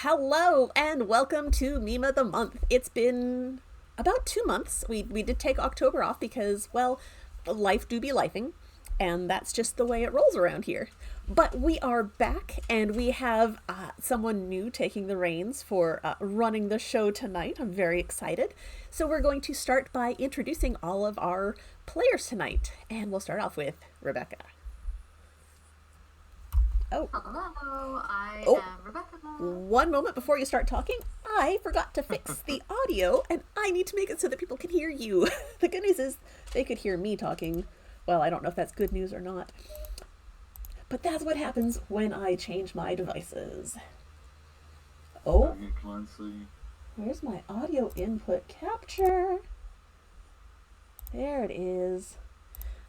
Hello and welcome to Meme of the Month. It's been about 2 months. We did take October off because, well, life do be lifing, and that's just the way it rolls around here. But we are back, and we have someone new taking the reins for running the show tonight. I'm very excited. So we're going to start by introducing all of our players tonight, and we'll start off with Rebecca. Oh, Hello, I oh, am Rebecca. one moment before you start talking, I forgot to fix the audio, and I need to make it so that people can hear you. The good news is they could hear me talking. Well, I don't know if that's good news or not. But that's what happens when I change my devices. Oh, Dragon Clancy. where's my audio input capture? There it is.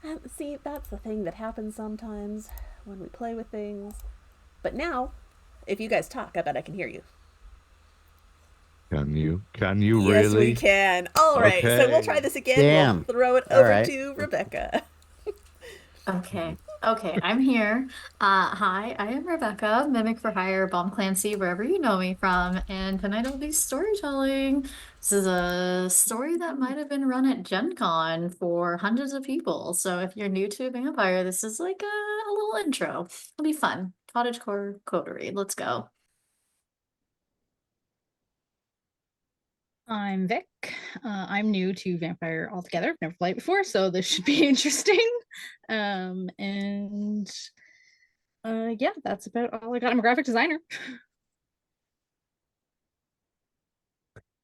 And see, that's the thing that happens sometimes when we play with things. But now, if you guys talk, I bet I can hear you. Can you? Can you Yes, we really? can. All right, so we'll try Okay. this again. We'll Damn. throw it All over right. to Rebecca. Okay, I'm here. Hi, I am Rebecca, Mimic for Hire, Bomb Clancy, wherever you know me from, and tonight I'll be storytelling. This is a story that might have been run at Gen Con for hundreds of people. So if you're new to Vampire, this is like a little intro. It'll be fun. Cottagecore coterie. Let's go. I'm Vic. I'm new to Vampire altogether. I've never played before, so this should be interesting. And yeah, that's about all I got. I'm a graphic designer.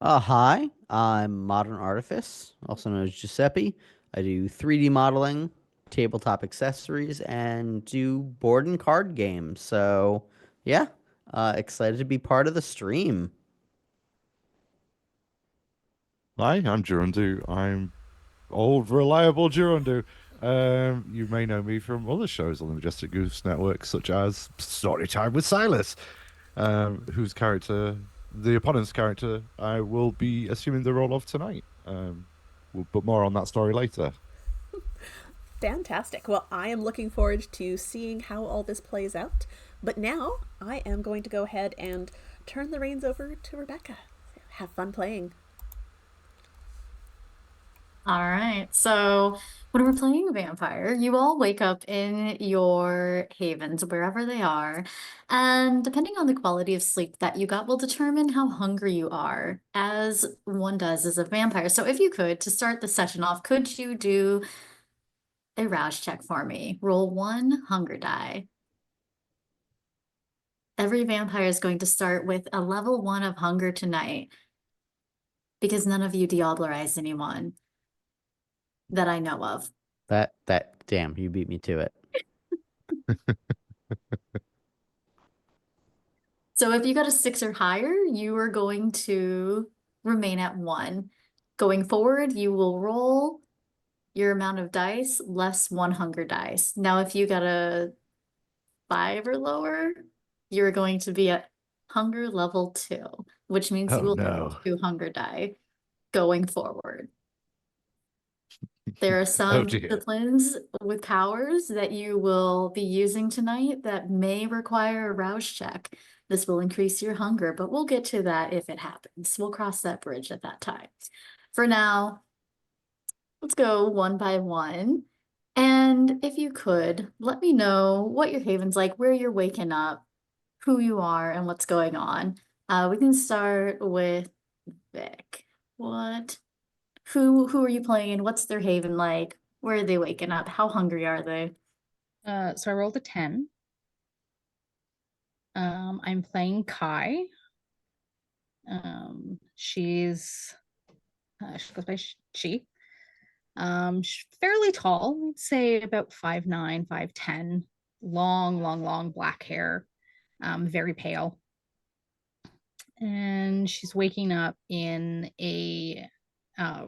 Hi, I'm Modern Artifice, also known as Giuseppe. I do 3D modeling, tabletop accessories, and do board and card games. So, yeah, excited to be part of the stream. Hi, I'm Durundu. I'm old, reliable Durundu. You may know me from other shows on the Majestic Goose Network, such as Storytime with Silas, whose character, the opponent's character, I will be assuming the role of tonight. But more on that story later. Fantastic. Well, I am looking forward to seeing how all this plays out. But now I am going to go ahead and turn the reins over to Rebecca. Have fun playing. All right. So when we're playing Vampire, you all wake up in your havens, wherever they are. And depending on the quality of sleep that you got, will determine how hungry you are, as one does as a vampire. So if you could, to start the session off, could you do a rouse check for me? Roll one hunger die. Every vampire is going to start with a level 1 of hunger tonight because none of you diablerized anyone that I know of. Damn, you beat me to it. So if you got a 6 or higher, you are going to remain at 1. Going forward, you will roll your amount of dice less 1 hunger dice. Now, if you got a 5 or lower, you're going to be at hunger level 2, which means you Oh will have no. 2 hunger die going forward. There are Oh some dear. disciplines with powers that you will be using tonight that may require a rouse check. This will increase your hunger, but we'll get to that if it happens. We'll cross that bridge at that time. For now, let's go one by one. And if you could, let me know what your haven's like, where you're waking up, who you are, and what's going on. We can start with Vic. What who are you playing? What's their haven like? Where are they waking up? How hungry are they? So I rolled a 10. I'm playing Kai. She goes by she. She's fairly tall. I'd say about 5'9", 5'10". Long black hair. Very pale. And she's waking up in a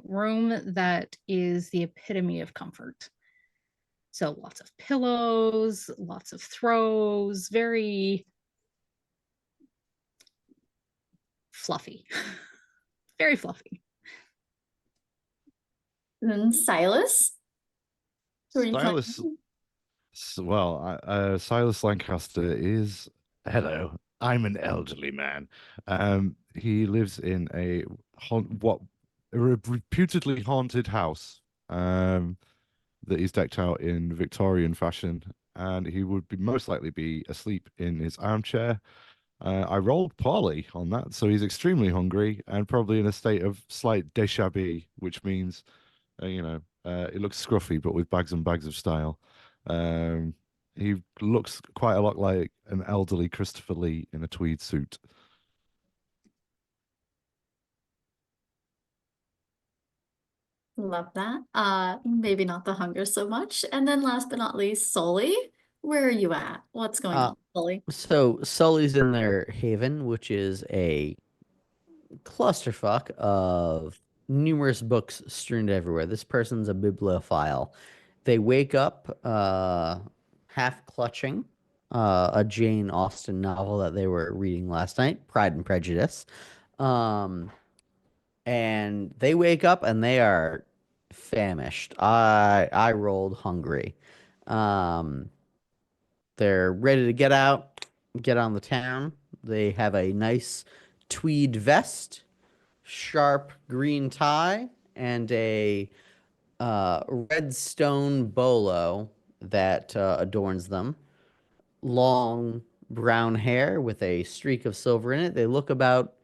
room that is the epitome of comfort. So lots of pillows, lots of throws, very fluffy, very fluffy. And Silas, who are you Silas, playing? Silas Lancaster is hello. I'm an elderly man. He lives in a reputedly haunted house. That he's decked out in Victorian fashion, and he would be most likely be asleep in his armchair. I rolled poorly on that, so he's extremely hungry and probably in a state of slight déshabille, which means, it looks scruffy, but with bags and bags of style. Um, he looks quite a lot like an elderly Christopher Lee in a tweed suit. Love that. Maybe not the hunger so much. And then last but not least, Sully, where are you at? What's going Uh, on, Sully? so Sully's in their haven, which is a clusterfuck of numerous books strewn everywhere. This person's a bibliophile. They wake up half clutching a Jane Austen novel that they were reading last night, Pride and Prejudice. Um, and they wake up and they are famished. I rolled hungry. Um, they're ready to get out, get on the town. They have a nice tweed vest, sharp green tie, and a red stone bolo that adorns them. Long brown hair with a streak of silver in it. They look about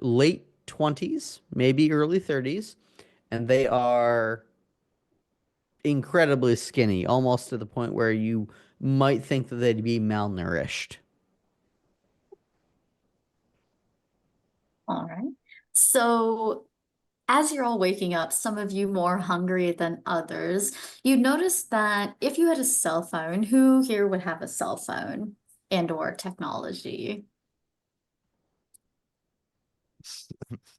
late 20s, maybe early 30s, and they are incredibly skinny, almost to the point where you might think that they'd be malnourished. All right. So as you're all waking up, some of you more hungry than others, you notice that if you had a cell phone, who here would have a cell phone and or technology?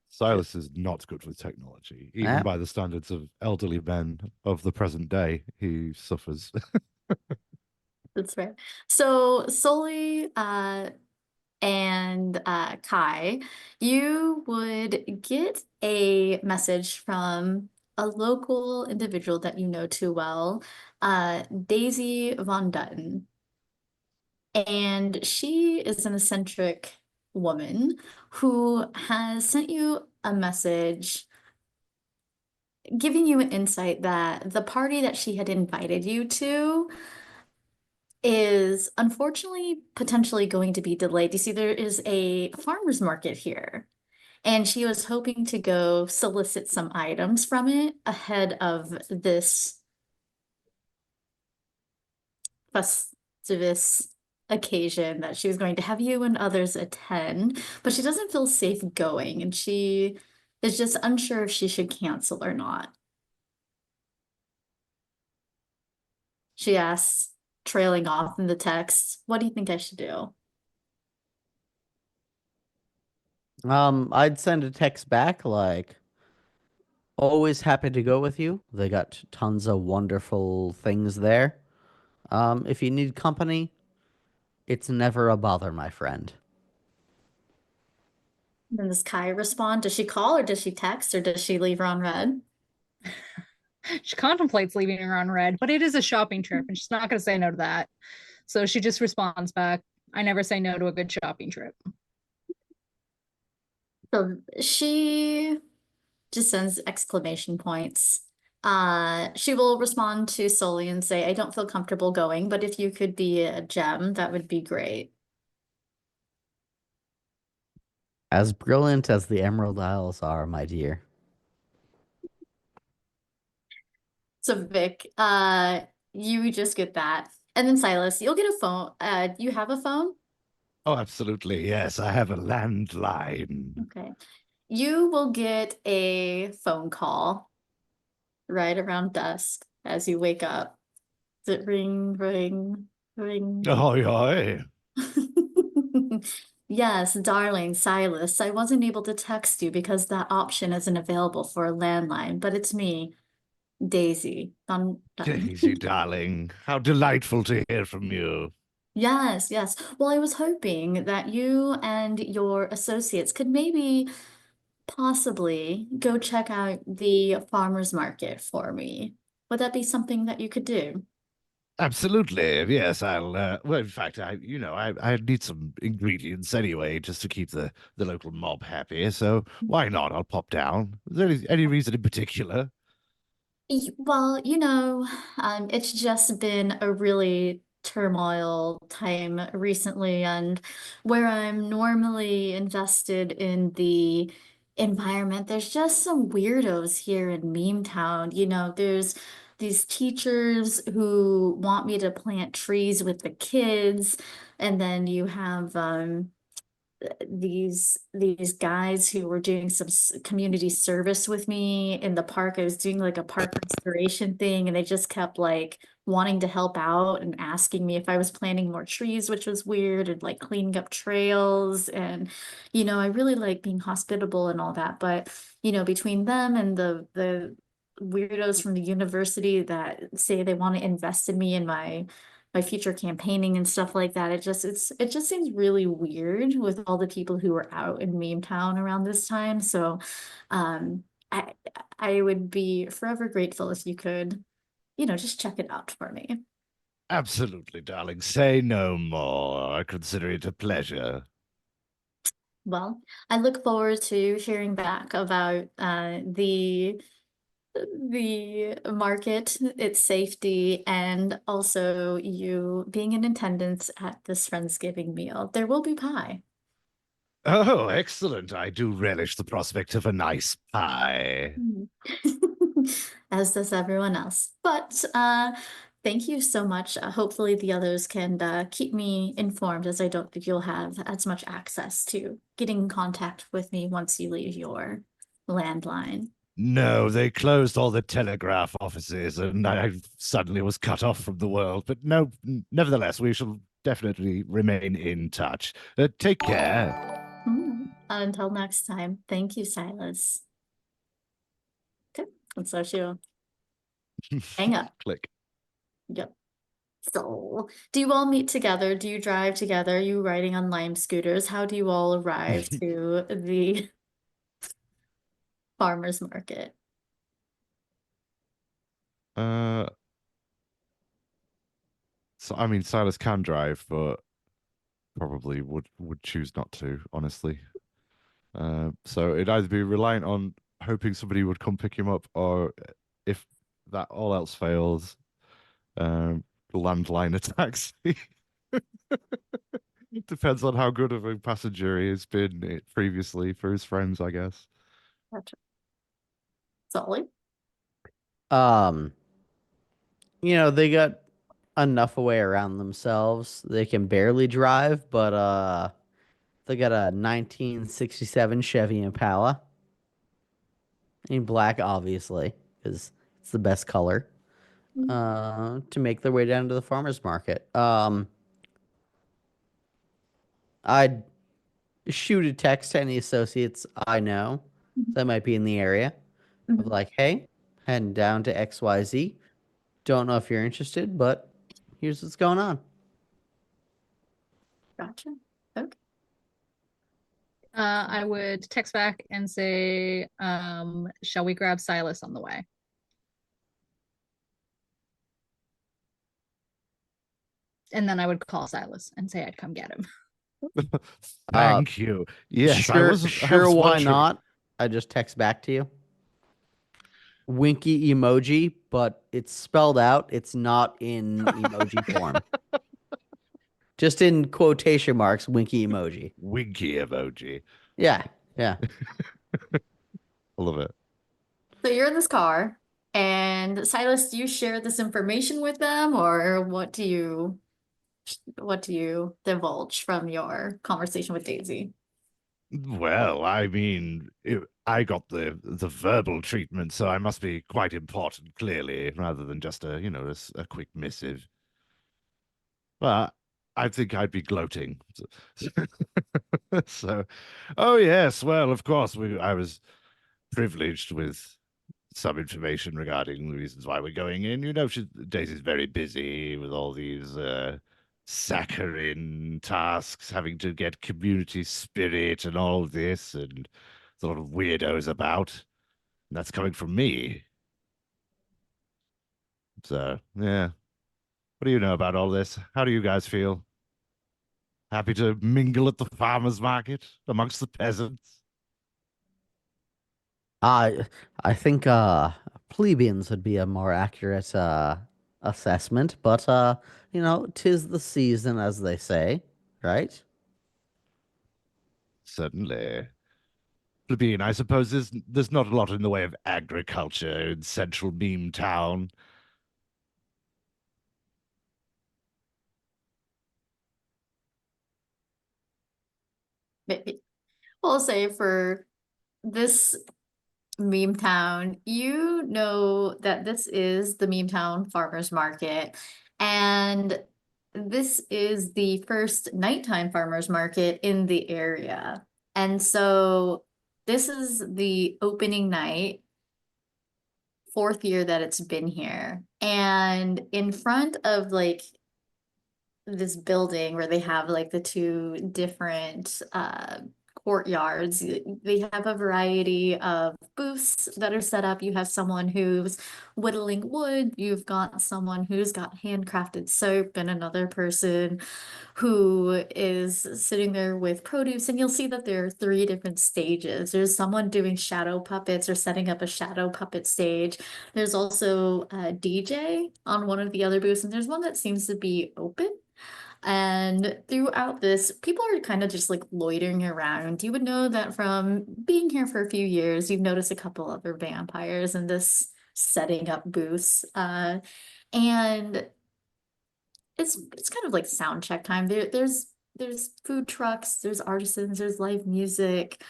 Silas is not good with technology, even Ah, by the standards of elderly men of the present day. He suffers. That's right. So Sully, and Kai, you would get a message from a local individual that you know too well, Daisy Von Dutton. And she is an eccentric woman who has sent you a message giving you an insight that the party that she had invited you to is unfortunately potentially going to be delayed. You see, there is a farmer's market here, and she was hoping to go solicit some items from it ahead of this festivus occasion that she was going to have you and others attend, but she doesn't feel safe going, and she is just unsure if she should cancel or not. She asks, trailing off in the text, "What do you think I should do?" I'd send a text back like, always happy to go with you. They got tons of wonderful things there. If you need company, it's never a bother, my friend. Then does Kai respond? Does she call or does she text or does she leave her on red? She contemplates leaving her on red, but it is a shopping trip and she's not going to say no to that. So she just responds back, I never say no to a good shopping trip. So she just sends exclamation points. She will respond to Sully and say, I don't feel comfortable going, but if you could be a gem, that would be great. As brilliant as the Emerald Isles are, my dear. So Vic, you just get that. And then Silas, you'll get a phone. You have a phone? Oh, absolutely. Yes, I have a landline. Okay. You will get a phone call right around dusk as you wake up. Does it ring, ring, ring? Oi, oi. Yes, darling Silas, I wasn't able to text you because that option isn't available for a landline, but it's me, Daisy. Daisy, darling, how delightful to hear from you. Yes, yes. Well, I was hoping that you and your associates could maybe possibly go check out the farmer's market for me. Would that be something that you could do? Absolutely, yes. I'll. Well, in fact, I need some ingredients anyway, just to keep the local mob happy. So why not? I'll pop down. Is there any reason in particular? Well, it's just been a really turmoil time recently, and where I'm normally invested in the environment, there's just some weirdos here in Meme Town. There's these teachers who want me to plant trees with the kids, and then you have these guys who were doing some community service with me in the park. I was doing like a park restoration thing, and they just kept like wanting to help out and asking me if I was planting more trees, which was weird, and like cleaning up trails. And I really like being hospitable and all that, but between them and the weirdos from the university that say they want to invest in me and my future campaigning and stuff like that. It just seems really weird with all the people who are out in Meme Town around this time. So um I I would be forever grateful if you could, just check it out for me. Absolutely, darling. Say no more. I consider it a pleasure. Well, I look forward to hearing back about the market, its safety, and also you being in attendance at this Friendsgiving meal. There will be pie. Oh, excellent. I do relish the prospect of a nice pie. Mm. As does everyone else. But thank you so much. Hopefully the others can keep me informed, as I don't think you'll have as much access to getting in contact with me once you leave your landline. No, they closed all the telegraph offices, and I suddenly was cut off from the world. But no, nevertheless, we shall definitely remain in touch. Take care. Until next time, thank you, Silas. Okay, and so she'll hang up. Click. Yep. So, do you all meet together? Do you drive together? Are you riding on Lime scooters? How do you all arrive to the farmer's market? Uh, so I mean, Silas can drive, but probably would choose not to, honestly. So it'd either be reliant on hoping somebody would come pick him up, or if that all else fails, landline a taxi. Depends on how good of a passenger he has been previously for his friends, I guess. Gotcha. Solid. Um, they got enough away around themselves. They can barely drive, but they got a 1967 Chevy Impala in black, obviously, because it's the best color. To make their way down to the farmers market. I'd shoot a text to any associates I know that might be in the area of Mhm. like, hey, heading down to XYZ. Don't know if you're interested, but here's what's going on. Gotcha. Okay. I would text back and say, shall we grab Silas on the way? And then I would call Silas and say I'd come get him. Uh, Thank you. Yes, I sure, was. I sure, was why wondering. not? I just text back to you. Winky emoji, but it's spelled out. It's not in emoji form. Just in quotation marks, winky emoji. Winky emoji. Yeah, yeah. I love it. So you're in this car, and Silas, do you share this information with them, or what do you divulge from your conversation with Daisy? Well, I mean, I got the verbal treatment, so I must be quite important, clearly, rather than just a quick missive. But I think I'd be gloating. So, oh yes, well, of course, I was privileged with some information regarding the reasons why we're going in. Daisy's very busy with all these saccharine tasks, having to get community spirit and all this, and there's a lot of weirdos about. And that's coming from me. So, yeah. What do you know about all this? How do you guys feel? Happy to mingle at the farmers market amongst the peasants? I I think plebeians would be a more accurate assessment, but you know, 'tis the season as they say, right? Certainly. Plebeian, I suppose there's not a lot in the way of agriculture in central Meme Town. Maybe. We'll say for this Meme Town, you know that this is the Meme Town Farmers Market, and this is the first nighttime farmers market in the area. And so this is the opening night, fourth year that it's been here. And in front of like this building where they have like the two different courtyards. They have a variety of booths that are set up. You have someone who's whittling wood, you've got someone who's got handcrafted soap, and another person who is sitting there with produce. And you'll see that there are three different stages. There's someone doing shadow puppets or setting up a shadow puppet stage. There's also a DJ on one of the other booths, and there's one that seems to be open. And throughout this, people are kind of just like loitering around. You would know that from being here for a few years, you've noticed a couple other vampires in this setting up booths. And it's kind of like sound check time. There's food trucks, there's artisans, there's live music,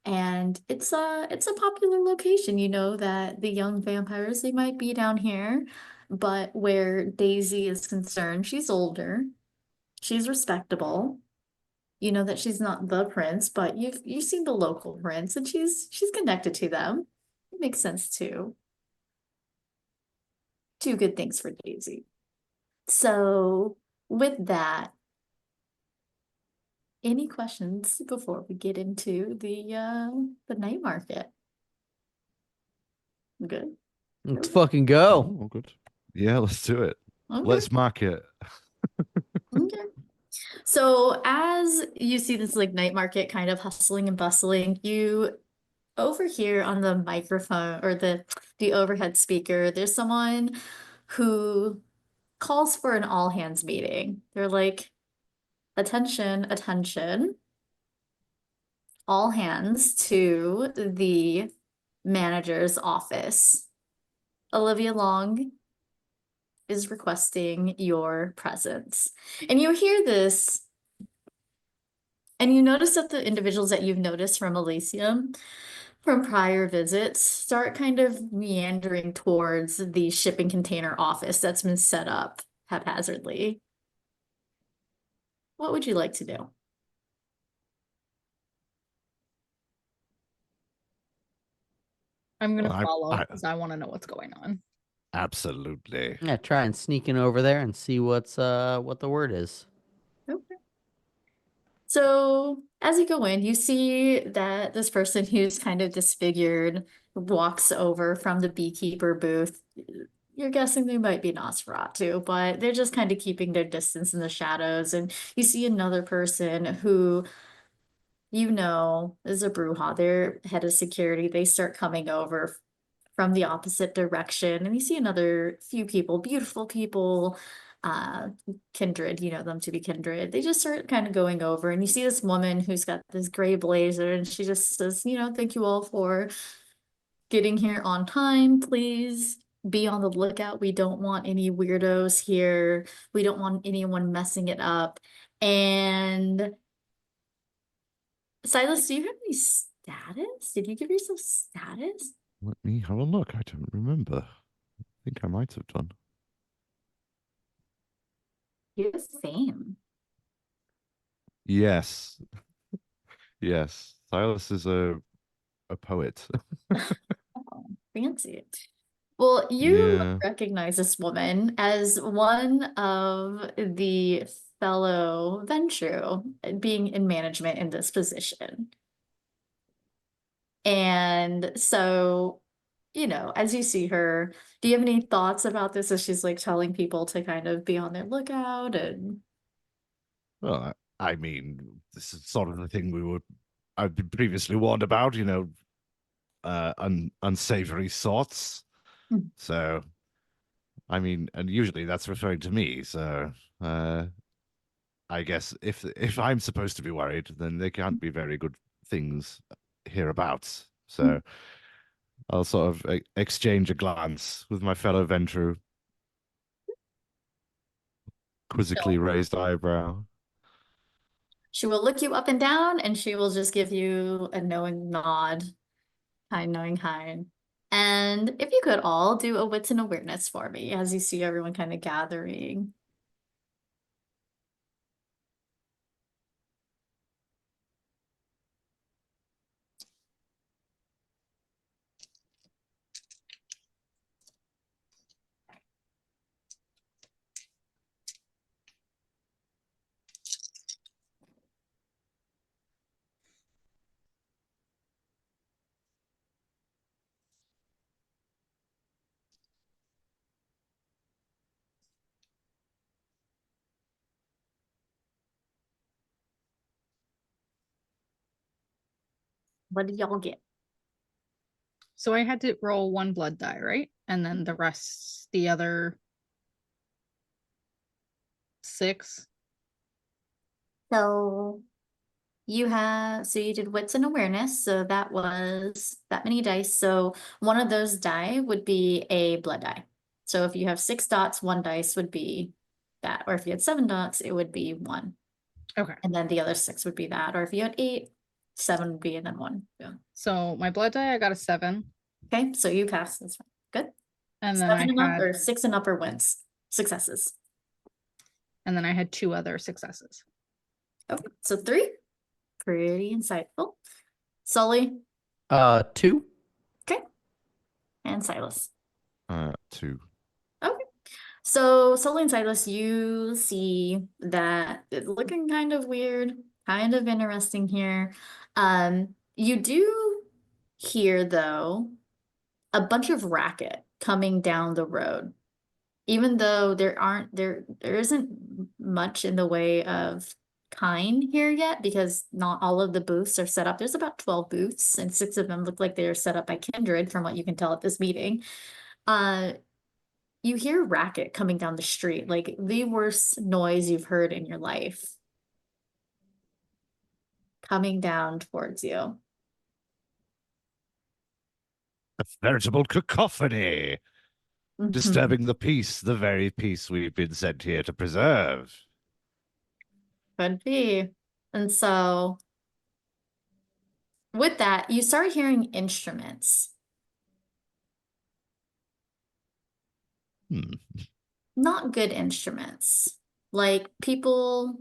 and it's a popular location. You know that the young vampires, they might be down here, but where Daisy is concerned, she's older. She's respectable. You know that she's not the prince, but you've seen the local prince, and she's connected to them. It makes sense too. Two good things for Daisy. So with that, any questions before we get into the night market? Good. Let's fucking go. Oh, good. Yeah, let's do it. Okay. Let's mark it. Okay. So as you see this like night market kind of hustling and bustling, you over here on the microphone or the overhead speaker, there's someone who calls for an all hands meeting. They're like, attention, attention, all hands to the manager's office. Olivia Long is requesting your presence. And you hear this, and you notice that the individuals that you've noticed from Elysium from prior visits start kind of meandering towards the shipping container office that's been set up haphazardly. What would you like to do? I'm gonna Well, I- follow I- because I want to know what's going on. Absolutely. Yeah, try and sneak in over there and see what the word is. Okay. So as you go in, you see that this person who's kind of disfigured walks over from the beekeeper booth. You're guessing they might be Nosferatu, but they're just kind of keeping their distance in the shadows. And you see another person who you know is a Bruja. They're head of security. They start coming over from the opposite direction, and you see another few people, beautiful people, uh, kindred, you know them to be kindred. They just start kind of going over, and you see this woman who's got this gray blazer, and she just says, you know, thank you all for getting here on time. Please be on the lookout. We don't want any weirdos here. We don't want anyone messing it up. And Silas, do you have any status? Did you give yourself status? Let me have a look. I don't remember. I think I might have done. You're the same. Yes. Yes. Silas is a poet. Oh, fancy. Well, you Yeah. recognize this woman as one of the fellow Ventru being in management in this position. And so as you see her, do you have any thoughts about this as she's like telling people to kind of be on their lookout and Well, I mean, this is sort of the thing I've been previously warned about, unsavory sorts. Hmm. So, I mean, and usually that's referring to me. So, I guess if I'm supposed to be worried, then there can't be very good things hereabouts. So, I'll sort of exchange a glance with my fellow Ventru, quizzically raised eyebrow. she will look you up and down and she will just give you a knowing nod, kind knowing kind. And if you could all do a wits and awareness for me as you see everyone kind of gathering. What did y'all get? So I had to roll one blood die, right? And then the rest, the other 6. So you did wits and awareness, so that was that many dice. So one of those die would be a blood die. So if you have 6 dots, one dice would be that. Or if you had 7 dots, it would be 1. Okay. And then the other 6 would be that. Or if you had 8, 7 would be and then 1. Yeah. So my blood die, I got a 7. Okay, so you pass. That's fine. Good. And then 7 and up had or 6 and upper wins. Successes. and then I had 2 other successes. Okay, so 3. Pretty insightful. Sully 2. and Silas. 2. Okay. So Sully and Silas, you see that it's looking kind of weird, kind of interesting here. You do hear though a bunch of racket coming down the road. Even though there isn't much in the way of kind here yet because not all of the booths are set up. There's about 12 booths and 6 of them look like they're set up by Kindred from what you can tell at this meeting. You hear racket coming down the street, like the worst noise you've heard in your life coming down towards you. A veritable cacophony, Mhm. disturbing the peace, the very peace we've been sent here to preserve. Could be. And so with that, you start hearing instruments. Hmm. Not good instruments. Like people,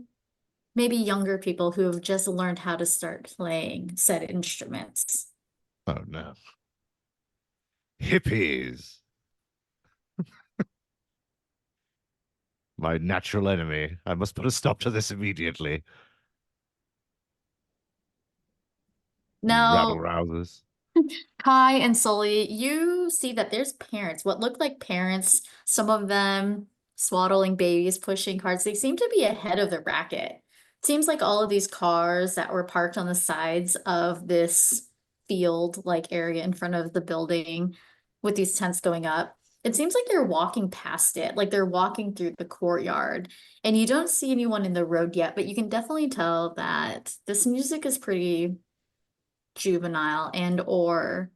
maybe younger people who have just learned how to start playing said instruments. Oh no. Hippies. My natural enemy. I must put a stop to this immediately. Rabble Now, rousers. Kai and Sully, you see that there's parents, what look like parents, some of them swaddling babies, pushing carts. They seem to be ahead of the racket. Seems like all of these cars that were parked on the sides of this field like area in front of the building with these tents going up. It seems like they're walking past it, like they're walking through the courtyard. And you don't see anyone in the road yet, but you can definitely tell that this music is pretty juvenile and or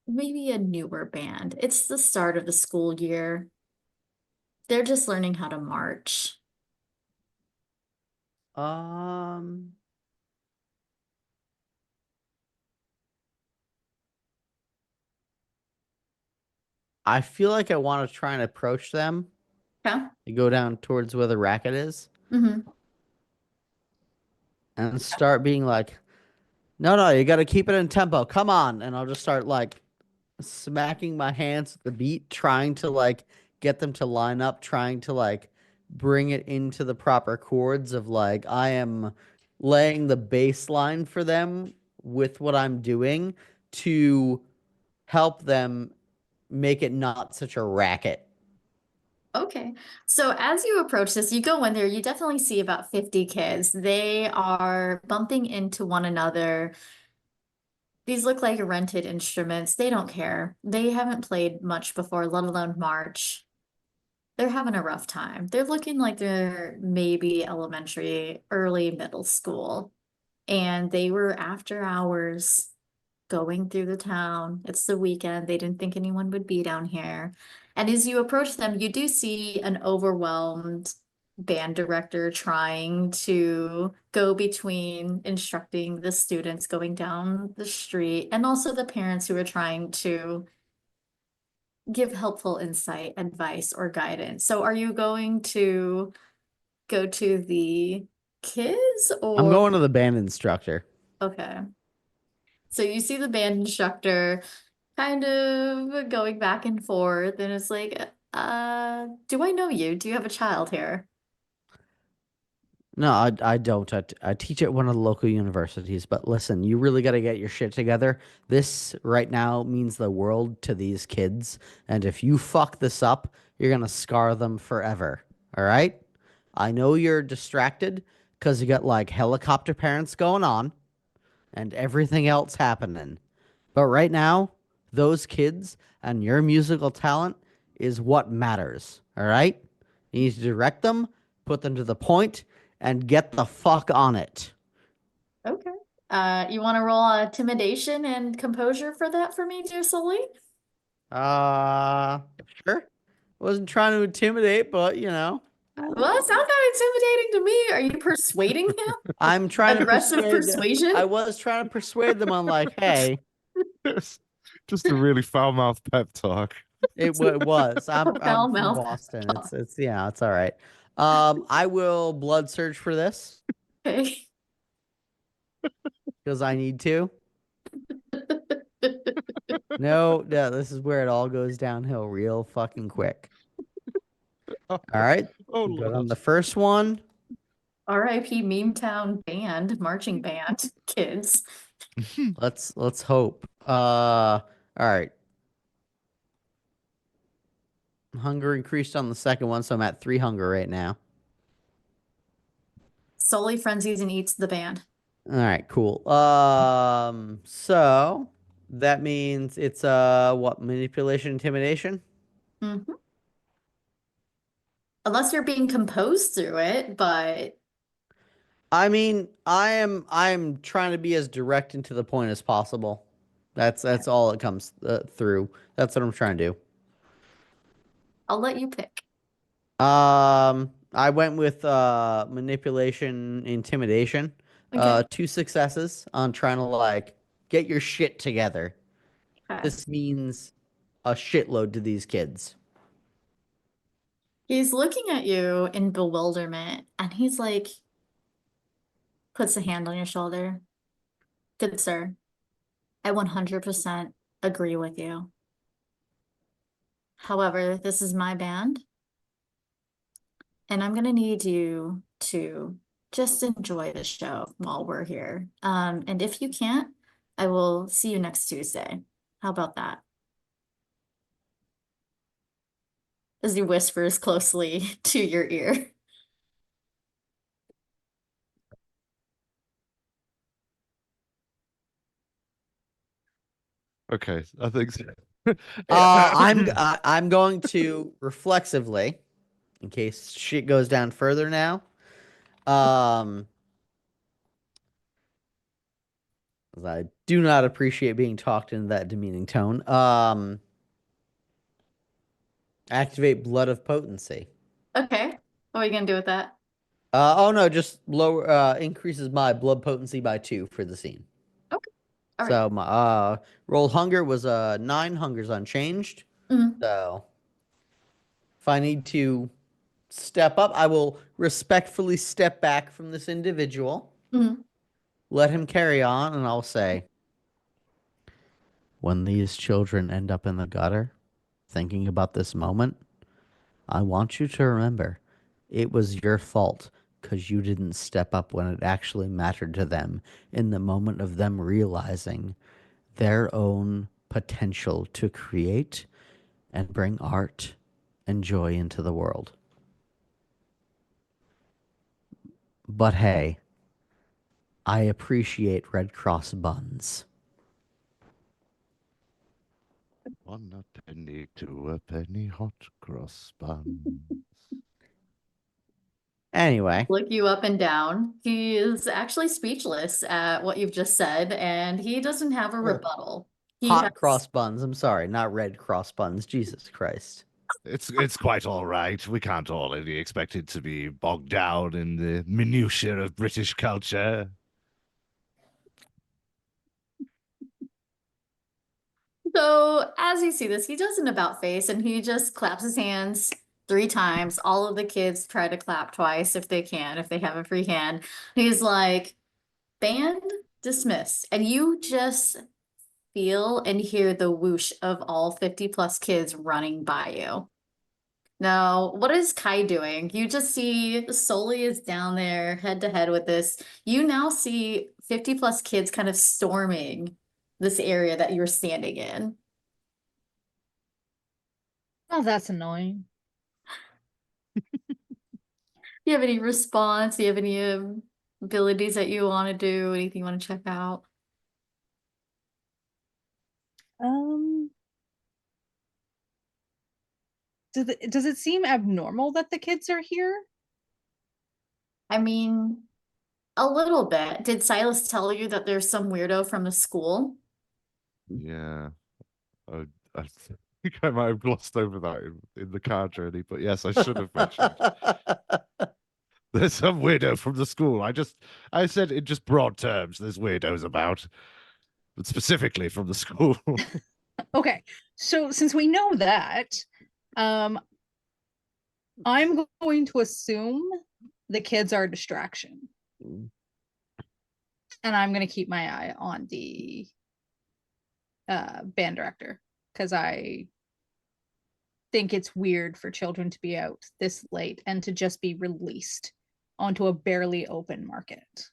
maybe a newer band. It's the start of the school year. They're just learning how to march. Um, I feel like I want to try and approach them. Okay. You go down towards where the racket is Mm-hmm. and start being like, no, you got to keep it in tempo. Come on. And I'll just start like smacking my hands at the beat, trying to like get them to line up, trying to like bring it into the proper chords of like, I am laying the bass line for them with what I'm doing to help them make it not such a racket. Okay. So as you approach this, you go in there, you definitely see about 50 kids. They are bumping into one another. These look like rented instruments. They don't care. They haven't played much before, let alone march. They're having a rough time. They're looking like they're maybe elementary, early middle school. And they were after hours going through the town. It's the weekend. They didn't think anyone would be down here. And as you approach them, you do see an overwhelmed band director trying to go between instructing the students going down the street and also the parents who are trying to give helpful insight, advice, or guidance. So are you going to go to the kids I'm or going to the band instructor. okay. So you see the band instructor kind of going back and forth, and it's like, do I know you? Do you have a child here? No, I don't. I teach at one of the local universities. But listen, you really got to get your shit together. This right now means the world to these kids. And if you fuck this up, you're going to scar them forever. All right? I know you're distracted because you got like helicopter parents going on and everything else happening. But right now, those kids and your musical talent is what matters. All right? You need to direct them, put them to the point, and get the fuck on it. Okay. You want to roll intimidation and composure for that for me, dear Sully? Uh, sure. Wasn't trying to intimidate, but you know, Well, it sounds kind of intimidating to me. Are you persuading him? I'm trying to Aggressive persuade them. persuasion? I was trying to persuade them on like, hey, It's just a really foul-mouthed pep talk. it was. I'm Foul from mouth. Boston. It's yeah, it's all right. I will blood search for this Okay. because I need to. No, this is where it all goes downhill real fucking quick. Oh, All right. oh Good on Lord. the first one. R.I.P. Meme Town band, marching band, kids. Let's hope. All right. Hunger increased on the second one, so I'm at 3 hunger right now. Solely frenzies and eats the band. All right, cool. So that means it's what, manipulation, intimidation? Mhm. Unless you're being composed through it, but I mean, I'm trying to be as direct and to the point as possible. That's all it comes through. That's what I'm trying to I'll let you pick. do. I went with manipulation, intimidation. Okay. 2 successes on trying to like get your shit together. Okay. This means a shitload to these kids. He's looking at you in bewilderment and he's like, puts a hand on your shoulder. Good sir, I 100% agree with you. However, this is my band, and I'm gonna need you to just enjoy the show while we're here. And if you can't, I will see you next Tuesday. How about that? As he whispers closely to your ear. Okay, I think so. I'm going to reflexively, in case shit goes down further now. Um, 'Cause I do not appreciate being talked in that demeaning tone. Activate Blood of Potency. Okay. What are you gonna do with that? Oh no, just lower increases my blood potency by 2 for the scene. Okay. All right. So my roll hunger was 9, hunger's unchanged. Mhm. So if I need to step up, I will respectfully step back from this individual, Mhm. let him carry on, and I'll say, when these children end up in the gutter, thinking about this moment, I want you to remember it was your fault because you didn't step up when it actually mattered to them in the moment of them realizing their own potential to create and bring art and joy into the world. But hey, I appreciate Red Cross buns. 1 a penny, 2 a penny, hot cross buns. Anyway, Look you up and down. He is actually speechless at what you've just said, and he doesn't have a rebuttal. He hot has cross buns. I'm sorry, not Red Cross buns. Jesus Christ. It's quite all right. We can't all really expect it to be bogged down in the minutiae of British culture. So as you see this, he does an about face and he just claps his hands 3 times. All of the kids try to clap twice if they can, if they have a free hand. He's like, band dismissed. And you just feel and hear the whoosh of all 50 plus kids running by you. Now, what is Kai doing? You just see Soli is down there head to head with this. You now see 50 plus kids kind of storming this area that you're standing in. Oh, that's annoying. Do you have any response? Do you have any abilities that you want to do? Anything you want to check out? Does it seem abnormal that the kids are here? I mean, a little bit. Did Silas tell you that there's some weirdo from the school? Yeah. I think I might have glossed over that in the car journey, but yes, I should have mentioned. There's some weirdo from the school. I said in just broad terms, there's weirdos about, but specifically from the school. Okay, so since we know that, I'm going to assume the kids are a distraction. And I'm going to keep my eye on the band director because I think it's weird for children to be out this late and to just be released onto a barely open market.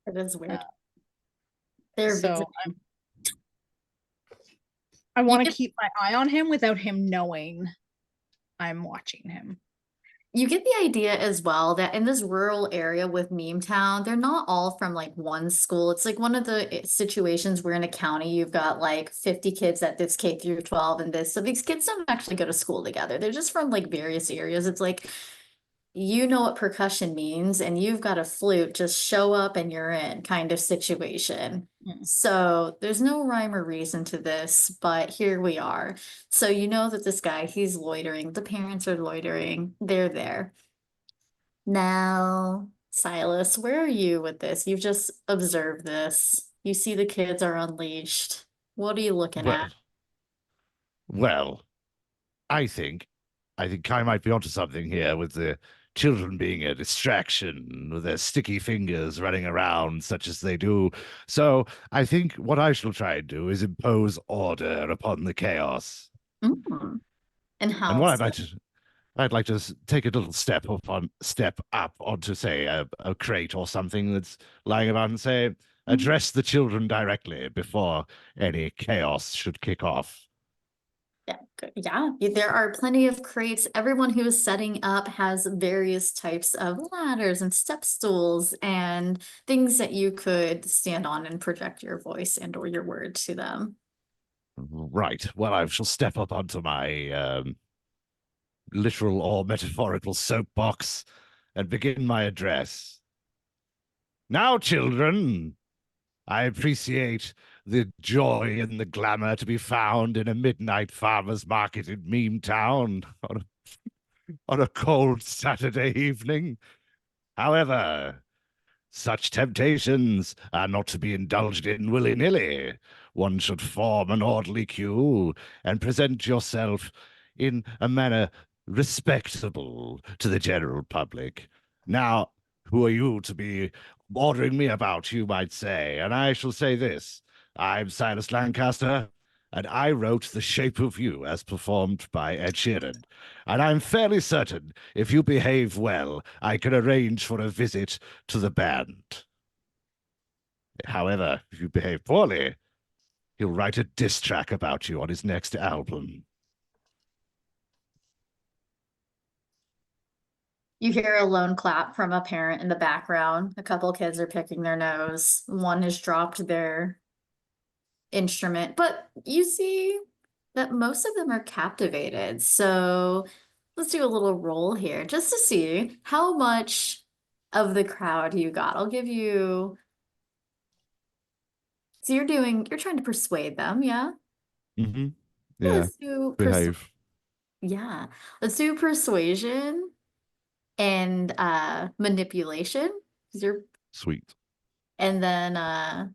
It is weird. They're So visiting. I want to get- keep my eye on him without him knowing I'm watching him. You get the idea as well that in this rural area with Meme Town, they're not all from like one school. It's like one of the situations where in a county you've got like 50 kids at this K through 12 and this. So these kids don't actually go to school together. They're just from like various areas. It's like, you know what percussion means and you've got a flute, just show up and you're in kind of situation. So there's no rhyme or reason to this, but here we are. So you know that this guy, he's loitering. The parents are loitering. They're there. Now, Silas, where are you with this? You've just observed this. You see the kids are unleashed. What are you looking well, at? well, I think Kai might be onto something here with the children being a distraction with their sticky fingers running around such as they do. So I think what I shall try and do is impose order upon the chaos. Mm. And how And what so? I'd like to take a little step up onto say a crate or something that's lying about and say, address the children directly before any chaos should kick off. Yeah, yeah, there are plenty of crates. Everyone who is setting up has various types of ladders and step stools and things that you could stand on and project your voice and or your word to them. Right. Well, I shall step up onto my literal or metaphorical soapbox and begin my address. Now, children, I appreciate the joy and the glamour to be found in a midnight farmer's market in Meme Town on a cold Saturday evening. However, such temptations are not to be indulged in willy-nilly. One should form an orderly queue and present yourself in a manner respectable to the general public. Now, who are you to be ordering me about, you might say? And I shall say this. I'm Silas Lancaster, and I wrote The Shape of You as performed by Ed Sheeran. And I'm fairly certain if you behave well, I can arrange for a visit to the band. However, if you behave poorly, he'll write a diss track about you on his next album. You hear a lone clap from a parent in the background. A couple kids are picking their nose. One has dropped their instrument, but you see that most of them are captivated. So let's do a little roll here just to see how much of the crowd you got. I'll give you. So you're trying to persuade them, yeah? Mm-hmm. Yeah, Yeah. Behave. yeah. Let's do persuasion and manipulation. 'Cause you're Sweet. and then yeah.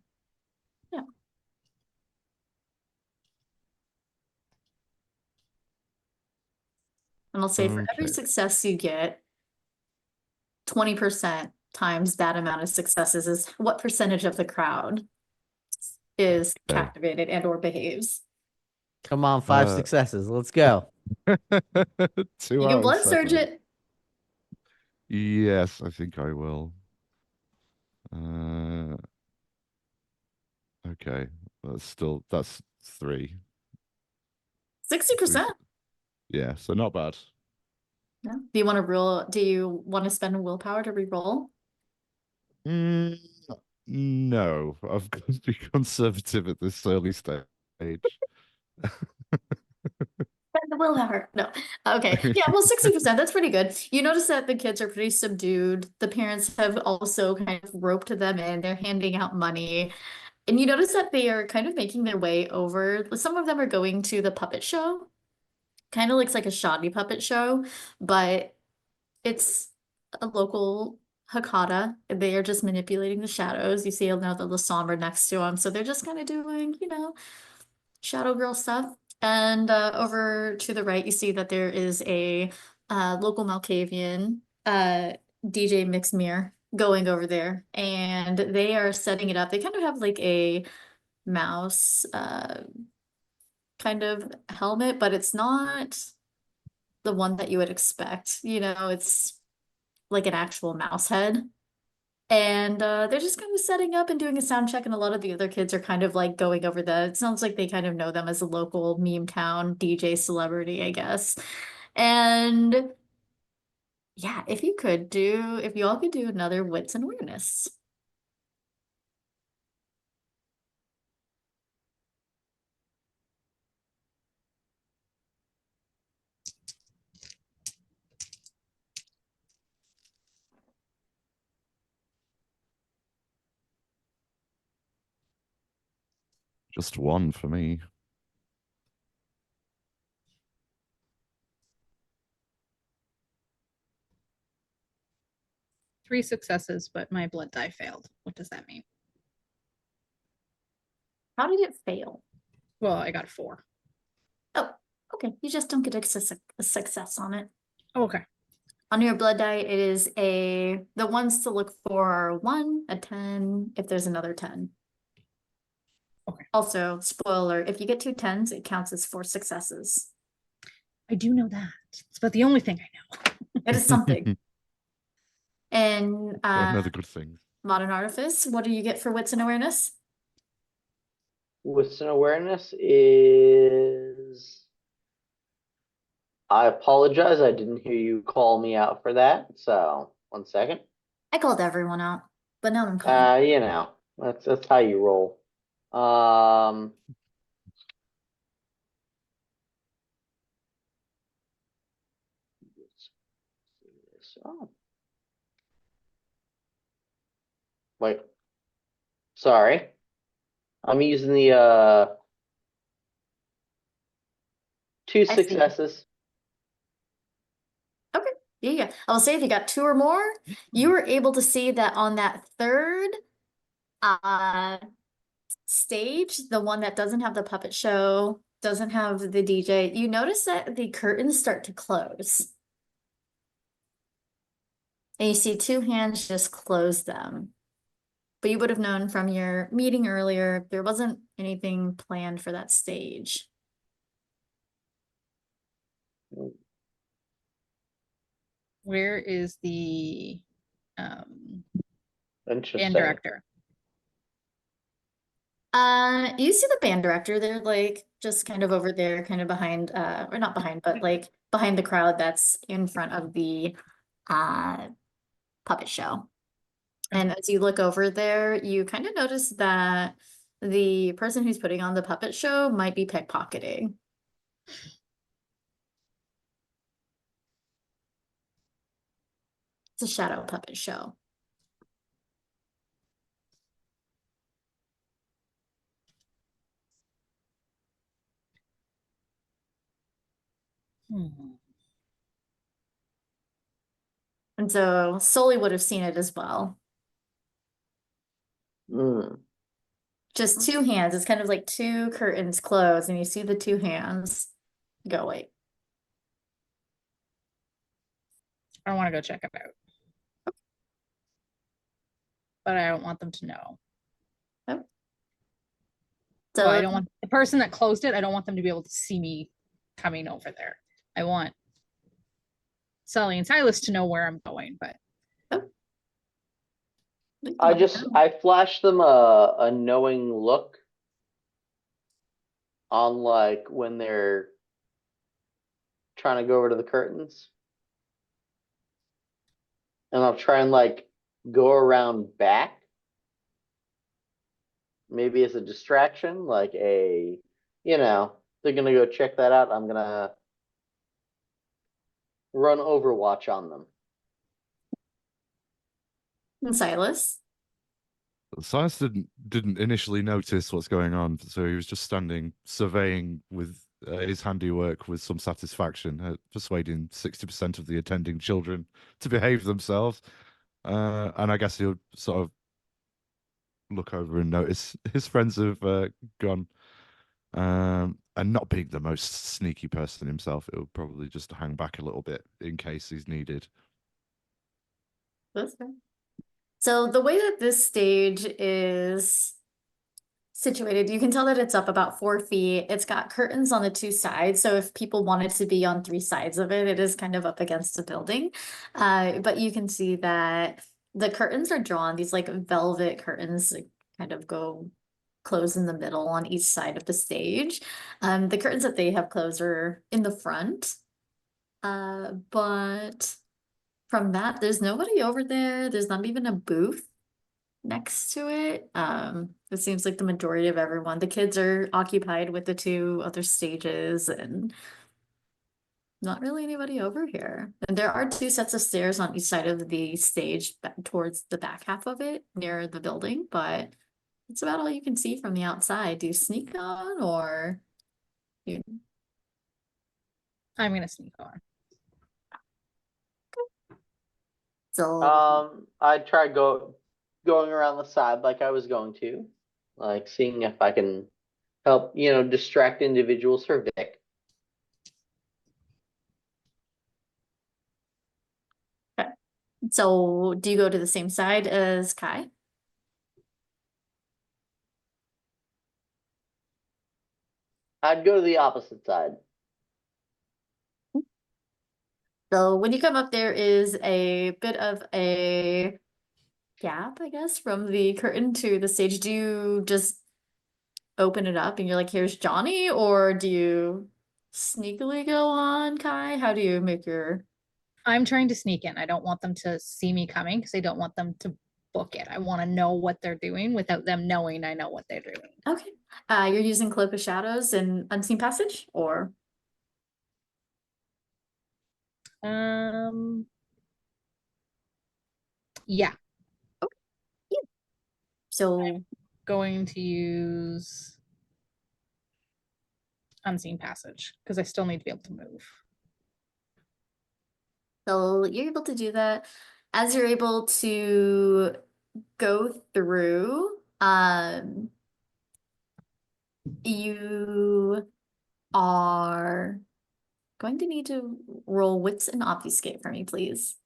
And I'll say for every Okay. success you get, 20% times that amount of successes is what percentage of the crowd is Okay. captivated and or behaves. Come on, 5 Uh, successes. Let's go. 2 You can out of blood surge 7. it. Yes, I think I will. Uh, okay. That's 3. 60%. Yeah, so not bad. Yeah. Do you want to spend willpower to re-roll? Mm, no, I've got to be conservative at this early stage. Spend the willpower. No. Okay. Yeah, well, 60%, that's pretty good. You notice that the kids are pretty subdued. The parents have also kind of roped them in. They're handing out money. And you notice that they are kind of making their way over. Some of them are going to the puppet show. Kind of looks like a shoddy puppet show, but it's a local Hakata. They are just manipulating the shadows. You see another the somber next to them. So they're just kind of doing, shadow girl stuff. And over to the right, you see that there is a local Malkavian DJ Mixmere going over there. And they are setting it up. They kind of have like a mouse kind of helmet, but it's not the one that you would expect. It's like an actual mouse head. And they're just kind of setting up and doing a sound check, and a lot of the other kids are kind of like going over it sounds like they kind of know them as a local meme town DJ celebrity, I guess. And yeah, if you all could do another wits and awareness. Just 1 for me. 3 successes, but my blood die failed. What does that mean? How did it fail? Well, I got 4. Oh, okay. You just don't get a success on it. Oh, okay. On your blood die, it is the ones to look for are 1, a 10, if there's another 10. Okay. Also, spoiler, if you get 2 10s, it counts as 4 successes. I do know that. It's about the only thing I know. It is something. And Another good thing. Modern Artifice, what do you get for wits and awareness? Wits and awareness is. I apologize. I didn't hear you call me out for that. So 1 second. I called everyone out, but now I'm calling. That's how you roll. Oh. Wait. Sorry. I'm using the 2 I see. successes. Okay. Yeah. I'll say if you got 2 or more, you were able to see that on that third stage, the one that doesn't have the puppet show, doesn't have the DJ, you notice that the curtains start to close. And you see 2 hands just close them. But you would have known from your meeting earlier, there wasn't anything planned for that stage. Where is the Interesting. band director? You see the band director. They're like just kind of over there, kind of behind, or not behind, but like behind the crowd that's in front of the puppet show. And as you look over there, you kind of notice that the person who's putting on the puppet show might be pickpocketing. It's a shadow puppet show. Hmm. And so Sully would have seen it as well. Mm. Just two hands. It's kind of like two curtains closed, and you see the two hands. Go, wait. I want to go check it out. But I don't want them to know. Oh. Well, I So don't want the person that closed it, I don't want them to be able to see me coming over there. I want Sully and Silas to know where I'm going, but I flashed them a knowing look on like when they're trying to go over to the curtains. And I'll try and like go around back. Maybe as a distraction, like they're gonna go check that out. I'm gonna run Overwatch on them. and Silas. Silas didn't initially notice what's going on, so he was just standing surveying with his handiwork with some satisfaction, persuading 60% of the attending children to behave themselves. And I guess he'll sort of look over and notice his friends have gone. And not being the most sneaky person himself, it'll probably just hang back a little bit in case he's needed. That's fair. So the way that this stage is situated, you can tell that it's up about 4 feet. It's got curtains on the two sides. So if people wanted to be on three sides of it, it is kind of up against the building. But you can see that the curtains are drawn, these like velvet curtains that kind of go close in the middle on each side of the stage. The curtains that they have closed are in the front. But from that, there's nobody over there. There's not even a booth next to it. It seems like the majority of everyone, the kids are occupied with the two other stages and not really anybody over here. And there are two sets of stairs on each side of the stage towards the back half of it near the building, but it's about all you can see from the outside. Do you sneak on or you I'm gonna sneak on. so I tried going around the side like I was going to, like seeing if I can help, distract individuals for Vic. so do you go to the same side as Kai? I'd go to the opposite side. So when you come up, there is a bit of a gap, I guess, from the curtain to the stage. Do you just open it up and you're like, here's Johnny, or do you sneakily go on, Kai? How do you make your I'm trying to sneak in. I don't want them to see me coming because I don't want them to book it. I want to know what they're doing without them knowing I know what they're doing. okay? You're using Cloak of Shadows and Unseen Passage, or Yeah, so going to use Unseen Passage because I still need to be able to move. so you're able to do that. As you're able to go through, you are going to need to roll Wits and Obfuscate for me, please.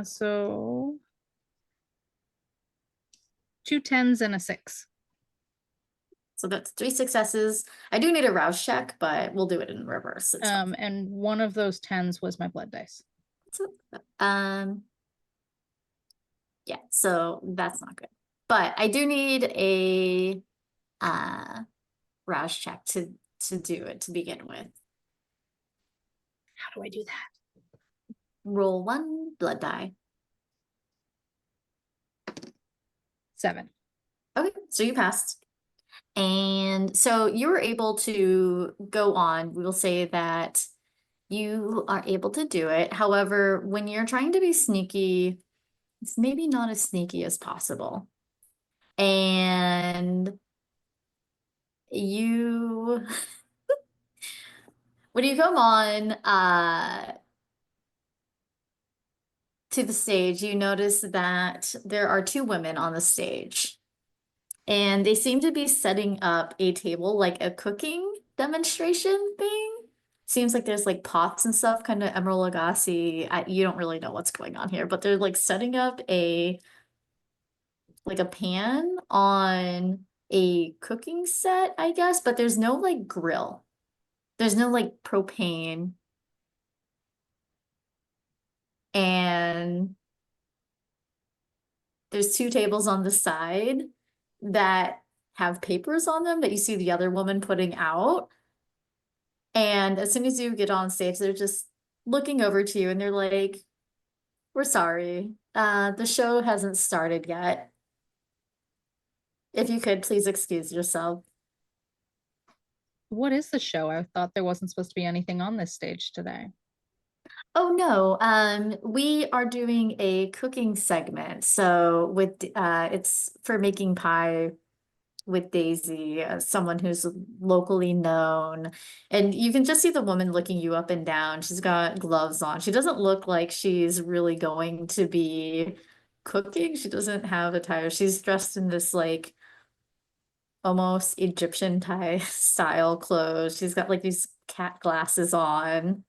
So 2 10s and a 6. So that's 3 successes. I do need a rouse check, but we'll do it in reverse. It's fine. And one of those 10s was my blood dice. So, yeah, so that's not good. But I do need a rouse check to do it to begin with. How do I do that? Roll 1 blood die. 7. Okay, so you passed. And so you were able to go on. We will say that you are able to do it. However, when you're trying to be sneaky, it's maybe not as sneaky as possible. And you, when you come on to the stage, you notice that there are 2 women on the stage. And they seem to be setting up a table, like a cooking demonstration thing. Seems like there's like pots and stuff, kind of Emerald Lagasse. You don't really know what's going on here, but they're like setting up a pan on a cooking set, I guess, but there's no like grill. There's no like propane. And there's 2 tables on the side that have papers on them that you see the other woman putting out. And as soon as you get on stage, they're just looking over to you and they're like, "We're sorry. The show hasn't started yet. If you could please excuse yourself." What is the show? I thought there wasn't supposed to be anything on this stage today. Oh no, we are doing a cooking segment. So with it's for making pie with Daisy, someone who's locally known. And you can just see the woman looking you up and down. She's got gloves on. She doesn't look like she's really going to be cooking. She doesn't have attire. She's dressed in this like almost Egyptian tie style clothes. She's got like these cat glasses on.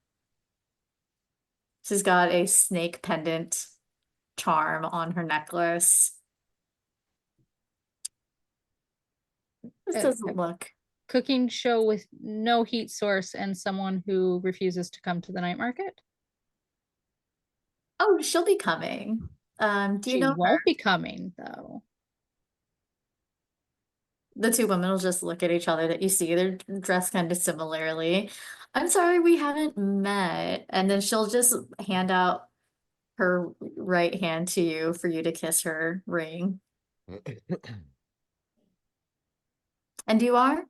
She's got a snake pendant charm on her necklace. This Uh, doesn't look. Cooking show with no heat source and someone who refuses to come to the night market. Oh, she'll be coming. Do you She know her? won't be coming though. The 2 women will just look at each other that you see. They're dressed kind of similarly. "I'm sorry, we haven't met." And then she'll just hand out her right hand to you for you to kiss her ring. And you are?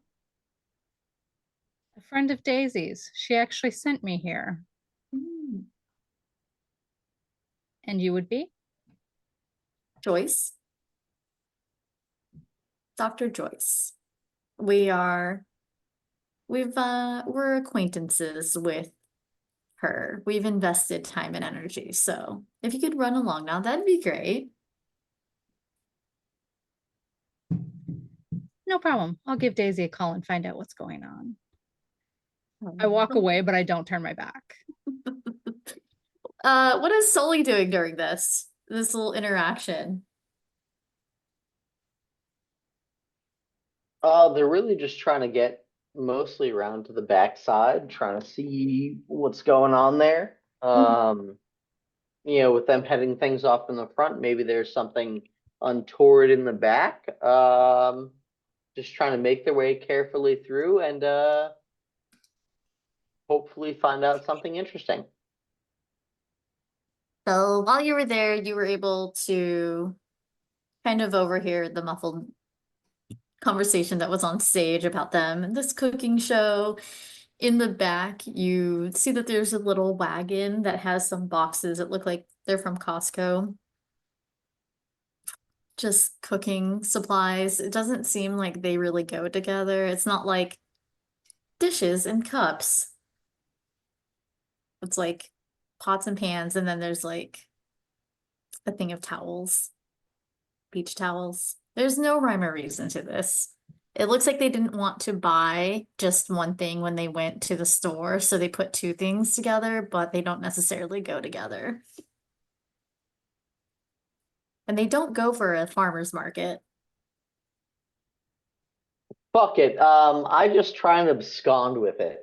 A friend of Daisy's. She actually sent me here. Mm, And you would be? Joyce. Dr. Joyce. We're acquaintances with her. We've invested time and energy. So if you could run along now, that'd be great. No problem. I'll give Daisy a call and find out what's going on. I walk away, but I don't turn my back. What is Sully doing during this little interaction? They're really just trying to get mostly around to the backside, trying to see what's going on there. With them heading things off in the front, maybe there's something untoward in the back. Just trying to make their way carefully through and hopefully find out something interesting. So while you were there, you were able to kind of overhear the muffled conversation that was on stage about them and this cooking show. In the back, you see that there's a little wagon that has some boxes. It look like they're from Costco. Just cooking supplies. It doesn't seem like they really go together. It's not like dishes and cups. It's like pots and pans, and then there's like a thing of towels, beach towels. There's no rhyme or reason to this. It looks like they didn't want to buy just one thing when they went to the store, so they put 2 things together, but they don't necessarily go together. And they don't go for a farmer's market. Fuck it. I just try and abscond with it.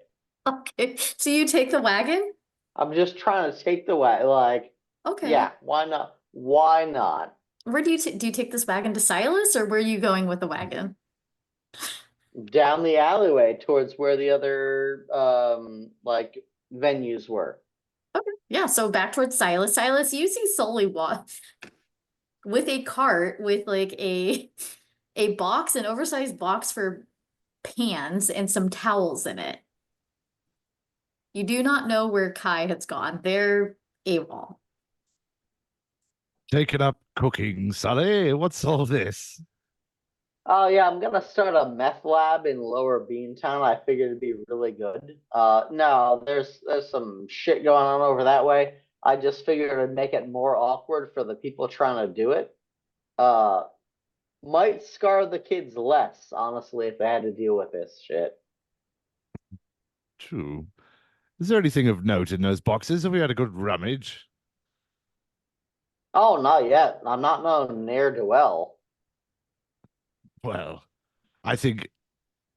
Okay, so you take the wagon? I'm just trying to take the way. Like, Okay. yeah, why not? Why not? Where do you take this wagon to Silas, or where are you going with the wagon? Down the alleyway towards where the other like venues were. Okay. Yeah, so back towards Silas. Silas, you see Sully walk with a cart with like a box, an oversized box for pans and some towels in it. You do not know where Kai has gone. They're AWOL. Taking up cooking, Sully. What's all this? Oh yeah, I'm gonna start a meth lab in Lower Beantown. I figured it'd be really good. No, there's some shit going on over that way. I just figured it'd make it more awkward for the people trying to do it. Uh, might scar the kids less, honestly, if they had to deal with this shit. True. Is there anything of note in those boxes? Have we had a good rummage? Oh, not yet. I'm not no ne'er-do-well. Well, I think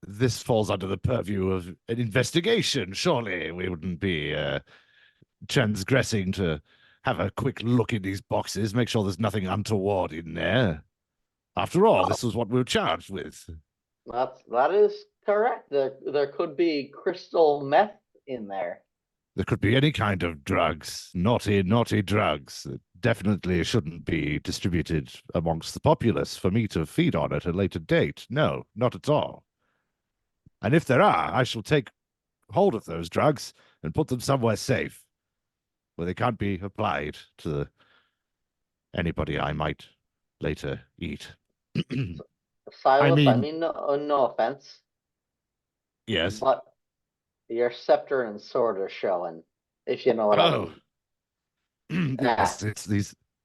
this falls under the purview of an investigation. Surely we wouldn't be transgressing to have a quick look in these boxes, make sure there's nothing untoward in there. After all, this was what we were charged with. That is correct. There could be crystal meth in there. There could be any kind of drugs, naughty, naughty drugs that definitely shouldn't be distributed amongst the populace for me to feed on at a later date. No, not at all. And if there are, I shall take hold of those drugs and put them somewhere safe where they can't be applied to anybody I might later eat. Silas, I mean- mean no offense, Yes. but your scepter and sword are showing, if you know what I mean. Yes, it's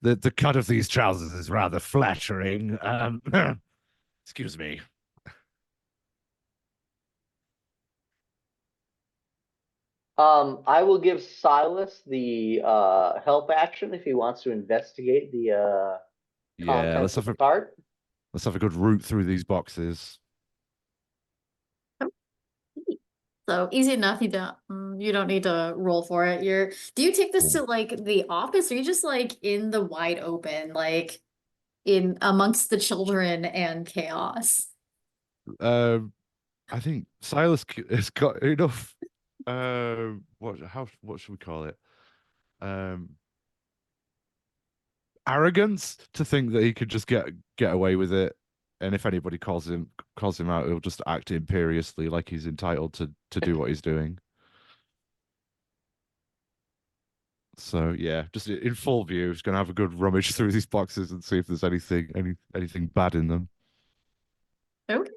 the cut of these trousers is rather flattering. Excuse me. I will give Silas the help action if he wants to investigate the Yeah, contents of the cart. let's have a good route through these boxes. So easy enough. You don't need to roll for it. Do you take this to like the office, or are you just like in the wide open, like in amongst the children and chaos? I think Silas has got enough. What should we call it? Arrogance to think that he could just get away with it, and if anybody calls him out, he'll just act imperiously, like he's entitled to do what he's doing. So yeah, just in full view, just gonna have a good rummage through these boxes and see if there's anything bad in them. Okay.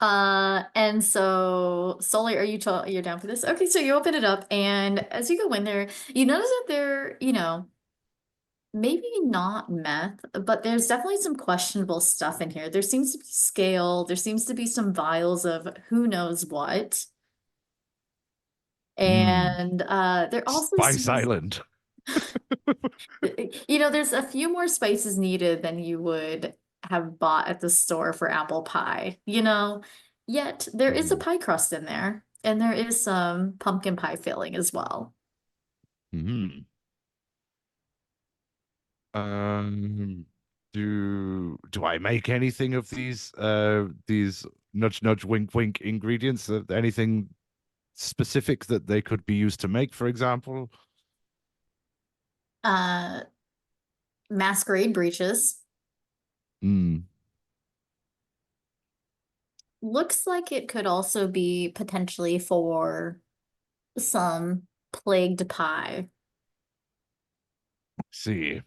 And so Sully, you're down for this? Okay, so you open it up, and as you go in there, you notice that there, maybe not meth, but there's definitely some questionable stuff in here. There seems to be scale, there seems to be some vials of who knows what. And there also Spice seems, Island. there's a few more spices needed than you would have bought at the store for apple pie, Yet there is a pie crust in there, and there is some pumpkin pie filling as well. Hmm. Do I make anything of these nudge nudge wink wink ingredients? Anything specific that they could be used to make, for example? Masquerade breeches. Hmm. Looks like it could also be potentially for some plagued pie. See.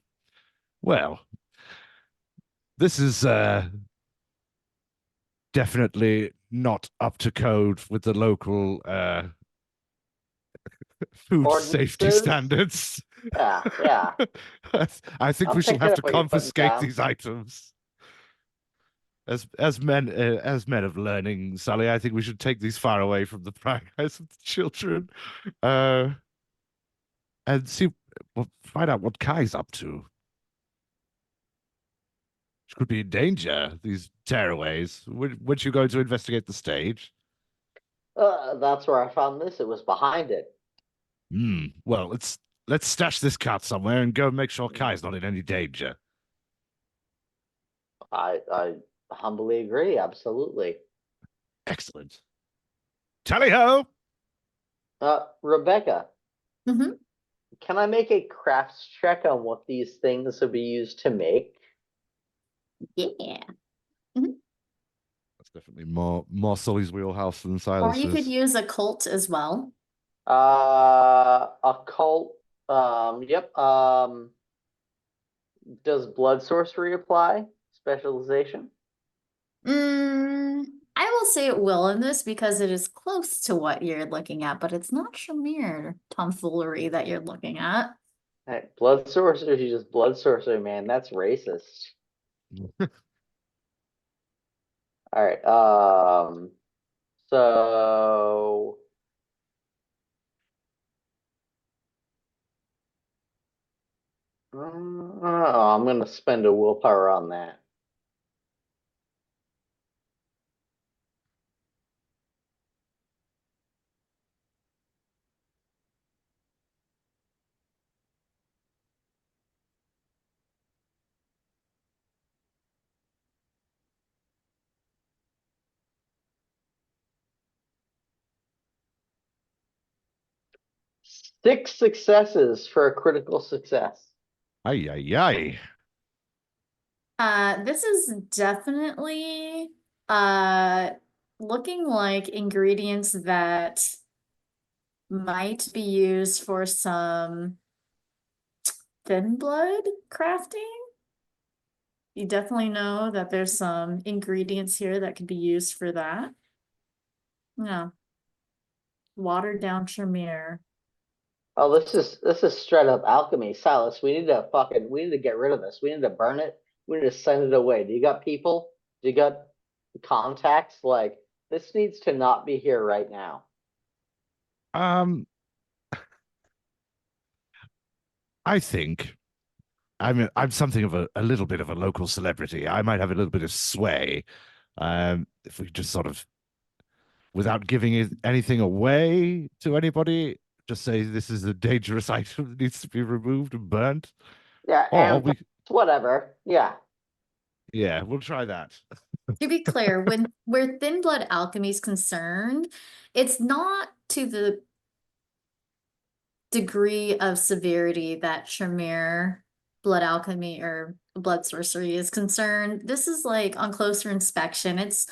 Well, this is definitely not up to code with the local food safety Ordinances? standards. Yeah. I think I'm we shall picking have up to what you're putting confiscate down. these items. As men of learning, Sally, I think we should take these far away from the prying eyes of the children, and find out what Kai's up to. could be in danger. These tearaways. Weren't you going to investigate the stage? That's where I found this. It was behind it. Well, let's stash this cart somewhere and go and make sure Kai's not in any danger. I humbly agree. Absolutely. Excellent. Tally ho! Rebecca, Hmm. can I make a crafts check on what these things would be used to make? Yeah. That's definitely more Sully's wheelhouse than Or you could Silas's. use occult as well. Occult. Yep. Does blood sorcery apply? Specialization? I will say it will in this because it is close to what you're looking at, but it's not Shamir tomfoolery that you're looking at. Hey, blood sorcery is just blood sorcery, man. That's racist. All right. So I'm gonna spend a willpower on that. Six successes for a critical success. Ay, ay, ay. This is definitely looking like ingredients that might be used for some thin blood crafting. You definitely know that there's some ingredients here that could be used for that. Yeah. Watered down Tremere. Oh, this is straight up alchemy. Silas, we need to get rid of this. We need to burn it. We need to send it away. Do you got people? Do you got contacts? Like, this needs to not be here right now. Um, I think I'm something of a little bit of a local celebrity. I might have a little bit of sway. If we just sort of, without giving anything away to anybody, just say this is a dangerous item that needs to be removed and burnt. Yeah, Or and we, whatever. Yeah. yeah, we'll try that. To be clear, where thin blood alchemy is concerned, it's not to the degree of severity that Tremere blood alchemy or blood sorcery is concerned. This is like on closer inspection, it's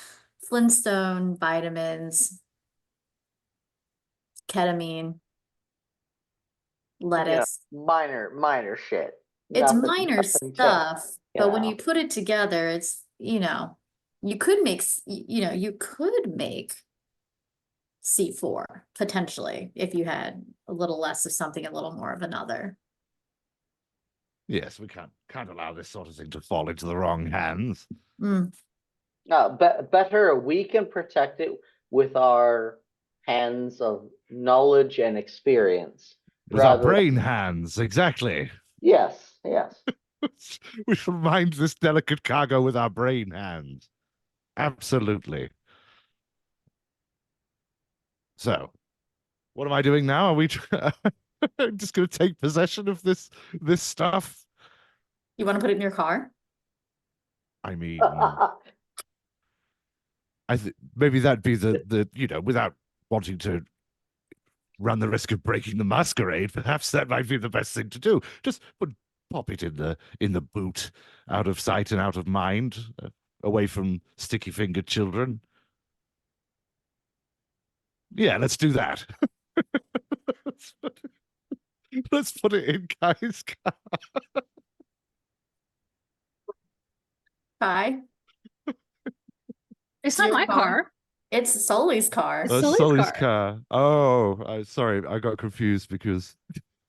Flintstone vitamins, ketamine, Yeah, lettuce. minor shit. It's Nothing, minor nothing to, stuff, you but when know. you put it together, it's, you could make, you could make C4 potentially if you had a little less of something, a little more of another. Yes, we can't allow this sort of thing to fall into the wrong hands. Mm. Better we can protect it with our hands of knowledge and experience. With our Rather brain hands, exactly. Yes, yes. We shall mind this delicate cargo with our brain hands. Absolutely. So, what am I doing now? Are we just going to take possession of this stuff? You want to put it in your car? I mean, maybe that'd be the without wanting to run the risk of breaking the masquerade. Perhaps that might be the best thing to do. Just pop it in the boot, out of sight and out of mind, away from sticky fingered children. Yeah, let's do that. let's put it in Kai's car. Hi. It's not Your my car. It's Sully's car. It's Sully's Sully's car. car. Oh, sorry, I got confused because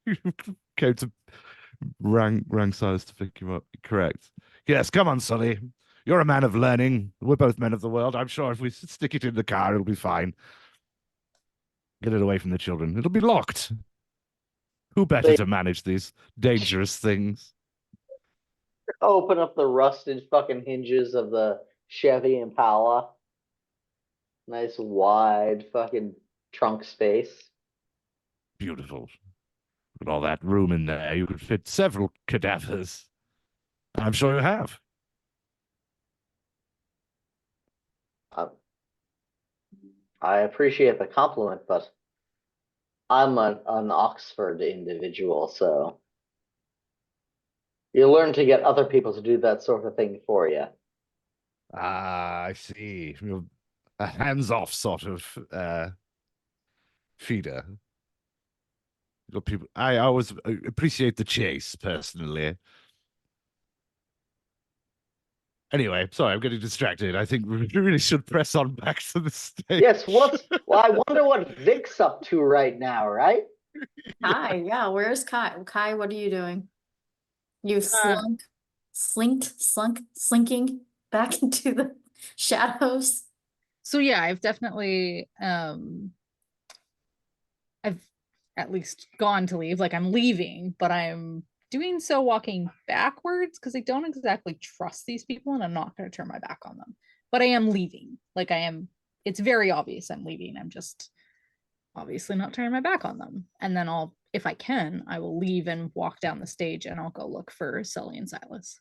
you came to rang Silas to pick him up. Correct. Yes, come on, Sully. You're a man of learning. We're both men of the world. I'm sure if we stick it in the car, it'll be fine. Get it away from the children. It'll be locked. Who better They- to manage these dangerous things? Open up the rusted fucking hinges of the Chevy Impala. Nice wide fucking trunk space. Beautiful. With all that room in there, you could fit several cadavers. I'm sure you have. Um, I appreciate the compliment, but I'm an Oxford individual, so you learn to get other people to do that sort of thing for you. Ah, I see. You're a hands-off sort of feeder. People, I always appreciate the chase personally. Anyway, sorry, I'm getting distracted. I think we really should press on back to the stage. Yes, well, I wonder what Vic's up to right now, right? Kai, yeah, where's Kai? Kai, what are you doing? You slinking back into the shadows. So yeah, I've definitely I've at least gone to leave. Like I'm leaving, but I'm doing so walking backwards because I don't exactly trust these people and I'm not going to turn my back on them. But I am leaving. Like I am, it's very obvious I'm leaving. I'm just obviously not turning my back on them. And then I'll, if I can, I will leave and walk down the stage and I'll go look for Sully and Silas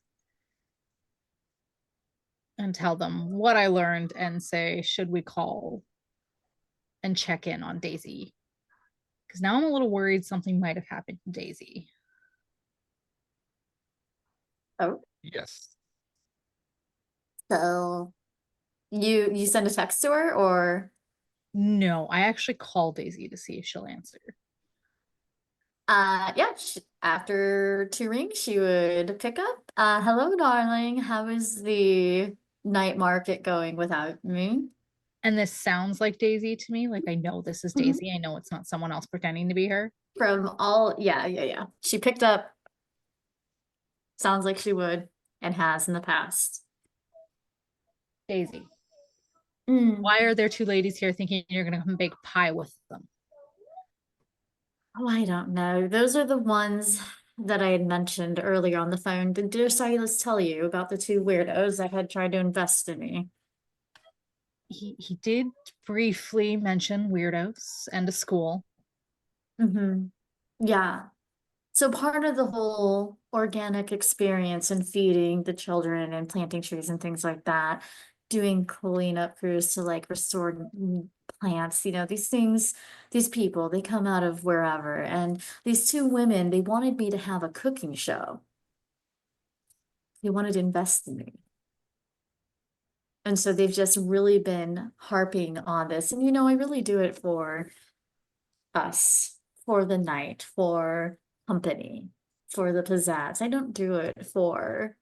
and tell them what I learned and say, should we call and check in on Daisy? Because now I'm a little worried something might have happened to Daisy. Oh, Yes. so you send a text to her or No, I actually call Daisy to see if she'll answer. yeah, after 2 rings she would pick up. Hello, darling. How is the night market going without me? And this sounds like Daisy to me. Like I know this is Mhm. Daisy. I know it's not someone else pretending to be her. From all, yeah. She picked up. Sounds like she would and has in the past. Daisy, Mm. why are there two ladies here thinking you're gonna come bake pie with them? Oh, I don't know. Those are the ones that I had mentioned earlier on the phone. Did dear Silas tell you about the two weirdos that had tried to invest in me? He did briefly mention weirdos and a school. Mm-hmm. Yeah. So part of the whole organic experience and feeding the children and planting trees and things like that, doing cleanup crews to like restore plants, these things, these people, they come out of wherever. And these two women, they wanted me to have a cooking show. They wanted to invest in me. And so they've just really been harping on this. And I really do it for us, for the night, for company, for the pizzazz. I don't do it for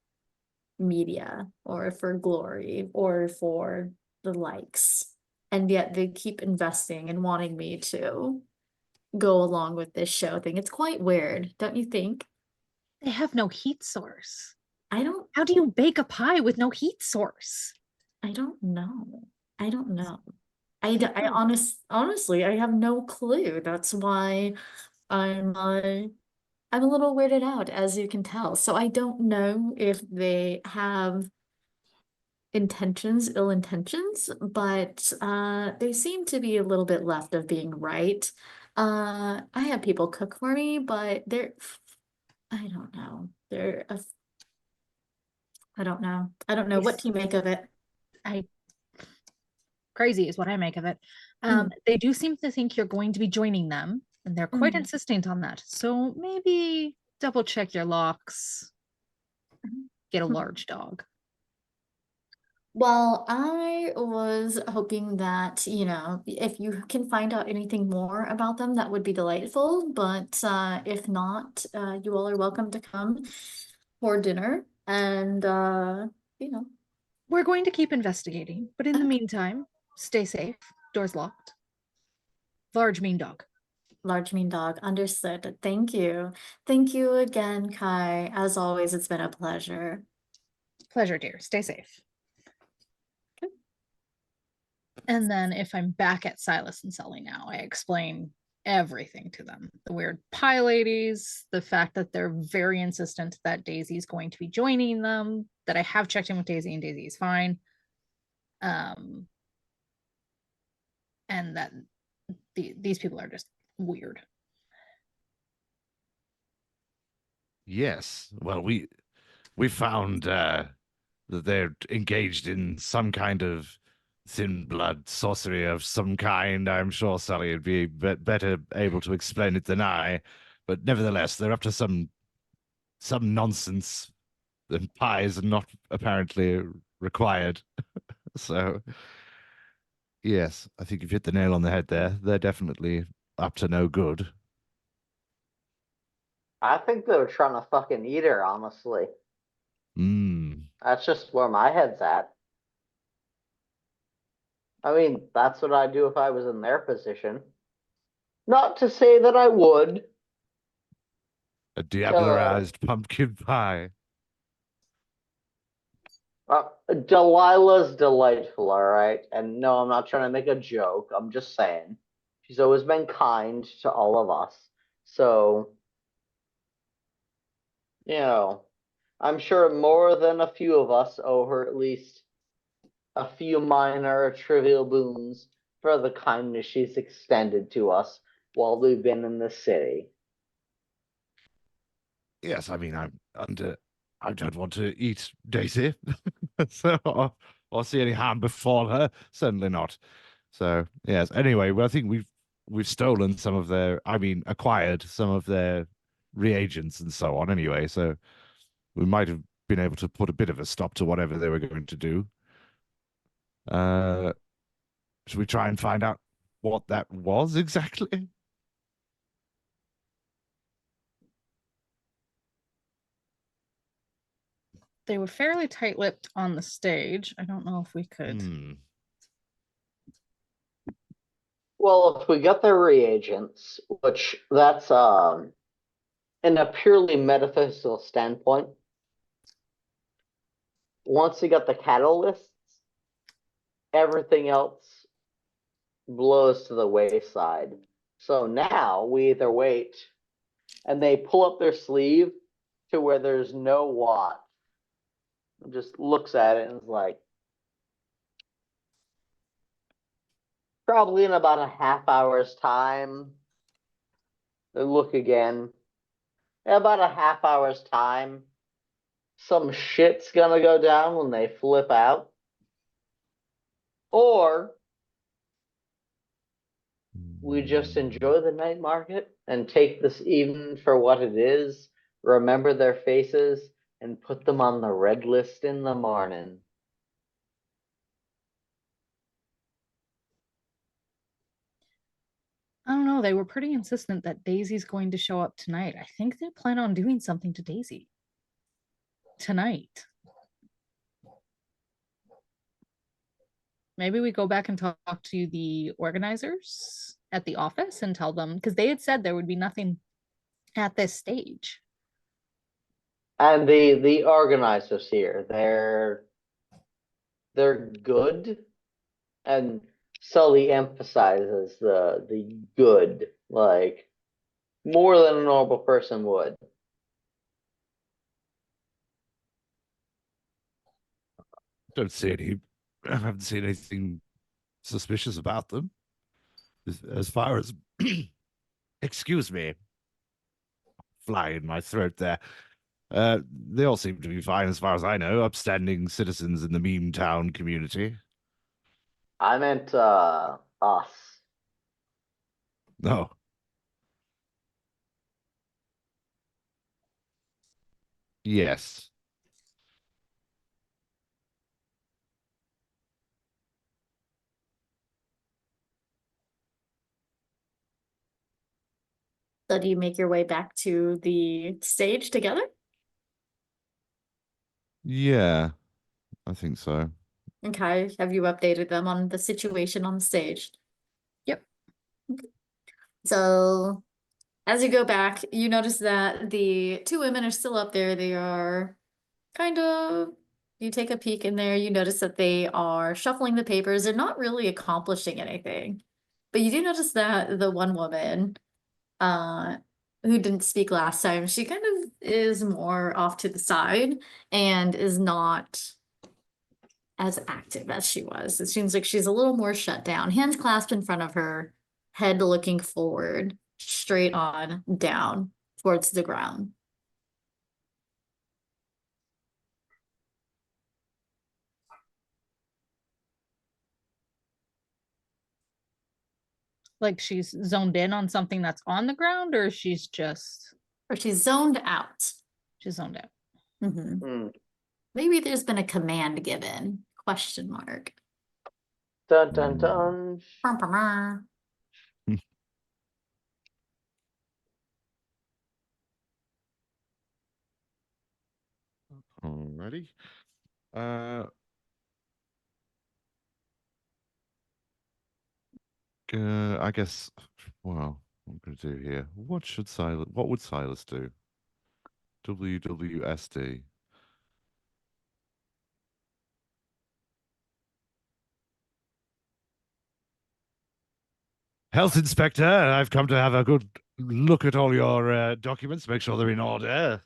media or for glory or for the likes. And yet they keep investing and wanting me to go along with this show thing. It's quite weird, don't you think? They have no heat source. I don't How do you bake a pie with no heat source? I don't know. I don't know. Honestly, I have no clue. That's why I'm a little weirded out, as you can tell. So I don't know if they have ill intentions, but they seem to be a little bit left of being right. I have people cook for me, but I don't know. I don't know. I don't know. What do you make of it? I crazy is what I make of it. Mm. They do seem to think you're going to be joining them, and they're quite Mm. insistent on that. So maybe double check your locks. Get a Hmm. large dog. Well, I was hoping that, if you can find out anything more about them, that would be delightful. But if not, you all are welcome to come for dinner. And, you know, We're going to keep investigating, but in the okay. meantime, stay safe. Doors locked. Large mean dog. Large mean dog. Understood. Thank you. Thank you again, Kai. As always, it's been a pleasure. Pleasure, dear. Stay safe. Okay. And then if I'm back at Silas and Sully now, I explain everything to them. The weird pie ladies, the fact that they're very insistent that Daisy's going to be joining them, that I have checked in with Daisy and Daisy is fine. And that these people are just weird. Yes. Well, we found that they're engaged in some kind of thin blood sorcery of some kind. I'm sure Sally would be better able to explain it than I, but nevertheless, they're up to some nonsense, and pies are not apparently required. So, yes, I think you've hit the nail on the head there. They're definitely up to no good. I think they were trying to fucking eat her, honestly. Hmm. That's just where my head's at. I mean, that's what I'd do if I was in their position. Not to say that I would. A diablerized pumpkin pie. Delilah's delightful, all right? And no, I'm not trying to make a joke. I'm just saying. She's always been kind to all of us. So, I'm sure more than a few of us owe her at least a few minor trivial boons for the kindness she's extended to us while we've been in the city. Yes, I mean, I don't want to eat Daisy, so or see any harm befall her. Certainly not. So yes. Anyway, well, I think we've stolen some of their, I mean, acquired some of their reagents and so on. Anyway, so we might have been able to put a bit of a stop to whatever they were going to do. Should we try and find out what that was exactly? They were fairly tight-lipped on the stage. I don't know if we could. Well, if we get their reagents, which that's in a purely metaphysical standpoint, once you got the catalysts, everything else blows to the wayside. So now we either wait and they pull up their sleeve to where there's no watch, just looks at it and is like, probably in about a half hour's time, they look again. In about a half hour's time, some shit's gonna go down when they flip out. Or we just enjoy the night market and take this evening for what it is, remember their faces, and put them on the red list in the morning. I don't know. They were pretty insistent that Daisy's going to show up tonight. I think they plan on doing something to Daisy tonight. Maybe we go back and talk to the organizers at the office and tell them, because they had said there would be nothing at this stage. And the organizers here, they're good, and Sully emphasizes the good, like more than a normal person would. Don't see any. I haven't seen anything suspicious about them. As far as, excuse me, fly in my throat there. They all seem to be fine as far as I know, upstanding citizens in the meme town community. I meant us. No. Yes. So do you make your way back to the stage together? Yeah, I think so. Okay, have you updated them on the situation on the stage? Yep. So as you go back, you notice that the two women are still up there. They are kind of, you take a peek in there, you notice that they are shuffling the papers. They're not really accomplishing anything. But you do notice that the one woman, uh, who didn't speak last time, she kind of is more off to the side and is not as active as she was. It seems like she's a little more shut down, hands clasped in front of her, head looking forward, straight on down towards the ground. Like she's zoned in on something that's on the ground, or she's Or she's zoned out. zoned out. Mhm. Hmm. Maybe there's been a command given. Question mark. Dun dun dun. Brr, brr, brr. Alrighty. I guess. Well, what I'm going to do here. What would Silas do? WWSD. Health Inspector, I've come to have a good look at all your documents, make sure they're in order.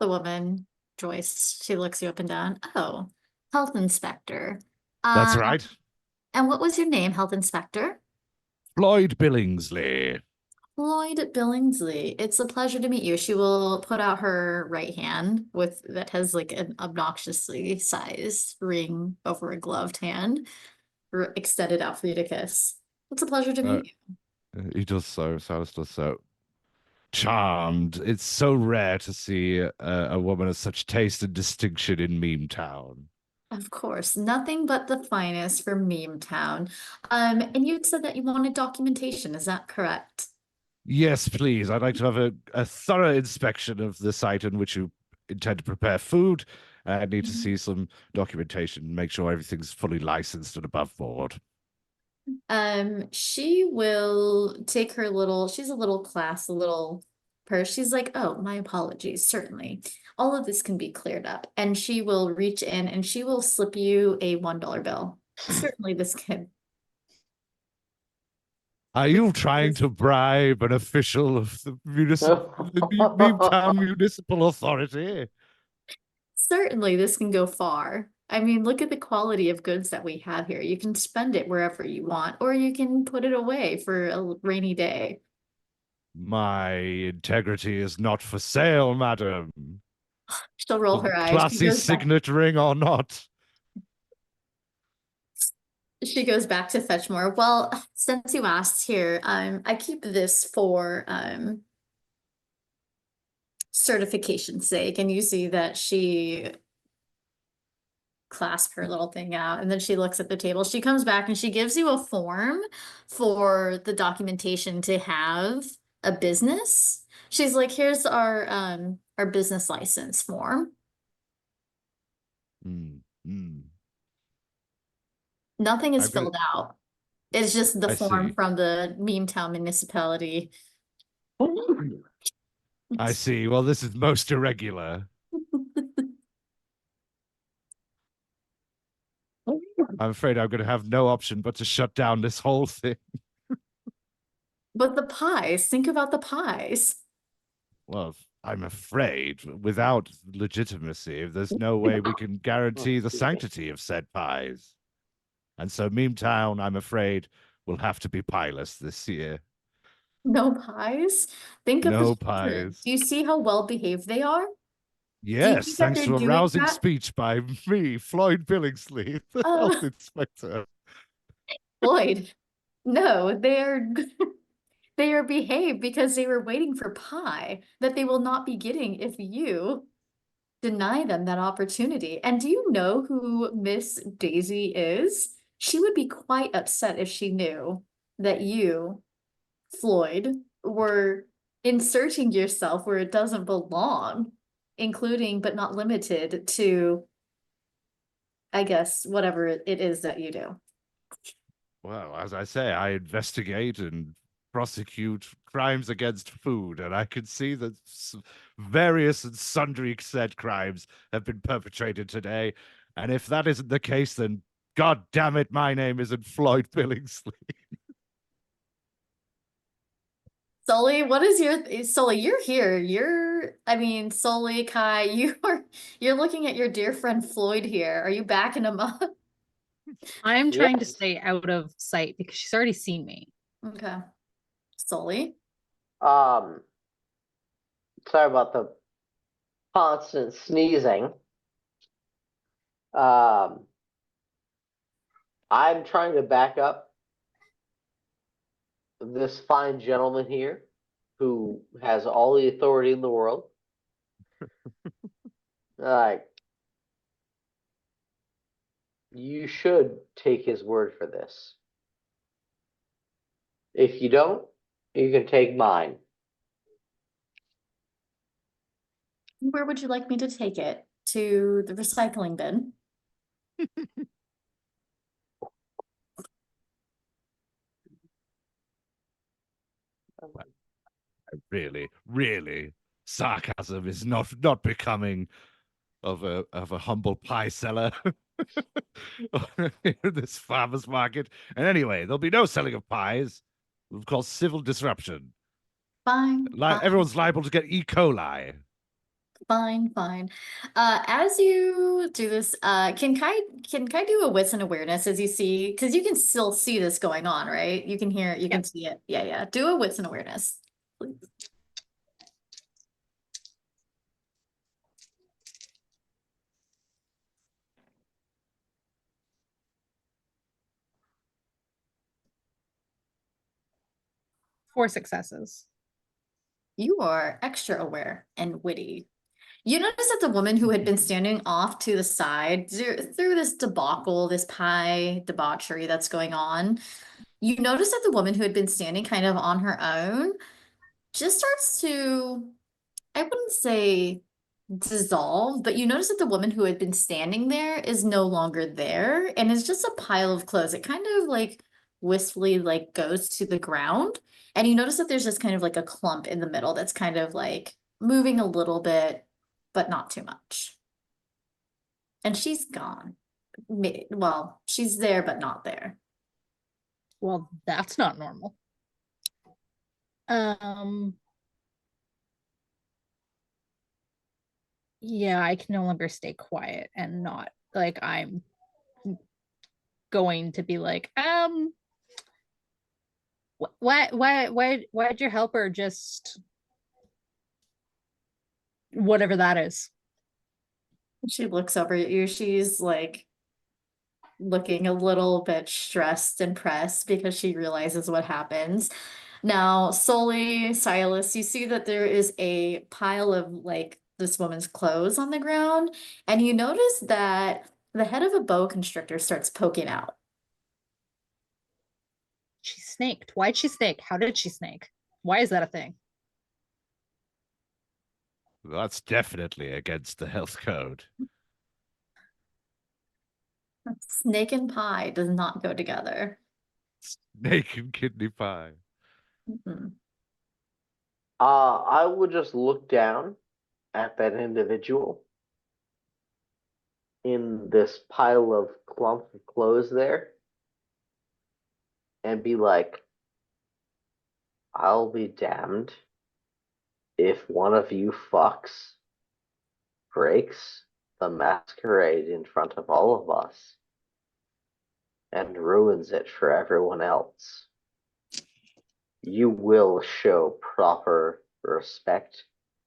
The woman, Joyce, she looks you up and down. Oh, health inspector. That's right. And what was your name, health inspector? Floyd Billingsley. Lloyd Billingsley. It's a pleasure to meet you. She will put out her right hand with that has like an obnoxiously sized ring over a gloved hand, extended out for you to kiss. It's a pleasure to meet you. He does so. Silas does so. Charmed. It's so rare to see a woman of such taste and distinction in Meme Town. Of course, nothing but the finest for Meme Town. And you said that you wanted documentation, is that correct? Yes, please. I'd like to have a thorough inspection of the site in which you intend to prepare food. I need to see some documentation, make sure everything's fully licensed and above board. She will take her little, she's a little class, a little purse. She's like, oh, my apologies, certainly. All of this can be cleared up. And she will reach in and she will slip you a $1 bill. Certainly this can. Are you trying to bribe an official of the Meme Town Municipal Authority? Certainly this can go far. I mean, look at the quality of goods that we have here. You can spend it wherever you want, or you can put it away for a rainy day. My integrity is not for sale, madam. She'll roll her eyes. Classy signet ring or not. She goes back to fetch more. Well, since you asked here, I keep this for certification's sake, and you see that she clasp her little thing out and then she looks at the table. She comes back and she gives you a form for the documentation to have a business. She's like, here's our business license form. Nothing is filled out. It's just the form from the Meme Town municipality. I see. Well, this is most irregular. I'm afraid I'm going to have no option but to shut down this whole thing. But the pies, think about the pies. Well, I'm afraid without legitimacy, there's no way we can guarantee the sanctity of said pies. And so Meme Town, I'm afraid, will have to be pieless this year. No pies? Think of no the children. pies. Do you see how well behaved they are? Yes, thanks to a rousing speech by me, Floyd Billingsley, the health inspector. Floyd, no, they are behaved because they were waiting for pie that they will not be getting if you deny them that opportunity. And do you know who Miss Daisy is? She would be quite upset if she knew that you, Floyd, were inserting yourself where it doesn't belong, including but not limited to, I guess, whatever it is that you do. Well, as I say, I investigate and prosecute crimes against food, and I can see that various and sundry said crimes have been perpetrated today. And if that isn't the case, then God damn it, my name isn't Floyd Billingsley. Sully, what is your Sully? You're here. Sully, Kai, you're looking at your dear friend Floyd here. Are you backing him up? I'm trying to Yes. stay out of sight because she's already seen me. Okay. Sully? Sorry about the constant sneezing. I'm trying to back up this fine gentleman here who has all the authority in the world. Like, you should take his word for this. If you don't, you can take mine. Where would you like me to take it? To the recycling bin? Really, really, sarcasm is not becoming of a humble pie seller in this farmer's market. And anyway, there'll be no selling of pies. We'll cause civil disruption. Fine, fine, Everyone's liable to get E. coli. fine. As you do this, can Kai do a wits and awareness as you see, because you can still see this going on, right? You can hear it, you can see it. Yeah. Do a wits and awareness, please. Four successes. You are extra aware and witty. You notice that the woman who had been standing off to the side through this debacle, this pie debauchery that's going on, you notice that the woman who had been standing kind of on her own just starts to, I wouldn't say dissolve, but you notice that the woman who had been standing there is no longer there and is just a pile of clothes. It kind of like wistfully like goes to the ground. And you notice that there's just kind of like a clump in the middle that's kind of like moving a little bit, but not too much. And she's gone. Well, she's there, but not there. Well, that's not normal. Yeah, I can no longer stay quiet and not like I'm going to be like, why'd your helper just whatever that is? She looks over at you. She's like looking a little bit stressed and pressed because she realizes what happens. Now, Sully, Silas, you see that there is a pile of like this woman's clothes on the ground, and you notice that the head of a boa constrictor starts poking out. She snaked. Why'd she snake? How did she snake? Why is that a thing? That's definitely against the health code. Snake and pie does not go together. Snake and kidney pie. Mhm. I would just look down at that individual in this pile of clump of clothes there and be like, I'll be damned if one of you fucks breaks the masquerade in front of all of us and ruins it for everyone else. You will show proper respect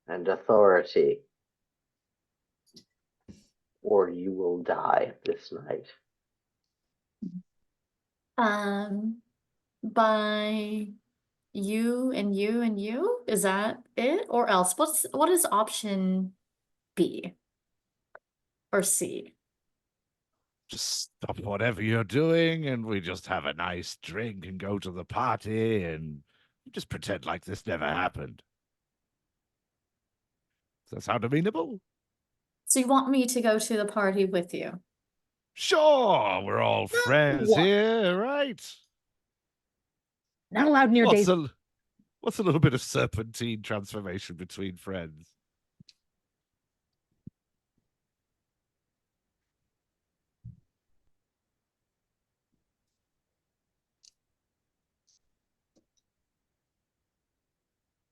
and authority, or you will die this night. By you and you and you? Is that it? Or else? What is option B or C? Just stop whatever you're doing and we just have a nice drink and go to the party and just pretend like this never happened. Does that sound amenable? So you want me to go to the party with you? Sure, we're all friends What? here, right? Not allowed near What's Dave. what's a little bit of serpentine transformation between friends?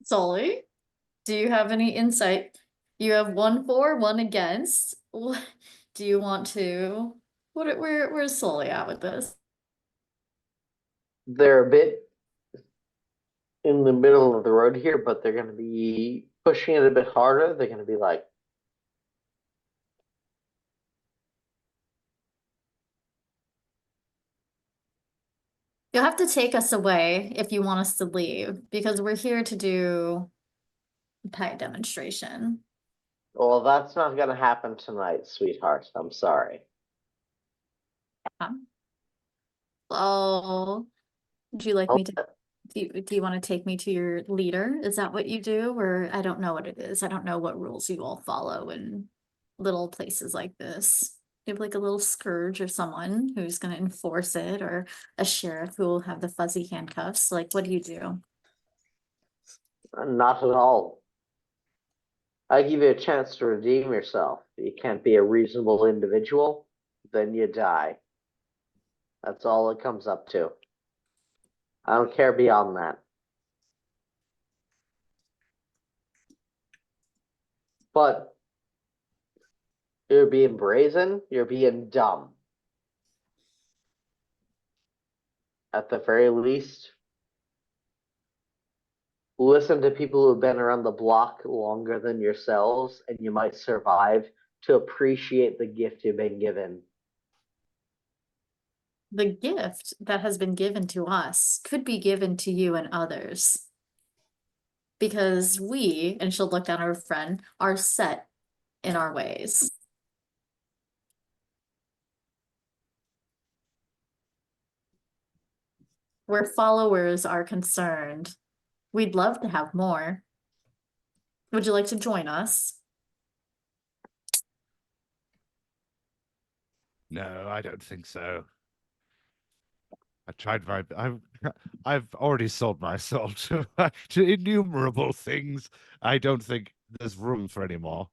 Sully, do you have any insight? You have 1 for, 1 against. Do you want to? Where's Sully at with this? They're a bit in the middle of the road here, but they're going to be pushing it a bit harder. They're going to be like, You'll have to take us away if you want us to leave, because we're here to do a pie demonstration. well, that's not going to happen tonight, sweetheart. I'm sorry. Oh, would you like me to? Oh, Do you want to take me to your leader? Is that what you do? Or I don't know what it is. I don't know what rules you all follow in little places like this. You have like a little scourge or someone who's going to enforce it, or a sheriff who will have the fuzzy handcuffs. Like, what do you do? not at all. I give you a chance to redeem yourself. You can't be a reasonable individual, then you die. That's all it comes up to. I don't care beyond that. But you're being brazen, you're being dumb. At the very least, listen to people who have been around the block longer than yourselves, and you might survive to appreciate the gift you've been given. The gift that has been given to us could be given to you and others. Because we, and she'll look down at her friend, are set in our ways. Where followers are concerned, we'd love to have more. Would you like to join us? No, I don't think so. I tried my. I've already sold my soul to innumerable things. I don't think there's room for any more.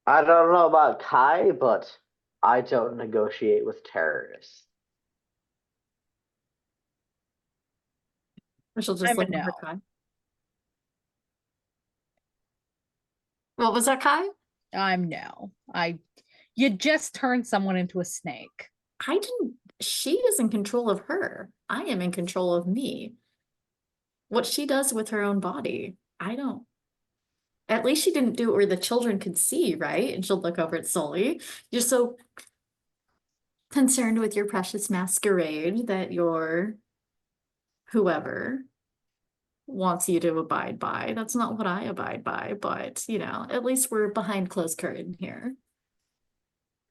I don't know about Kai, but I don't negotiate with terrorists. Or she'll just I'm a look at her no. Kai. What was that, Kai? I'm no. You just turned someone into a snake. I didn't. She is in control of her. I am in control of me. What she does with her own body, I don't. At least she didn't do it where the children could see, right? And she'll look over at Sully. You're so concerned with your precious masquerade that your whoever wants you to abide by. That's not what I abide by, but at least we're behind closed curtain here.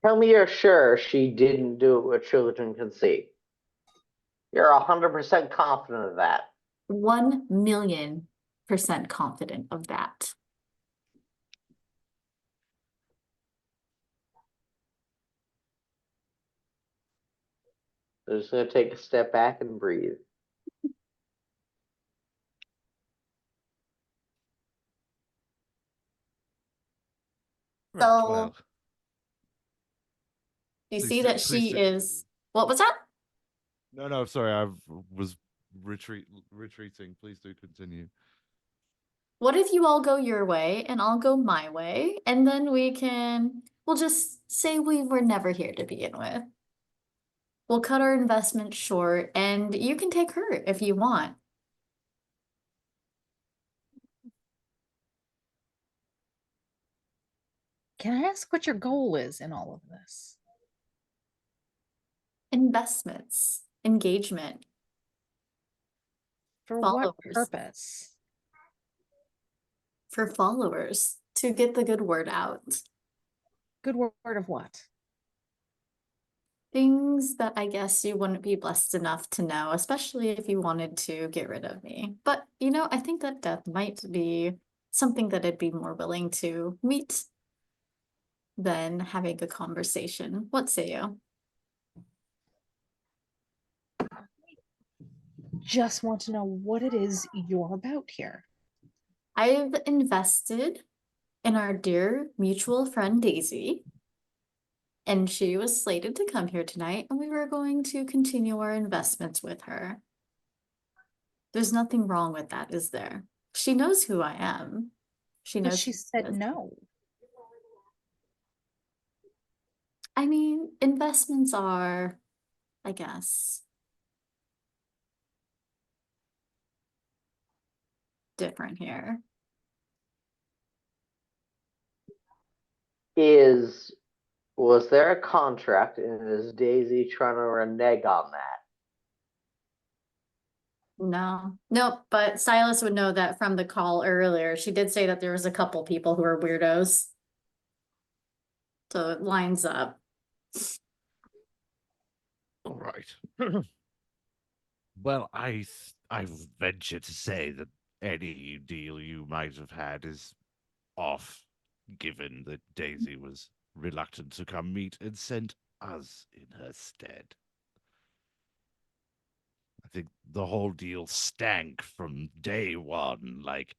Tell me you're sure she didn't do it where children can see. You're 100% confident of that. 1,000,000% confident of that. I'm just going to take a step back and breathe. Right, So well, you please see do- that please she do is. continue. What was that? No, sorry. I was retreating. Please do continue. What if you all go your way and I'll go my way, and then we'll just say we were never here to begin with. We'll cut our investment short, and you can take her if you want. Can I ask what your goal is in all of this? Investments, engagement, For what followers, purpose? for followers to get the good word out. Good word of what? Things that I guess you wouldn't be blessed enough to know, especially if you wanted to get rid of me. But, I think that death might be something that I'd be more willing to meet than having a conversation. What say you? Just want to know what it is you're about here. I've invested in our dear mutual friend Daisy, and she was slated to come here tonight, and we were going to continue our investments with her. There's nothing wrong with that, is there? She knows who I am. She But knows she who said is. no. I mean, investments are, I guess, different here. Was there a contract and is Daisy trying to renege on that? No, nope, but Silas would know that from the call earlier. She did say that there was a couple people who are weirdos. So it lines up. All right. Well, I venture to say that any deal you might have had is off, given that Daisy was reluctant to come meet and sent us in her stead. I think the whole deal stank from day one, like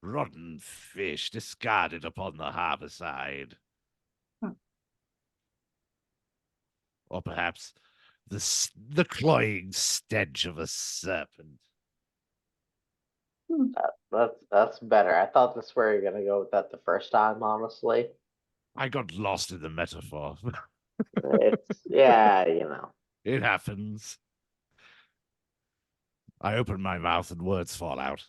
rotten fish discarded upon the harbor side. Hmm. Or perhaps the cloying stench of a serpent. That's better. I thought that's where you're gonna go with that the first time, honestly. I got lost in the metaphor. It's yeah, you know. It happens. I open my mouth and words fall out.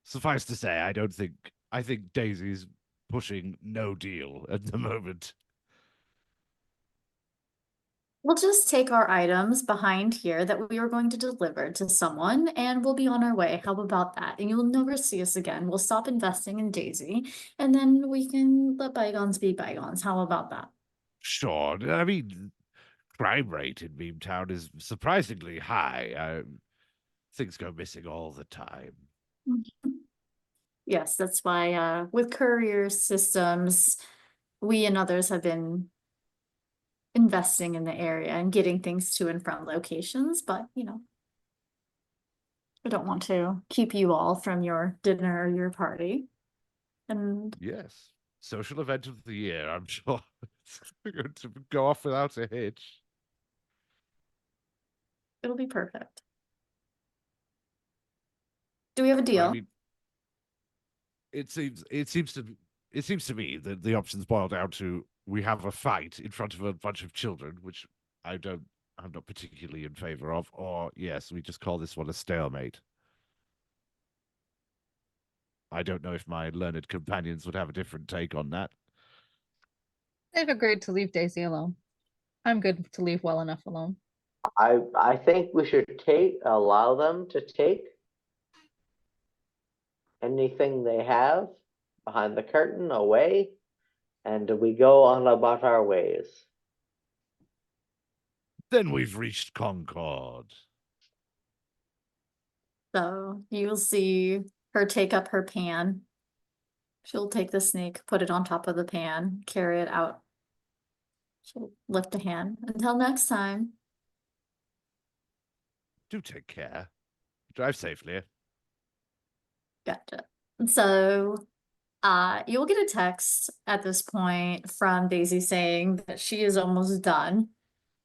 Suffice to say, I think Daisy's pushing no deal at the moment. We'll just take our items behind here that we were going to deliver to someone and we'll be on our way. How about that? And you'll never see us again. We'll stop investing in Daisy and then we can let bygones be bygones. How about that? Sure. I mean, crime rate in Beamtown is surprisingly high. Things go missing all the time. Yes, that's why with courier systems, we and others have been investing in the area and getting things to and from locations, but I don't want to keep you all from your dinner or your party. And Yes. Social event of the year, I'm sure. It's going to go off without a hitch. it'll be perfect. Do we have a But I deal? mean, it seems to me that the options boil down to we have a fight in front of a bunch of children, which I'm not particularly in favor of, or yes, we just call this one a stalemate. I don't know if my learned companions would have a different take on that. They've agreed to leave Daisy alone. I'm good to leave well enough alone. I think we should allow them to take anything they have behind the curtain away, and we go on about our ways. Then we've reached Concord. So you'll see her take up her pan. She'll take the snake, put it on top of the pan, carry it out. She'll lift a hand. Until next time. Do take care. Drive safely. Gotcha. So you'll get a text at this point from Daisy saying that she is almost done,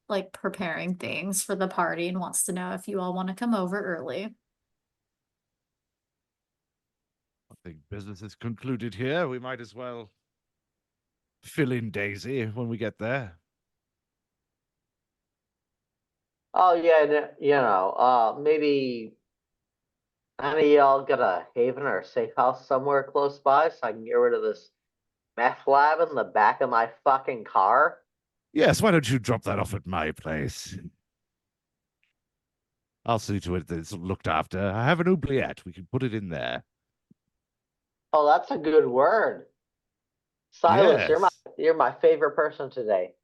like preparing things for the party and wants to know if you all want to come over early. I think business is concluded here. We might as well fill in Daisy when we get there. Oh yeah, maybe any of y'all got a haven or a safe house somewhere close by so I can get rid of this meth lab in the back of my fucking car? Yes, why don't you drop that off at my place? I'll see to it that it's looked after. I have an oubliette. We can put it in there. Oh, that's a good word. Silas, Yes. you're my favorite person today.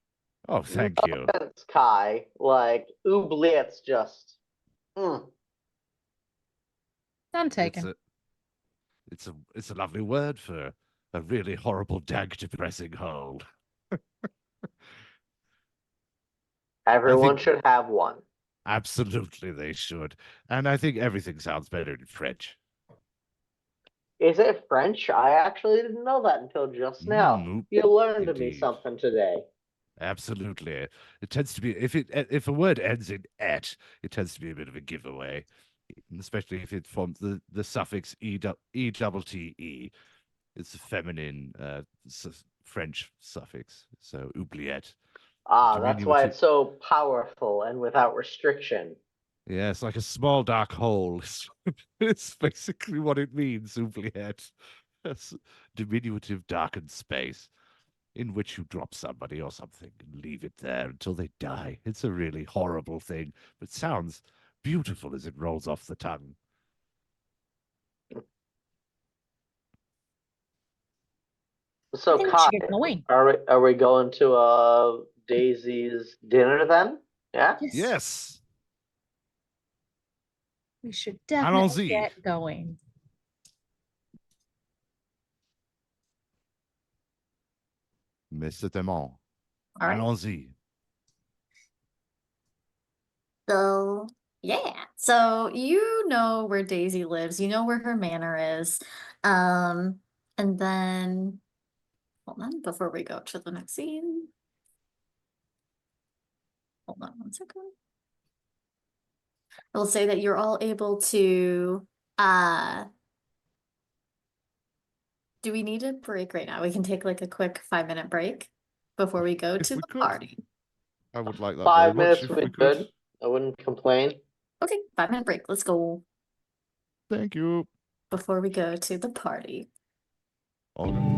Oh, thank you. Offense, Kai. Like oubliettes just None It's taken. it's a lovely word for a really horrible, dank, depressing hole. everyone think- should have one. Absolutely, they should. And I think everything sounds better in French. Is it French? I actually didn't know that until just now. Mm, You learned me indeed. something today. Absolutely. It tends to be if a word ends in et, it tends to be a bit of a giveaway, especially if it forms the suffix e double t e. It's a feminine French suffix, so oubliette. Ah, that's why Diminutive. it's so powerful and without restriction. Yeah, it's like a small dark hole. It's basically what it means, oubliette. That's diminutive darkened space in which you drop somebody or something and leave it there until they die. It's a really horrible thing, but sounds beautiful as it rolls off the tongue. So, think we Kai, should get going. are we going to Daisy's dinner then? Yeah. Yes. We should definitely Allons-y. get going. Mais certainement. All right. Allons-y. So, yeah. So you know where Daisy lives, you know where her manor is. And then hold on before we go to the next scene. Hold on one second. I will say that you're all able to do we need a break right now? We can take like a quick 5-minute break before we go If to we the could. party. I would like that very 5 much minutes if would we be could. good. I wouldn't complain. Okay, 5-minute break. Let's go Thank you. before we go to the party. Okay.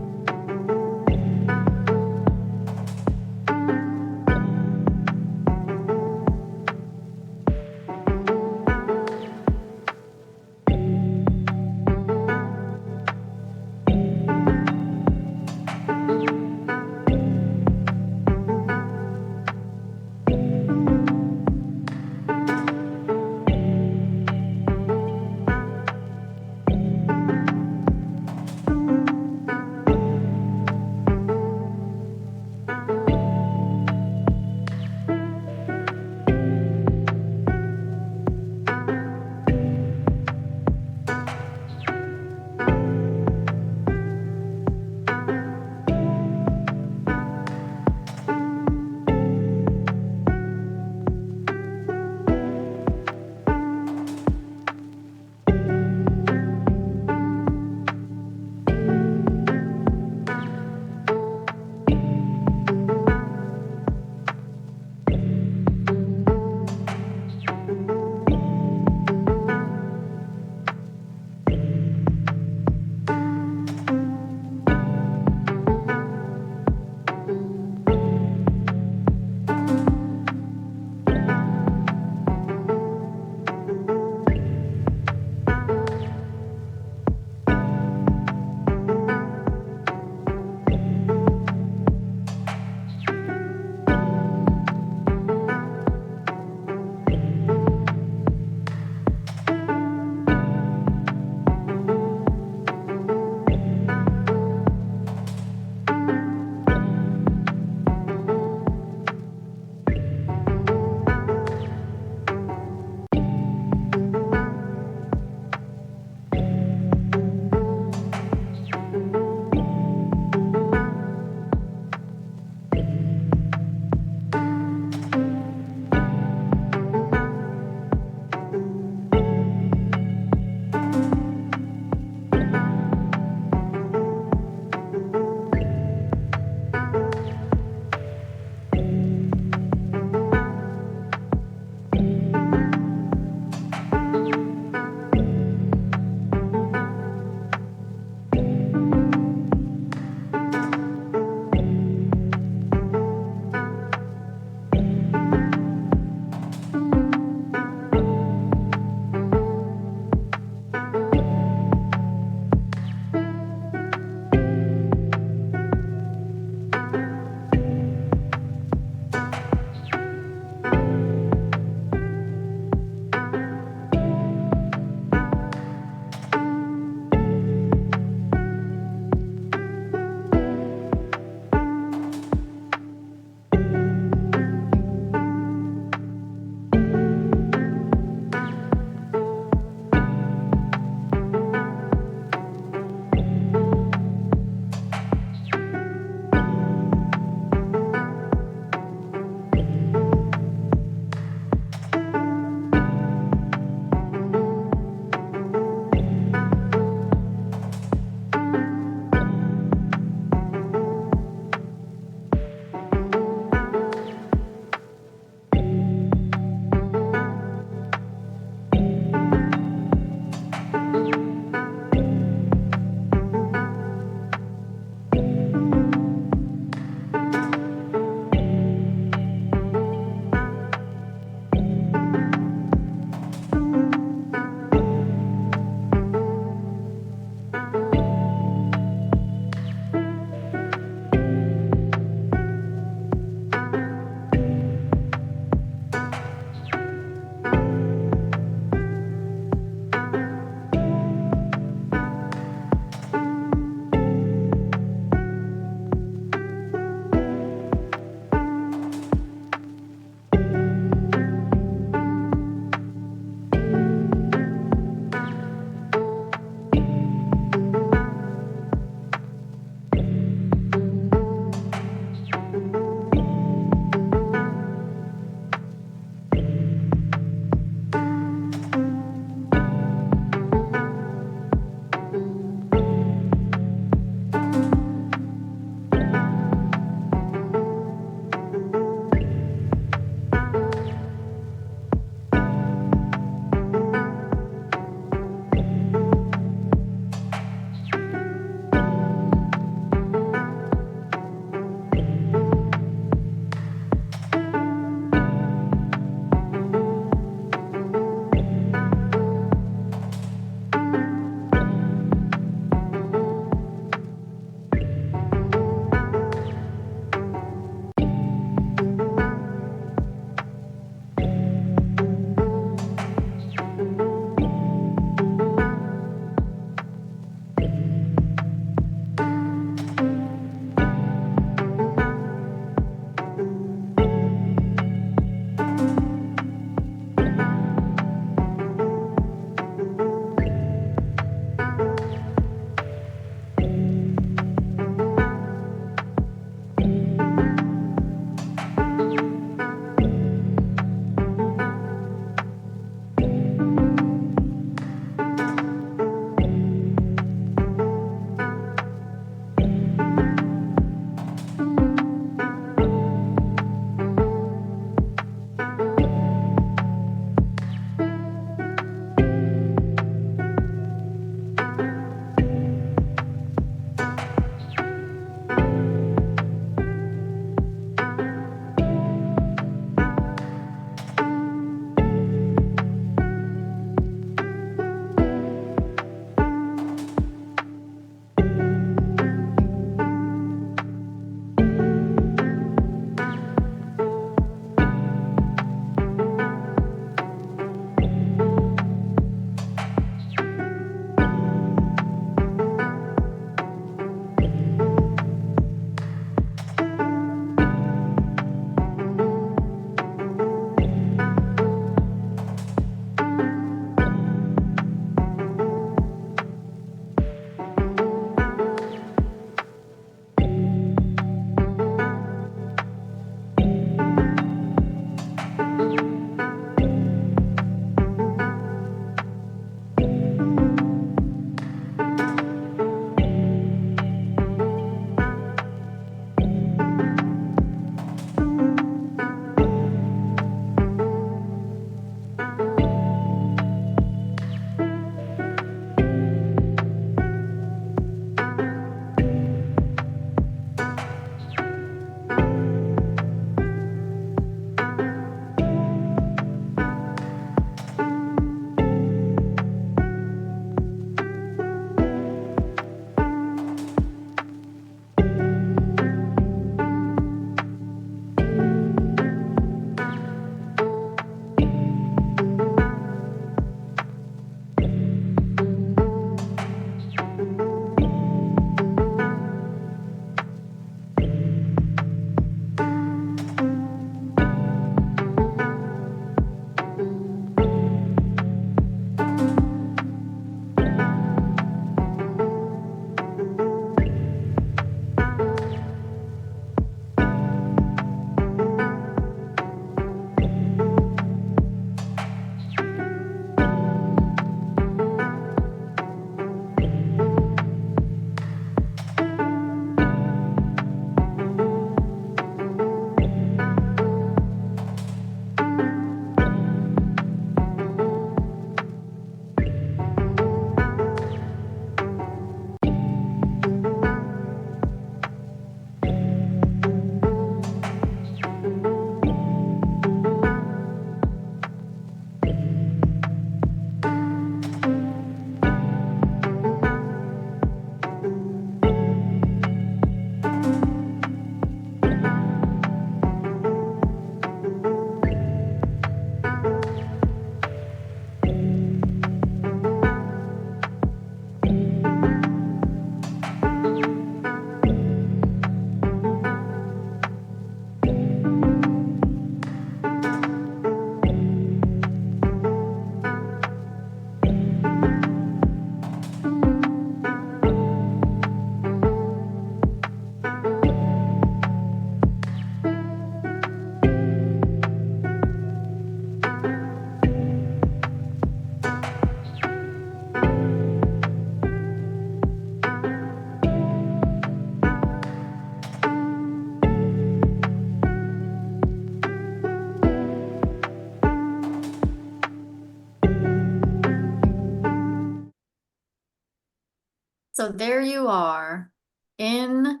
So there you are in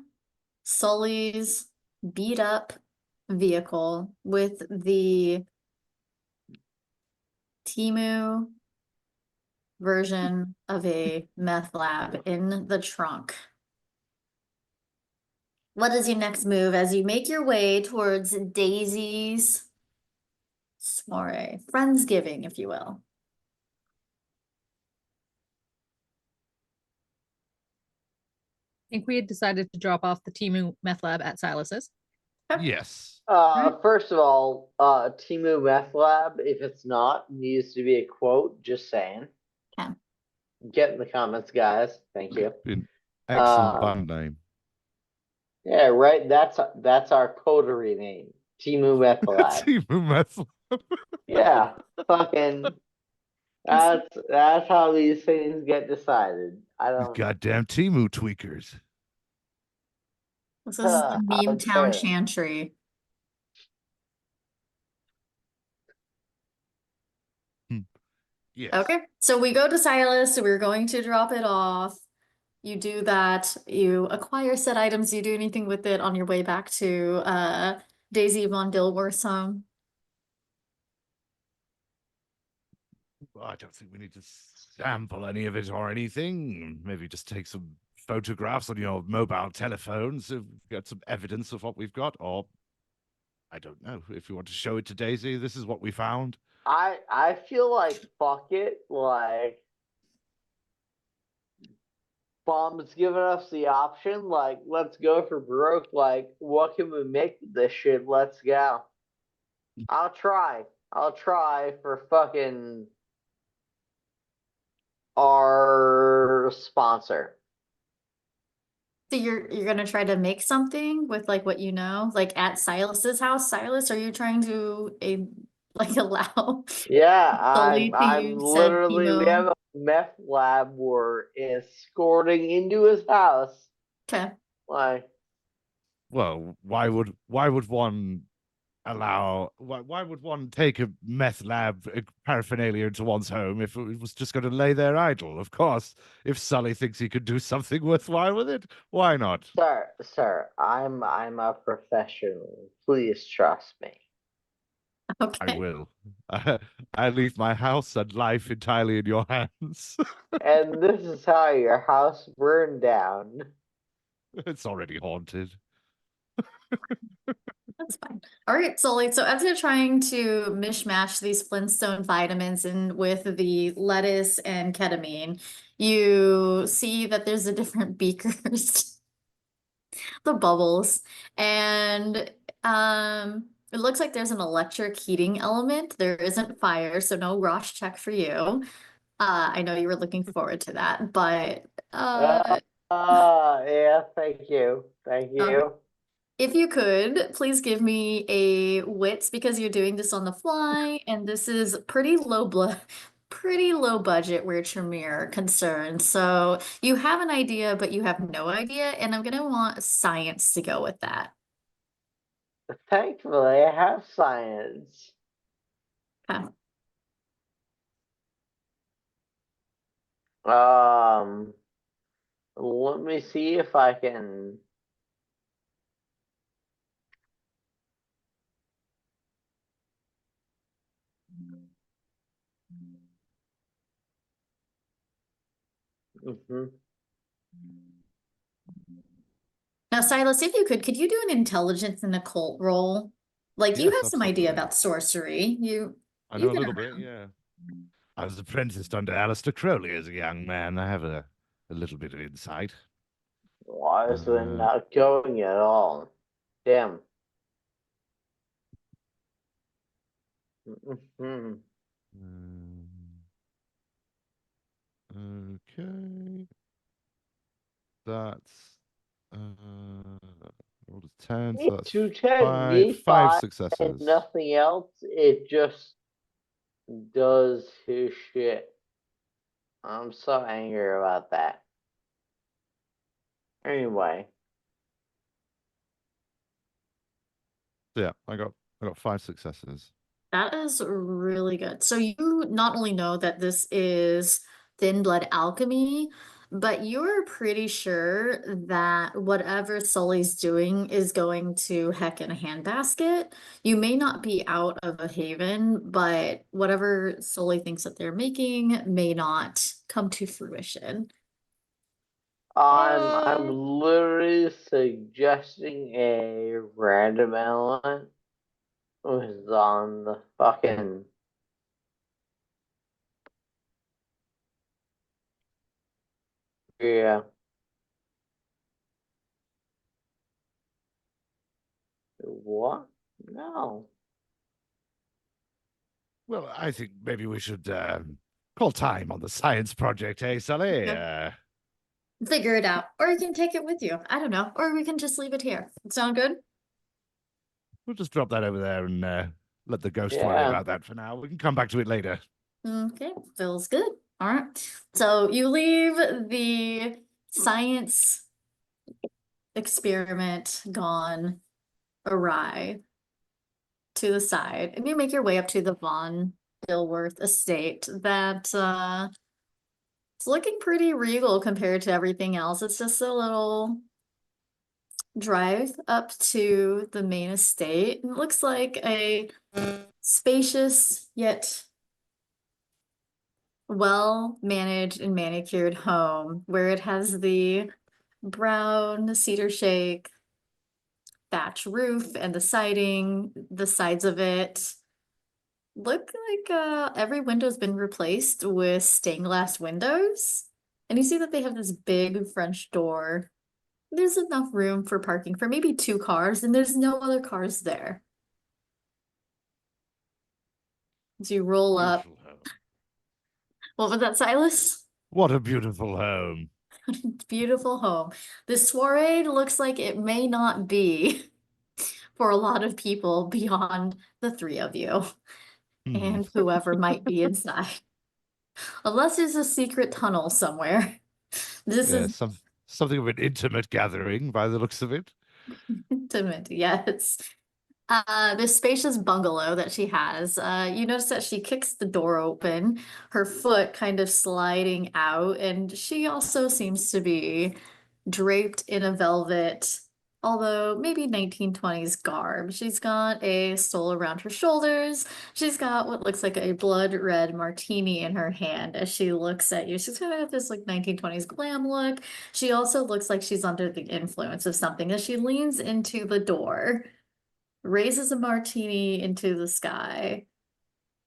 Sully's beat up vehicle with the Timu version of a meth lab in the trunk. What is your next move as you make your way towards Daisy's soiree? Friendsgiving, if you will. I think we had decided to drop off the Timu meth lab at Silas's. Yes. First of all, Timu Meth Lab, if it's not, needs to be a quote. Just saying. Okay. Get in the comments, guys. Thank you. An excellent Uh, band name. Yeah, right. That's our coterie name. Timu Meth Lab. Timu Meth. Yeah. Fucking that's how these things get decided. I don't Goddamn Timu tweakers. This is the how Meme Town dare. Chantry. Yes. Okay, so we go to Silas, so we're going to drop it off. You do that, you acquire said items, you do anything with it on your way back to Daisy von Dilworth's home? Well, I don't think we need to sample any of it or anything. Maybe just take some photographs on your mobile telephones to get some evidence of what we've got. Or, I don't know, if you want to show it to Daisy, this is what we found. I feel like fuck it, like Bomb's giving us the option, like let's go for broke, like what can we make with this shit? Let's go. I'll try for fucking our sponsor. So you're gonna try to make something with like what you know, like at Silas's house. Silas, are you trying to allow Yeah, Sully to I'm use said literally we have chemo? a meth lab we're escorting into his house. Okay. Like Well, why would one why would one take a meth lab paraphernalia into one's home if it was just going to lay there idle? Of course, if Sully thinks he could do something worthwhile with it, why not? sir, I'm a professional. Please trust me. I Okay. will. I leave my house and life entirely in your hands. And this is how your house burned down. It's already haunted. That's fine. All right, Sully. So as you're trying to mishmash these Flintstone vitamins in with the lettuce and ketamine, you see that there's a different beakers, the bubbles, and it looks like there's an electric heating element. There isn't fire, so no Rosh check for you. I know you were looking forward to that, but Yeah, thank you. Thank okay. you. If you could, please give me a wits because you're doing this on the fly, and this is pretty low budget where Tremere concerned. So you have an idea, but you have no idea, and I'm gonna want science to go with that. Thankfully, I have science. Okay. Let me see if I can. Mhm. Now, Silas, if you could you do an intelligence and occult roll? Like you Yes, have some idea absolutely. about sorcery. I know You've a been little bit, around. yeah. I was apprenticed under Alistair Crowley as a young man. I have a little bit of insight. Why is it not going at all? Damn. Mhm. Okay. That's rolled a 10, so that's 210, five need 5 and successes. nothing else. It just does his shit. I'm so angry about that. Anyway, Yeah, I got 5 successes. That is really good. So you not only know that this is thin blood alchemy, but you're pretty sure that whatever Sully's doing is going to heck in a handbasket. You may not be out of a haven, but whatever Sully thinks that they're making may not come to fruition. I'm literally suggesting a random element was on the fucking. Yeah. What? No. Well, I think maybe we should call time on the science project, hey, Sully? Okay. Figure it out, or you can take it with you. I don't know, or we can just leave it here. Sound good? We'll just drop that over there and let the ghost worry Yeah. about that for now. We can come back to it later. Okay, feels good. All right. So you leave the science experiment gone awry to the side, and you make your way up to the Von Dilworth estate that it's looking pretty regal compared to everything else. It's just a little drive up to the main estate. And it looks like a spacious yet well managed and manicured home where it has the brown cedar shake thatch roof and the siding, the sides of it look like every window's been replaced with stained glass windows. And you see that they have this big French door. There's enough room for parking for maybe 2 cars, and there's no other cars there. So you roll up. Beautiful home. What was that, Silas? What a beautiful home. Beautiful home. This soiree looks like it may not be for a lot of people beyond the 3 of you and whoever might be inside. Unless there's a secret tunnel somewhere. This Yeah, is something of an intimate gathering by the looks of it. intimate, yes. This spacious bungalow that she has, you notice that she kicks the door open, her foot kind of sliding out, and she also seems to be draped in a velvet, although maybe 1920s garb. She's got a stole around her shoulders. She's got what looks like a blood red martini in her hand as she looks at you. She's kind of got this like 1920s glam look. She also looks like she's under the influence of something as she leans into the door, raises a martini into the sky,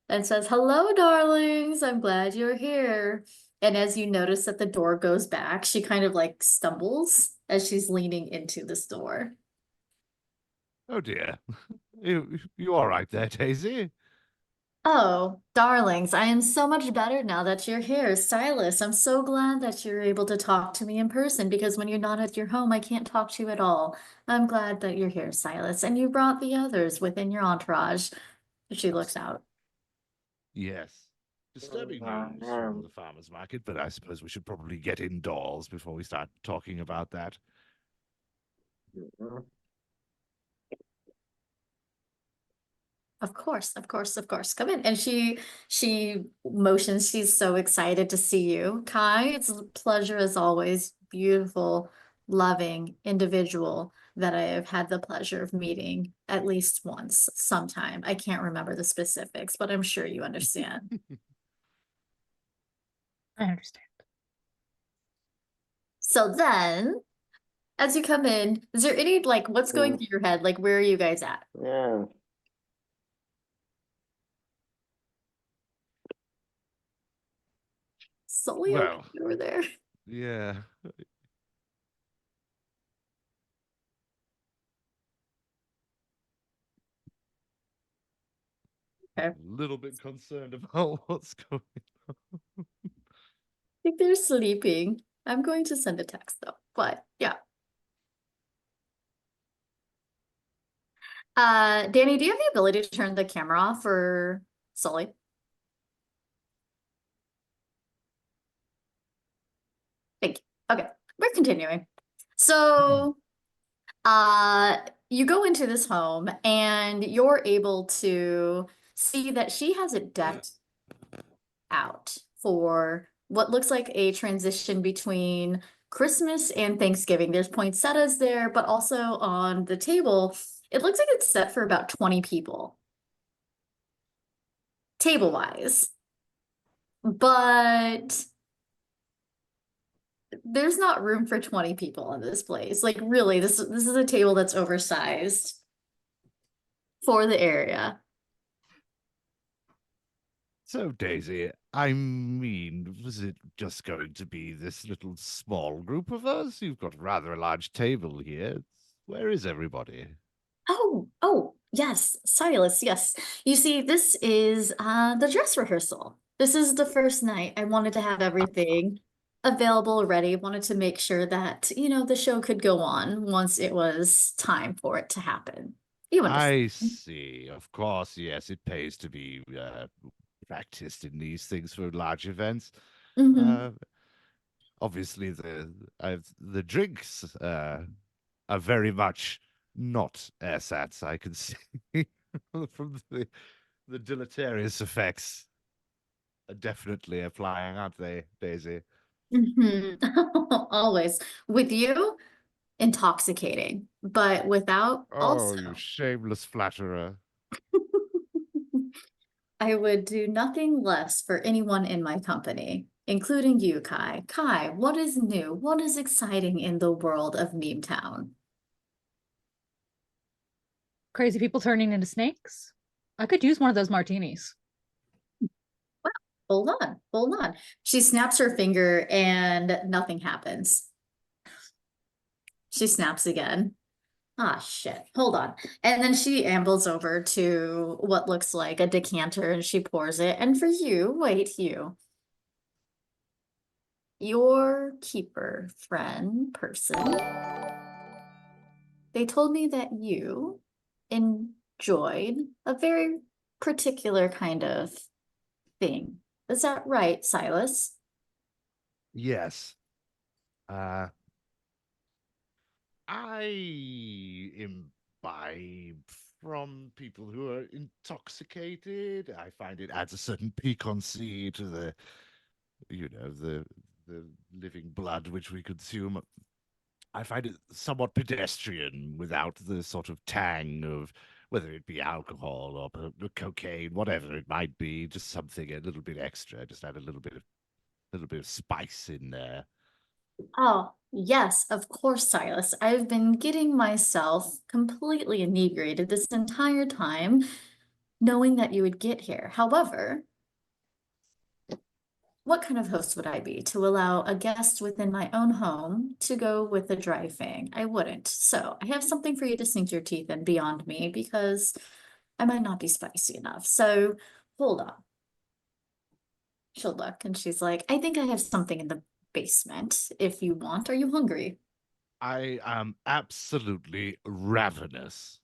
and says, "Hello, darlings. I'm glad you're here." And as you notice that the door goes back, she kind of like stumbles as she's leaning into this door. Oh dear. You all right there, Daisy? Oh, darlings, I am so much better now that you're here. Silas, I'm so glad that you're able to talk to me in person because when you're not at your home, I can't talk to you at all. I'm glad that you're here, Silas, and you brought the others within your entourage. She looks out. Yes. Disturbing news from the farmer's market, but I suppose we should probably get indoors before we start talking about that. Of course, of course, of course. Come in. And she motions, she's so excited to see you. Kai, it's a pleasure as always. Beautiful, loving individual that I have had the pleasure of meeting at least once sometime. I can't remember the specifics, but I'm sure you understand. I understand. So then, as you come in, is there any like what's going through your head? Like, where are you guys at? Yeah. Sully Well. over there. Yeah. Okay. A little bit concerned about what's going on. I think they're sleeping. I'm going to send a text though, but yeah. Danny, do you have the ability to turn the camera off for Sully? Thank you. Okay, we're continuing. So, you go into this home and you're able to see that she has it decked out for what looks like a transition between Christmas and Thanksgiving. There's poinsettias there, but also on the table, it looks like it's set for about 20 people, table-wise. But there's not room for 20 people in this place. Like really, this is a table that's oversized for the area. So, Daisy, I mean, was it just going to be this little small group of us? You've got rather a large table here. Where is everybody? Oh, yes, Silas, yes. You see, this is the dress rehearsal. This is the first night. I wanted to have everything available ready. Wanted to make sure that, the show could go on once it was time for it to happen. You understand. I see. Of course, yes, it pays to be practiced in these things for large events. Mhm. Uh, obviously, the drinks are very much not ersatz. I can see from the deleterious effects are definitely applying, aren't they, Daisy? Mhm. Always. With you, intoxicating, but without Oh, also. you shameless flatterer. I would do nothing less for anyone in my company, including you, Kai. Kai, what is new? What is exciting in the world of Meme Town? Crazy people turning into snakes. I could use one of those martinis. Hold on, hold on. She snaps her finger and nothing happens. She snaps again. Ah, shit. Hold on. And then she ambles over to what looks like a decanter and she pours it. And for you, wait, your keeper, friend, person, they told me that you enjoyed a very particular kind of thing. Is that right, Silas? Yes. Uh, I imbibe from people who are intoxicated. I find it adds a certain piquancy to the living blood which we consume. I find it somewhat pedestrian without the sort of tang of whether it be alcohol or cocaine, whatever it might be, just something a little bit extra, just add a little bit of spice in there. Oh, yes, of course, Silas. I've been getting myself completely inebriated this entire time, knowing that you would get here. However, what kind of host would I be to allow a guest within my own home to go with a dry fang? I wouldn't. So I have something for you to sink your teeth in beyond me because I might not be spicy enough. So hold on. She'll look and she's like, I think I have something in the basement if you want. Are you hungry? I am absolutely ravenous.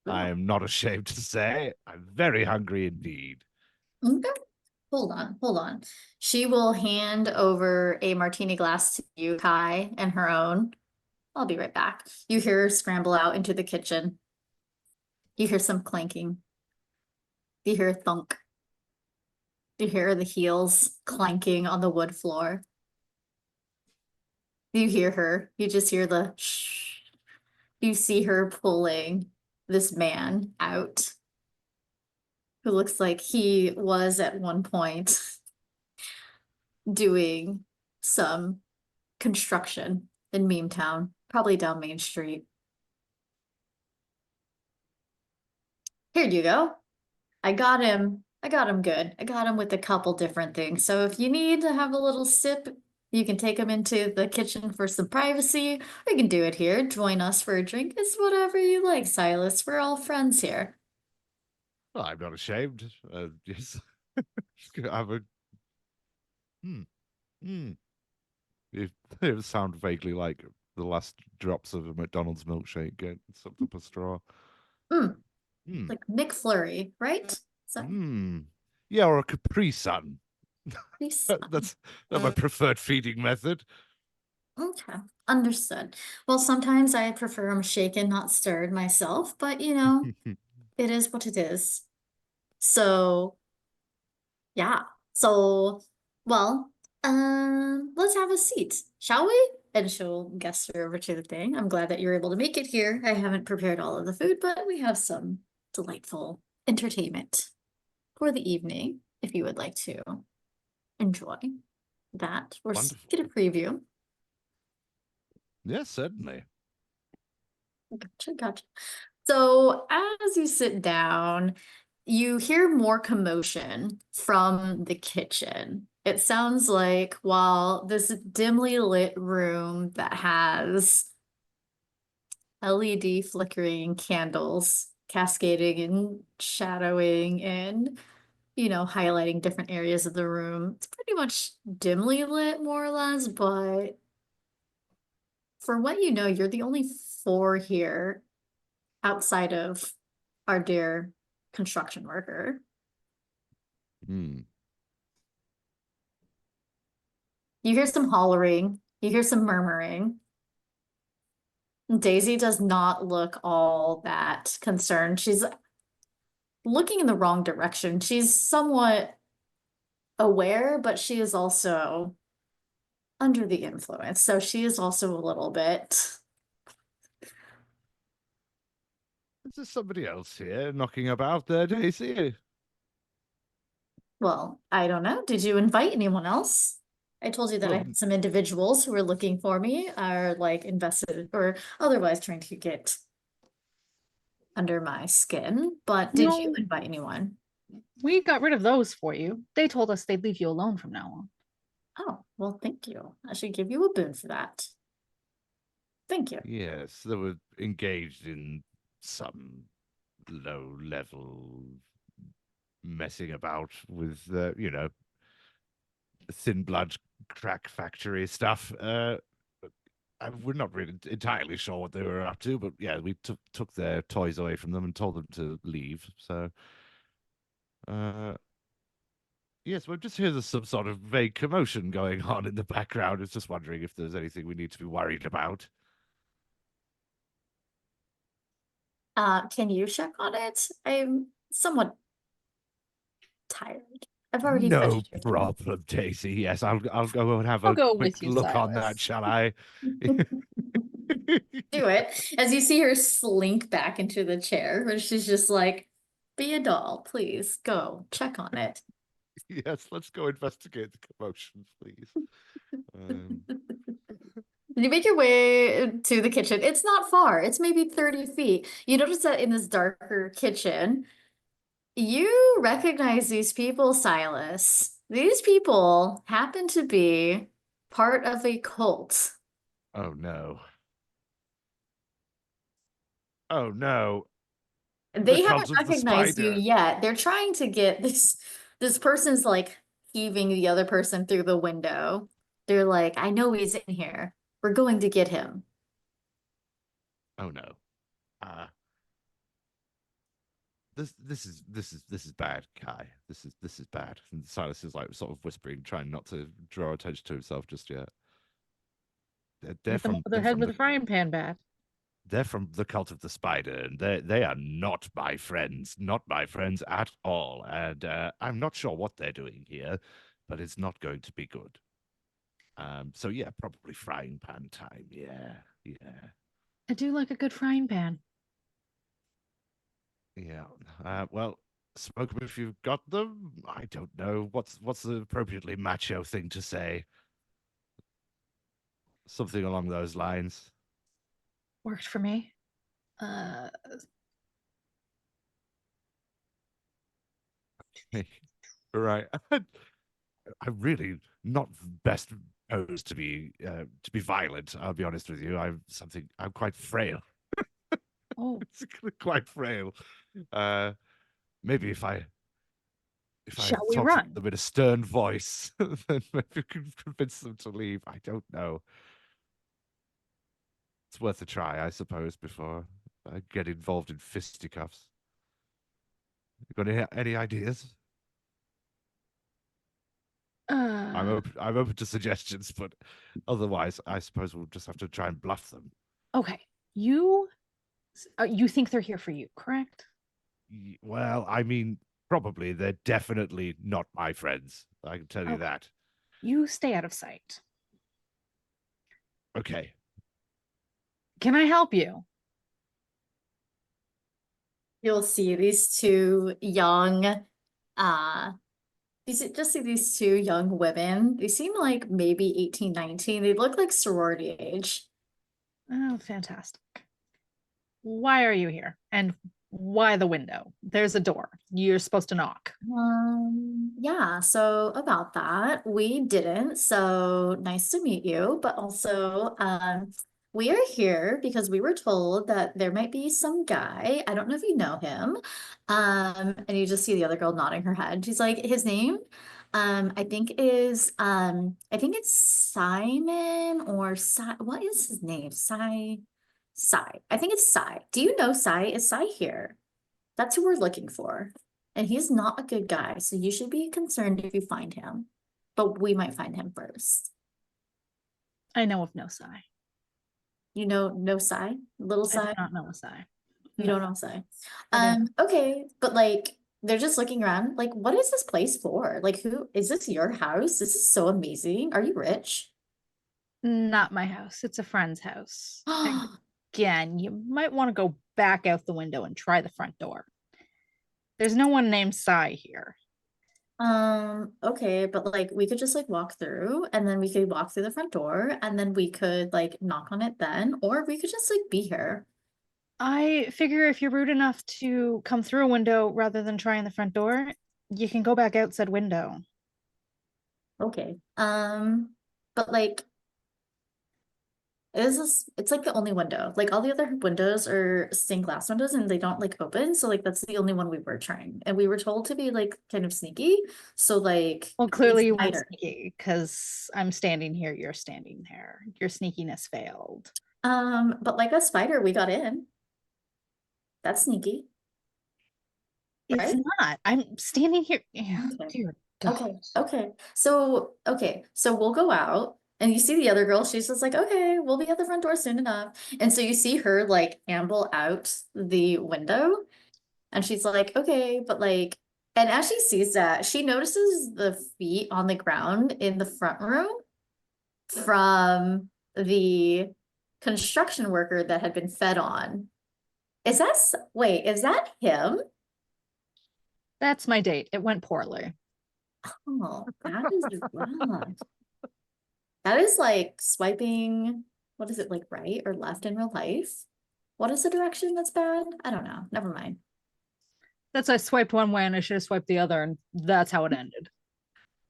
I Oh, am not ashamed to say I'm very hungry indeed. okay. Hold on, hold on. She will hand over a martini glass to you, Kai, and her own. I'll be right back. You hear her scramble out into the kitchen. You hear some clanking. You hear a thunk. You hear the heels clanking on the wood floor. You hear her. You just hear the shh. You see her pulling this man out who looks like he was at one point doing some construction in Meme Town, probably down Main Street. Here you go. I got him. I got him good. I got him with a couple different things. So if you need to have a little sip, you can take him into the kitchen for some privacy, or you can do it here. Join us for a drink. It's whatever you like, Silas. We're all friends here. Well, I'm not ashamed. Yes, I'm a. Hmm. Hmm. It sound vaguely like the last drops of a McDonald's milkshake get sucked up a straw. Mm, Hmm. like McFlurry, right? So Hmm. Yeah, or a Capri Sun. please. That's my preferred feeding method. Okay, understood. Well, sometimes I prefer them shaken, not stirred myself, but it is what it is. So, yeah. So, well, Let's have a seat, shall we? And she'll gesture over to the thing. I'm glad that you're able to make it here. I haven't prepared all of the food, but we have some delightful entertainment for the evening if you would like to enjoy that or get a Wonderful. preview. Yes, certainly. Gotcha. So as you sit down, you hear more commotion from the kitchen. It sounds like while this dimly lit room that has LED flickering candles cascading and shadowing and, highlighting different areas of the room. It's pretty much dimly lit, more or less, but for what you know, you're the only four here outside of our dear construction worker. Hmm. You hear some hollering, you hear some murmuring. Daisy does not look all that concerned. She's looking in the wrong direction. She's somewhat aware, but she is also under the influence. So she is also a little bit. Is there somebody else here knocking about there, Daisy? Well, I don't know. Did you invite anyone else? I told you that I Well, had some individuals who were looking for me, are like invested or otherwise trying to get under my skin. But did you No, invite anyone? we got rid of those for you. They told us they'd leave you alone from now on. Oh, well, thank you. I should give you a boon for that. Thank you. yes, they were engaged in some low-level messing about with, thin blood crack factory stuff. We're not really entirely sure what they were up to, but yeah, we took their toys away from them and told them to leave. So, yes, we're just hearing there's some sort of vague commotion going on in the background. It's just wondering if there's anything we need to be worried about. Can you check on it? I'm somewhat tired. I've already No fetched your food. problem, Daisy. Yes, I'll go and have I'll a go quick with you, look on that, Silas. shall I? Do it. As you see her slink back into the chair, where she's just like, be a doll, please go check on it. Yes, let's go investigate the commotion, please. Um, You make your way to the kitchen. It's not far. It's maybe 30 feet. You notice that in this darker kitchen, you recognize these people, Silas. These people happen to be part of a cult. oh no. Oh no. The They haven't cult of the recognized you spider. yet. They're trying to get this person's like heaving the other person through the window. They're like, I know he's in here. We're going to get him. Oh no. Uh this is bad, Kai. This is bad. And Silas is like sort of whispering, trying not to draw attention to himself just yet. They're Hit them from over their they're head from with the a frying pan bat. they're from the cult of the spider, and they are not my friends, not my friends at all. And I'm not sure what they're doing here, but it's not going to be good. So yeah, probably frying pan time. Yeah, yeah, I do like a good frying pan. yeah. Well, smoke 'em if you've got them. I don't know what's the appropriately macho thing to say. Something along those lines. Worked for me. Uh, Right. I'm really not best posed to be violent. I'll be honest with you. I'm quite frail. oh, Basically quite frail. Uh, maybe if I shall we talk to run? them in a stern voice, then maybe we can convince them to leave. I don't know. It's worth a try, I suppose, before I get involved in fisticuffs. You got any ideas? Uh, I'm open to suggestions, but otherwise, I suppose we'll just have to try and bluff them. okay. You think they're here for you, correct? Well, I mean, probably they're definitely not my friends. I can tell you Okay. that. You stay out of sight. Okay. Can I help you? You'll see these two young, just see these two young women. They seem like maybe 18, 19. They look like sorority age. Oh, fantastic. Why are you here? And why the window? There's a door. You're supposed to knock. Yeah, so about that, we didn't. So nice to meet you, but also, we are here because we were told that there might be some guy. I don't know if you know him. And you just see the other girl nodding her head. She's like, his name, I think it's Simon or what is his name? Sai. I think it's Sai. Do you know Sai? Is Sai here? That's who we're looking for. And he's not a good guy, so you should be concerned if you find him. But we might find him first. I know of no Sai. You know, no Sai? Little I do Sai? not know a Sai. You No. don't know Sai. I don't. Okay, but like they're just looking around. Like, what is this place for? Like, who is this your house? This is so amazing. Are you rich? Not my house. It's a friend's house. Again, you might want to go back out the window and try the front door. There's no one named Sai here. Okay, but like we could just like walk through and then we could walk through the front door and then we could like knock on it then, or we could just like be here. I figure if you're rude enough to come through a window rather than trying the front door, you can go back out said window. Okay. But like it's like the only window. Like all the other windows are stained glass windows and they don't like open. So like that's the only one we were trying. And we were told to be like kind of sneaky. So like Well, clearly it's you weren't lighter. sneaky because I'm standing here, you're standing there. Your sneakiness failed. But like a spider, we got in. That's sneaky. It's Right? not. I'm standing here. Okay. Dear God. Okay. So we'll go out and you see the other girl, she's just like, okay, we'll be at the front door soon enough. And so you see her like amble out the window and she's like, okay, but like, and as she sees that, she notices the feet on the ground in the front room from the construction worker that had been fed on. Wait, is that him? That's my date. It went poorly. Oh, that is rough. That is like swiping, what is it, like right or left in real life? What is the direction that's bad? I don't know. Never mind. That's I swiped one way and I should have swiped the other, and that's how it ended.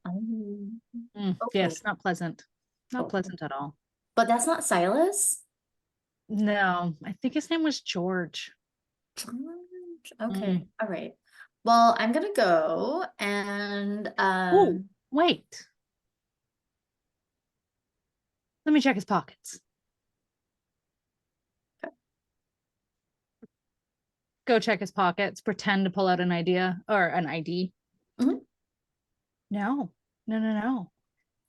Um, okay. Yes, not pleasant. Not Okay. pleasant at all. But that's not Silas? No, I think his name was George. George. Okay. All right. Well, I'm gonna go and Oh, wait. Let me check his pockets. Go check his pockets, pretend to pull out an idea or an ID. Mhm. No.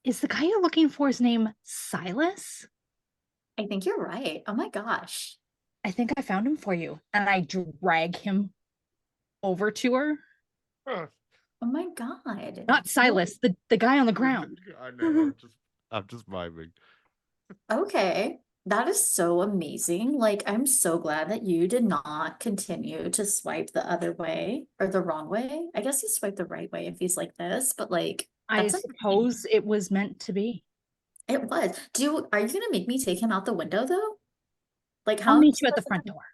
Is the guy you're looking for his name Silas? I think you're right. Oh my gosh. I think I found him for you. And I drag him over to her. Huh. Oh my God. Not Silas, the guy on the ground. I know. I'm just vibing. Okay. That is so amazing. Like, I'm so glad that you did not continue to swipe the other way or the wrong way. I guess you swipe the right way if he's like this, but like, I that's amazing. suppose it was meant to be. It was. Are you gonna make me take him out the window though? Like, I'll how meet you at the front door.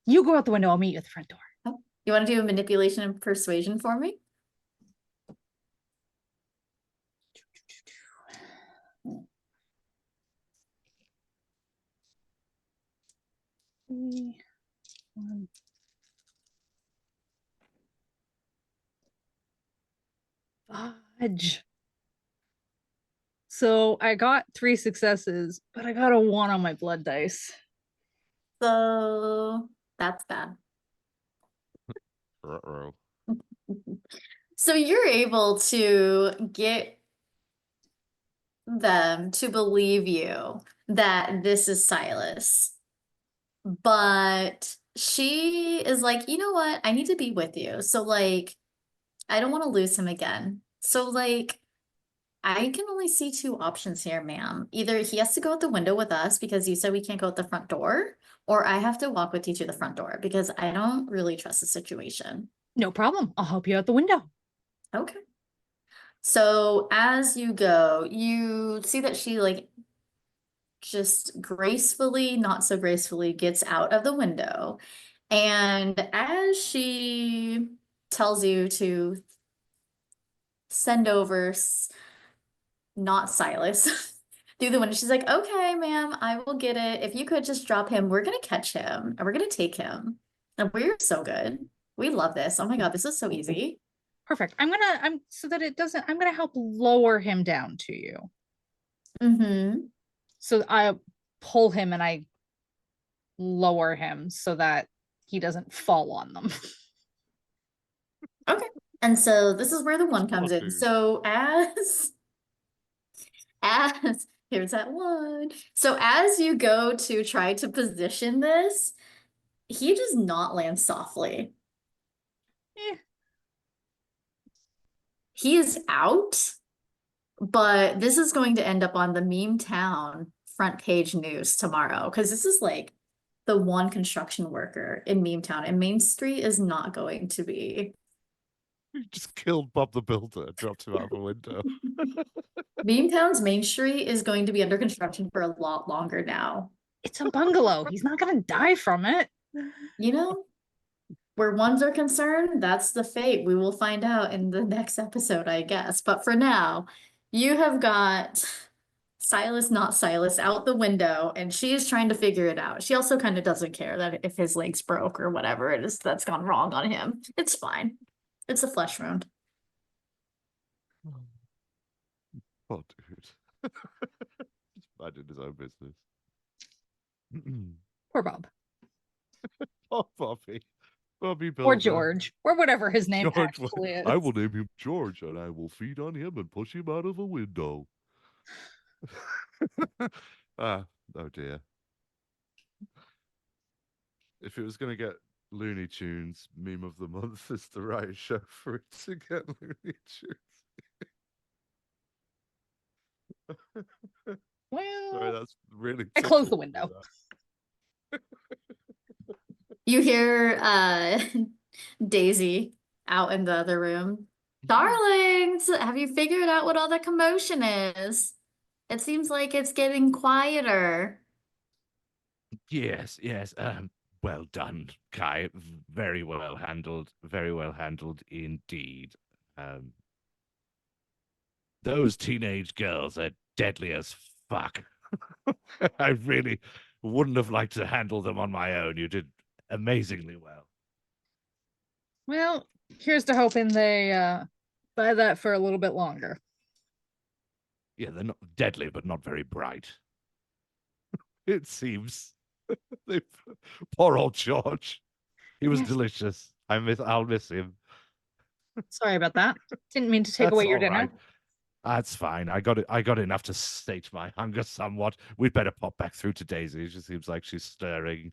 You go out the window, I'll meet you at the front door. Oh, you want to do a manipulation and persuasion for me? Three, one. Fudge. So I got 3 successes, but I got a 1 on my blood dice. So that's bad. Ruh-roh. So you're able to get them to believe you that this is Silas. But she is like, you know what? I need to be with you. So like, I don't want to lose him again. So like, I can only see two options here, ma'am. Either he has to go out the window with us because you said we can't go out the front door, or I have to walk with you to the front door because I don't really trust the situation. No problem. I'll help you out the window. Okay. So as you go, you see that she like just gracefully, not so gracefully, gets out of the window. And as she tells you to send over not Silas through the window, she's like, okay, ma'am, I will get it. If you could just drop him, we're gonna catch him and we're gonna take him. And we're so good. We love this. Oh my God, this is so easy. Perfect. I'm so that it doesn't, I'm gonna help lower him down to you. Mm-hmm. So I pull him and I lower him so that he doesn't fall on them. Okay. And so this is where the one Smart comes in. dude. So as here's that one. So as you go to try to position this, he does not land softly. Eh, He is out, but this is going to end up on the Meme Town front page news tomorrow because this is like the one construction worker in Meme Town, and Main Street is not going to be. You just killed Bob the Builder, dropped him out of a window. Meme Town's Main Street is going to be under construction for a lot longer now. it's a bungalow. He's not gonna die from it. You know, where ones are concerned, that's the fate. We will find out in the next episode, I guess. But for now, you have got Silas, not Silas, out the window, and she is trying to figure it out. She also kind of doesn't care that if his legs broke or whatever it is that's gone wrong on him. It's fine. It's a flesh wound. Oh, dude. Just minding his own business. Poor Bob. Oh, Bobby. Bobby Or Builder. George. Or whatever his name George, actually is. I will name him George, and I will feed on him and push him out of a window. Oh dear. If it was going to get Looney Tunes, meme of the month is the right show for it to get Looney Tunes. Well, Sorry, that's really. I closed the tickled window. that. You hear Daisy out in the other room. Darlings, have you figured out what all the commotion is? It seems like it's getting quieter. Yes, yes. Well done, Kai. Very well handled. Very well handled indeed. Those teenage girls are deadly as fuck. I really wouldn't have liked to handle them on my own. You did amazingly well. Well, here's to hoping they buy that for a little bit longer. Yeah, they're not deadly, but not very bright. It seems. They, poor old George. He was Yes. delicious. I'll miss him. Sorry about that. Didn't mean to take That's away your all dinner. right. That's fine. I got enough to sate my hunger somewhat. We'd better pop back through to Daisy. She seems like she's stirring.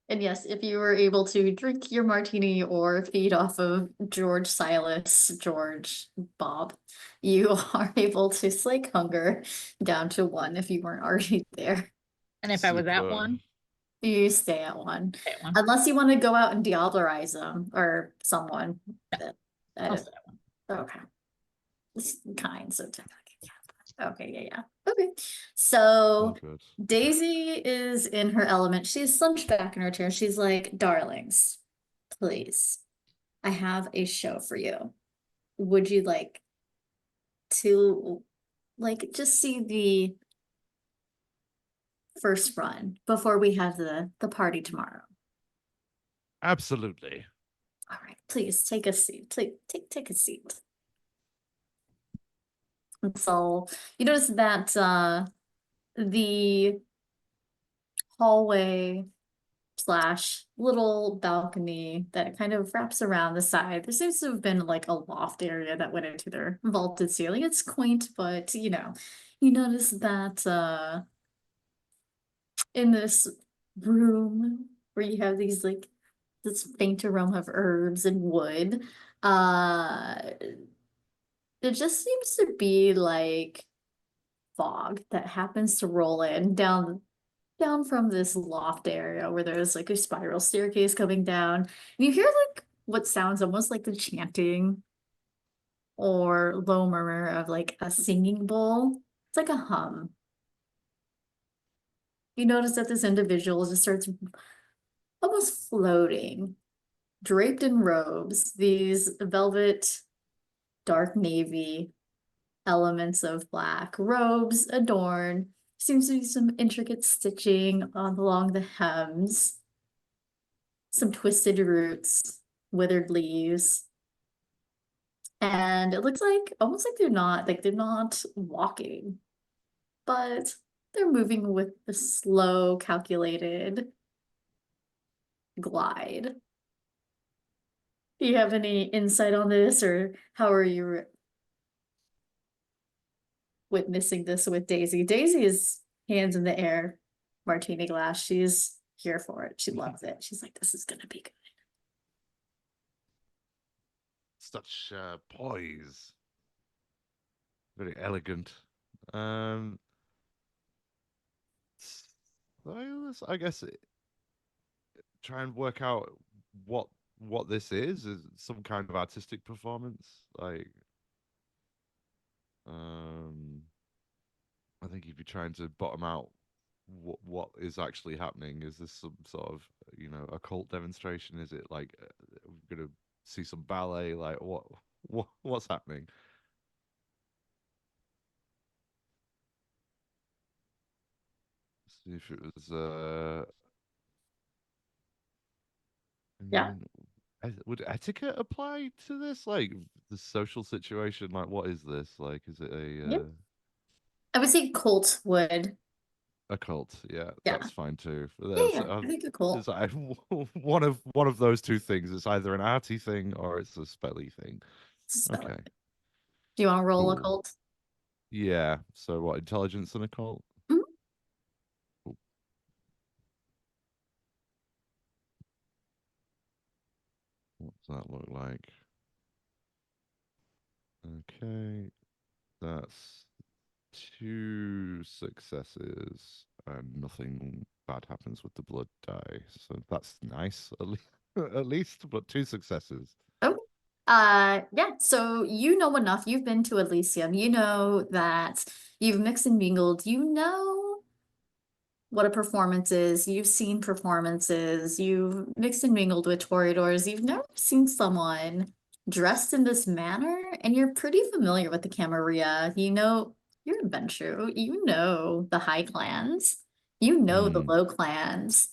And yes, if you were able to drink your martini or feed off of George, Silas, George, Bob, you are able to slake hunger down to one if you weren't already there. And if I was at Super. one, You stay at one. stay at one. Unless you want to go out and Diablerize them or someone. That, I'll stay at one. okay. It's kind, so technically. Yeah. Okay, yeah. Okay. So Good. Daisy is in her element. She's slumped back in her chair. She's like, darlings, please, I have a show for you. Would you like to just see the first run before we have the party tomorrow? Absolutely. All right, please take a seat. Take a seat. And so you notice that the hallway slash little balcony that kind of wraps around the side. There seems to have been like a loft area that went into their vaulted ceiling. It's quaint, but you notice that in this room where you have these like this faint aroma of herbs and wood, there just seems to be like fog that happens to roll in down from this loft area where there's like a spiral staircase coming down. And you hear like what sounds almost like the chanting or low murmur of like a singing bowl. It's like a hum. You notice that this individual just starts almost floating, draped in robes, these velvet, dark navy elements of black robes adorned. Seems to be some intricate stitching along the hems, some twisted roots, withered leaves. And it looks like almost like they're not walking, but they're moving with the slow, calculated glide. Do you have any insight on this, or how are you witnessing this with Daisy? Daisy is hands in the air, martini glass. She's here for it. She loves it. She's like, this is gonna be good. Such poise. Very elegant. So I guess try and work out what this is. Is it some kind of artistic performance? Like, I think if you're trying to bottom out what is actually happening, is this some sort of occult demonstration? Is it like we're gonna see some ballet? Like what's happening? See if it was Yeah. would etiquette apply to this? Like the social situation? Like what is this? Like is it Yep. I would say cult would. a cult? Yeah, Yeah. that's fine too. Yeah, I think a cult. It's like one of those two things. It's either an arty thing or it's a spelly thing. Okay, Do you want to roll a cool. cult? Yeah. So what? Intelligence and a cult? Mhm. Cool. What does that look like? Okay, that's 2 successes and nothing bad happens with the blood die. So that's nice, at least, but 2 successes. Oh, yeah. So you know enough. You've been to Elysium. You know that you've mixed and mingled. You know what a performance is. You've seen performances. You've mixed and mingled with toreadors. You've never seen someone dressed in this manner, and you're pretty familiar with the Camarilla. You know your adventure. You know the high clans. You know the low clans.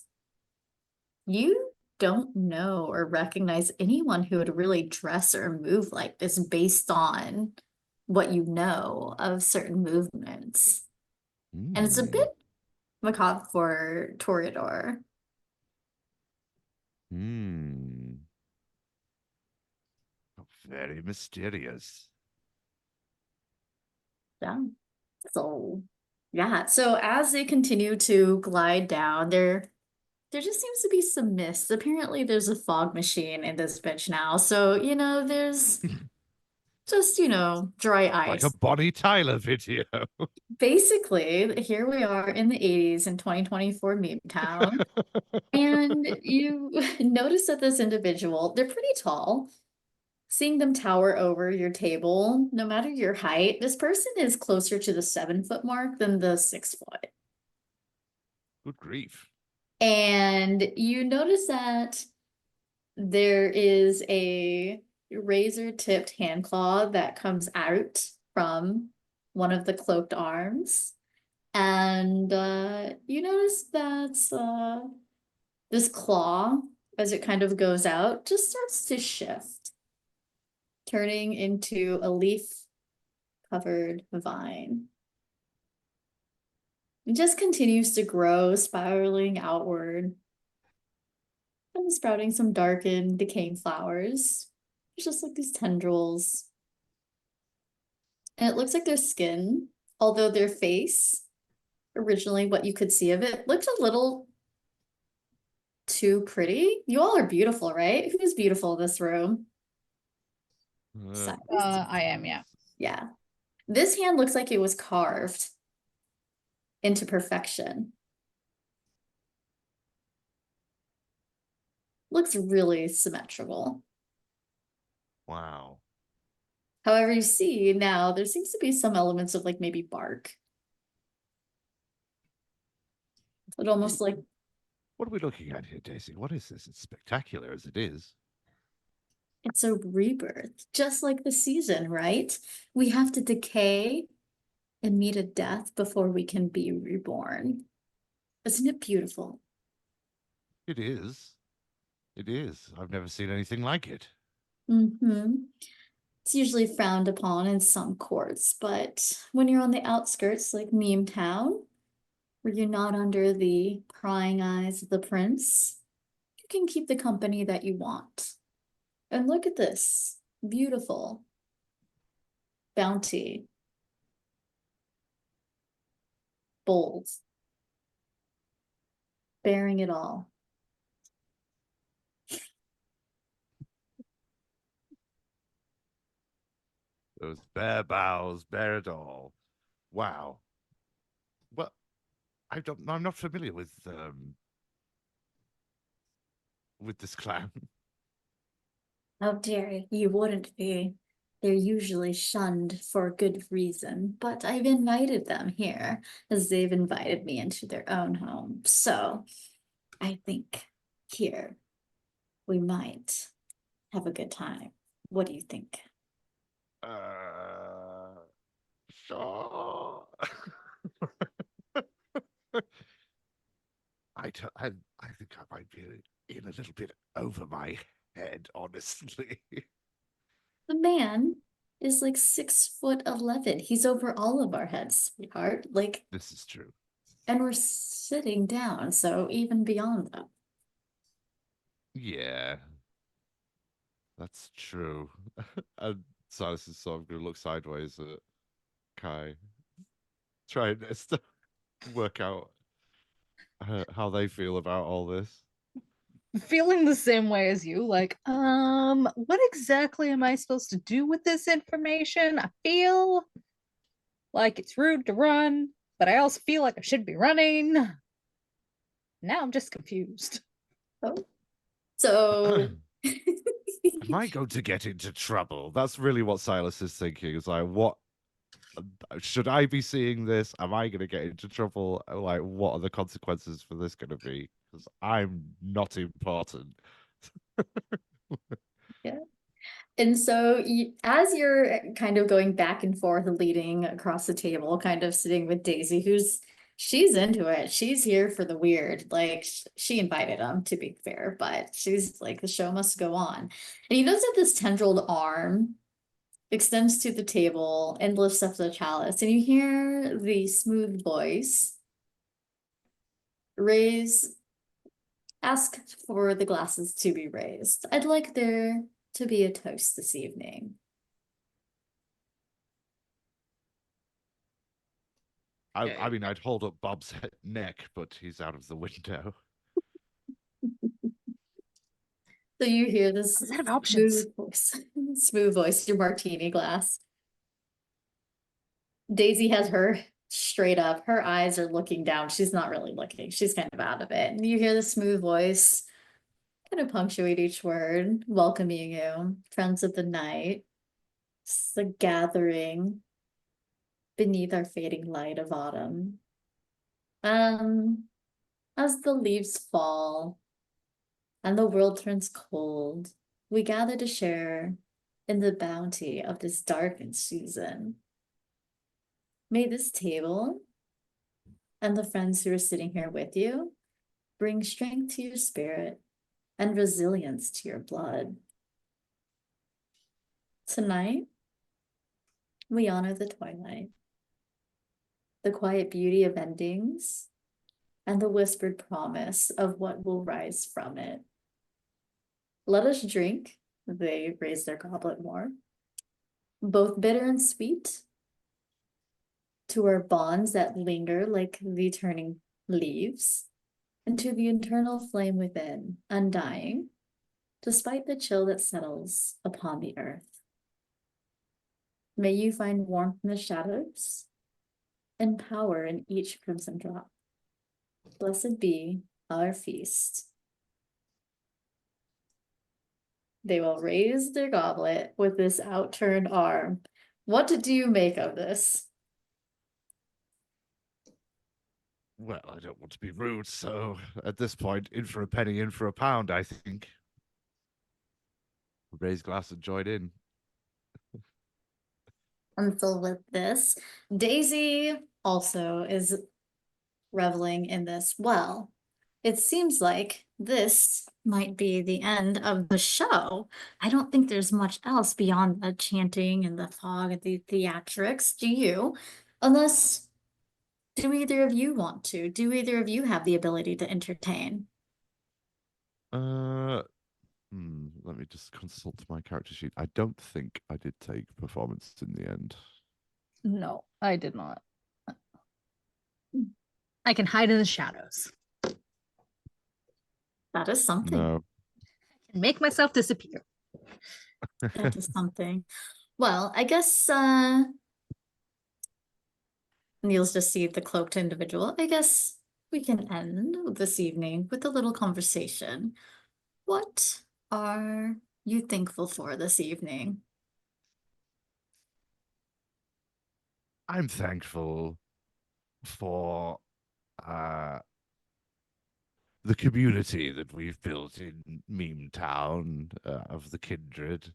You don't know or recognize anyone who would really dress or move like this based on what you know of certain movements. And it's a bit macabre for Toreador. Very mysterious. Yeah. So, yeah. So as they continue to glide down, there just seems to be some mist. Apparently, there's a fog machine in this bitch now. So, there's just, dry Like a ice. Bonnie Tyler video. Basically, here we are in the 80s in 2024 Meme Town. And you notice that this individual, they're pretty tall. Seeing them tower over your table, no matter your height, this person is closer to the 7-foot mark than the 6-foot. Good grief. And you notice that there is a razor-tipped hand claw that comes out from one of the cloaked arms. And you notice that this claw, as it kind of goes out, just starts to shift, turning into a leaf-covered vine. It just continues to grow, spiraling outward, and sprouting some darkened, decaying flowers. It's just like these tendrils. And it looks like their skin, although their face, originally what you could see of it, looked a little too pretty. You all are beautiful, right? Who's beautiful in this room? I am, yeah. Yeah. This hand looks like it was carved into perfection. Looks really symmetrical. Wow. However, you see now there seems to be some elements of like maybe bark. It almost like What are we looking at here, Daisy? What is this? It's spectacular as it is. it's a rebirth, just like the season, right? We have to decay and meet a death before we can be reborn. Isn't it beautiful? It is. It is. I've never seen anything like it. Mm-hmm. It's usually frowned upon in some courts, but when you're on the outskirts like Meme Town, where you're not under the prying eyes of the prince, you can keep the company that you want. And look at this beautiful bounty, bold, bearing it all. Those bare boughs, bare it all. Wow. Well, I'm not familiar with this clan. How dare you wouldn't be. They're usually shunned for good reason, but I've invited them here as they've invited me into their own home. So I think here we might have a good time. What do you think? Sure. I think I might be in a little bit over my head, honestly. The man is like 6'11". He's over all of our heads, sweetheart. Like, This is true. and we're sitting down, so even beyond that. Yeah, that's true. And Silas is sort of going to look sideways at Kai, trying to work out how they feel about all this. Feeling the same way as you, like, what exactly am I supposed to do with this information? I feel like it's rude to run, but I also feel like I should be running. Now I'm just confused. Oh. So Am I going to get into trouble? That's really what Silas is thinking. Is like, what should I be seeing this? Am I going to get into trouble? Like, what are the consequences for this going to be? Because I'm not important. yeah. And so as you're kind of going back and forth, leading across the table, kind of sitting with Daisy, she's into it. She's here for the weird. Like she invited him, to be fair, but she's like, the show must go on. And he does have this tendrilled arm extends to the table and lifts up the chalice, and you hear the smooth voice raise, ask for the glasses to be raised. I'd like there to be a toast this evening. I mean, I'd hold up Bob's neck, but he's out of the window. So you hear this Does that have options? smooth voice, smooth voice, your martini glass. Daisy has her straight up. Her eyes are looking down. She's not really looking. She's kind of out of it. And you hear the smooth voice kind of punctuate each word, welcoming you, friends of the night. It's the gathering beneath our fading light of autumn. As the leaves fall and the world turns cold, we gather to share in the bounty of this darkened season. May this table and the friends who are sitting here with you bring strength to your spirit and resilience to your blood. Tonight, we honor the twilight, the quiet beauty of endings, and the whispered promise of what will rise from it. Let us drink, they raise their goblet more, both bitter and sweet, to our bonds that linger like the turning leaves, and to the eternal flame within, undying, despite the chill that settles upon the earth. May you find warmth in the shadows and power in each crimson drop. Blessed be our feast. They will raise their goblet with this outturned arm. What do you make of this? Well, I don't want to be rude, so at this point, in for a penny, in for a pound, I think. Raise glass and join in. And so with this, Daisy also is reveling in this. Well, it seems like this might be the end of the show. I don't think there's much else beyond the chanting and the fog and the theatrics. Do you? Unless, do either of you want to? Do either of you have the ability to entertain? Let me just consult my character sheet. I don't think I did take performance in the end. No, I did not. I can hide in the shadows That is something. No. and make myself disappear. That is something. Well, I guess Niels just see the cloaked individual. I guess we can end this evening with a little conversation. What are you thankful for this evening? I'm thankful for the community that we've built in Meme Town of the Kindred,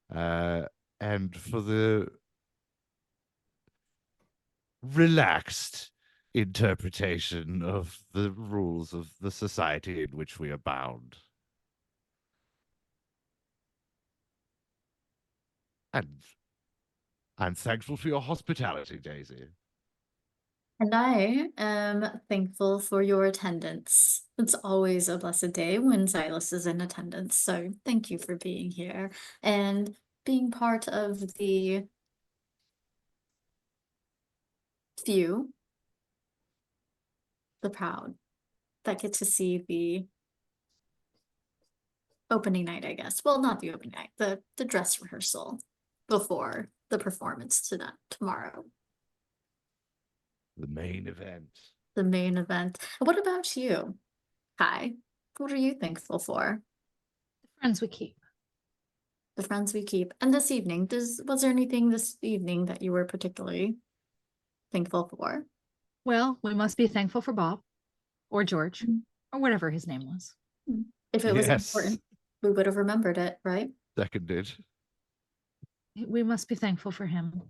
and for the relaxed interpretation of the rules of the society in which we are bound. And I'm thankful for your hospitality, Daisy. And I am thankful for your attendance. It's always a blessed day when Silas is in attendance. So thank you for being here and being part of the few, the proud, that get to see the opening night, I guess. Well, not the opening night, the dress rehearsal before the performance tomorrow. The main event. The main event. What about you, Kai? What are you thankful for? The friends we keep. The friends we keep. And this evening, was there anything this evening that you were particularly thankful for? Well, we must be thankful for Bob or George Mm. or whatever his name was. If it was Yes. important, we would have remembered it, right? Seconded. We must be thankful for him.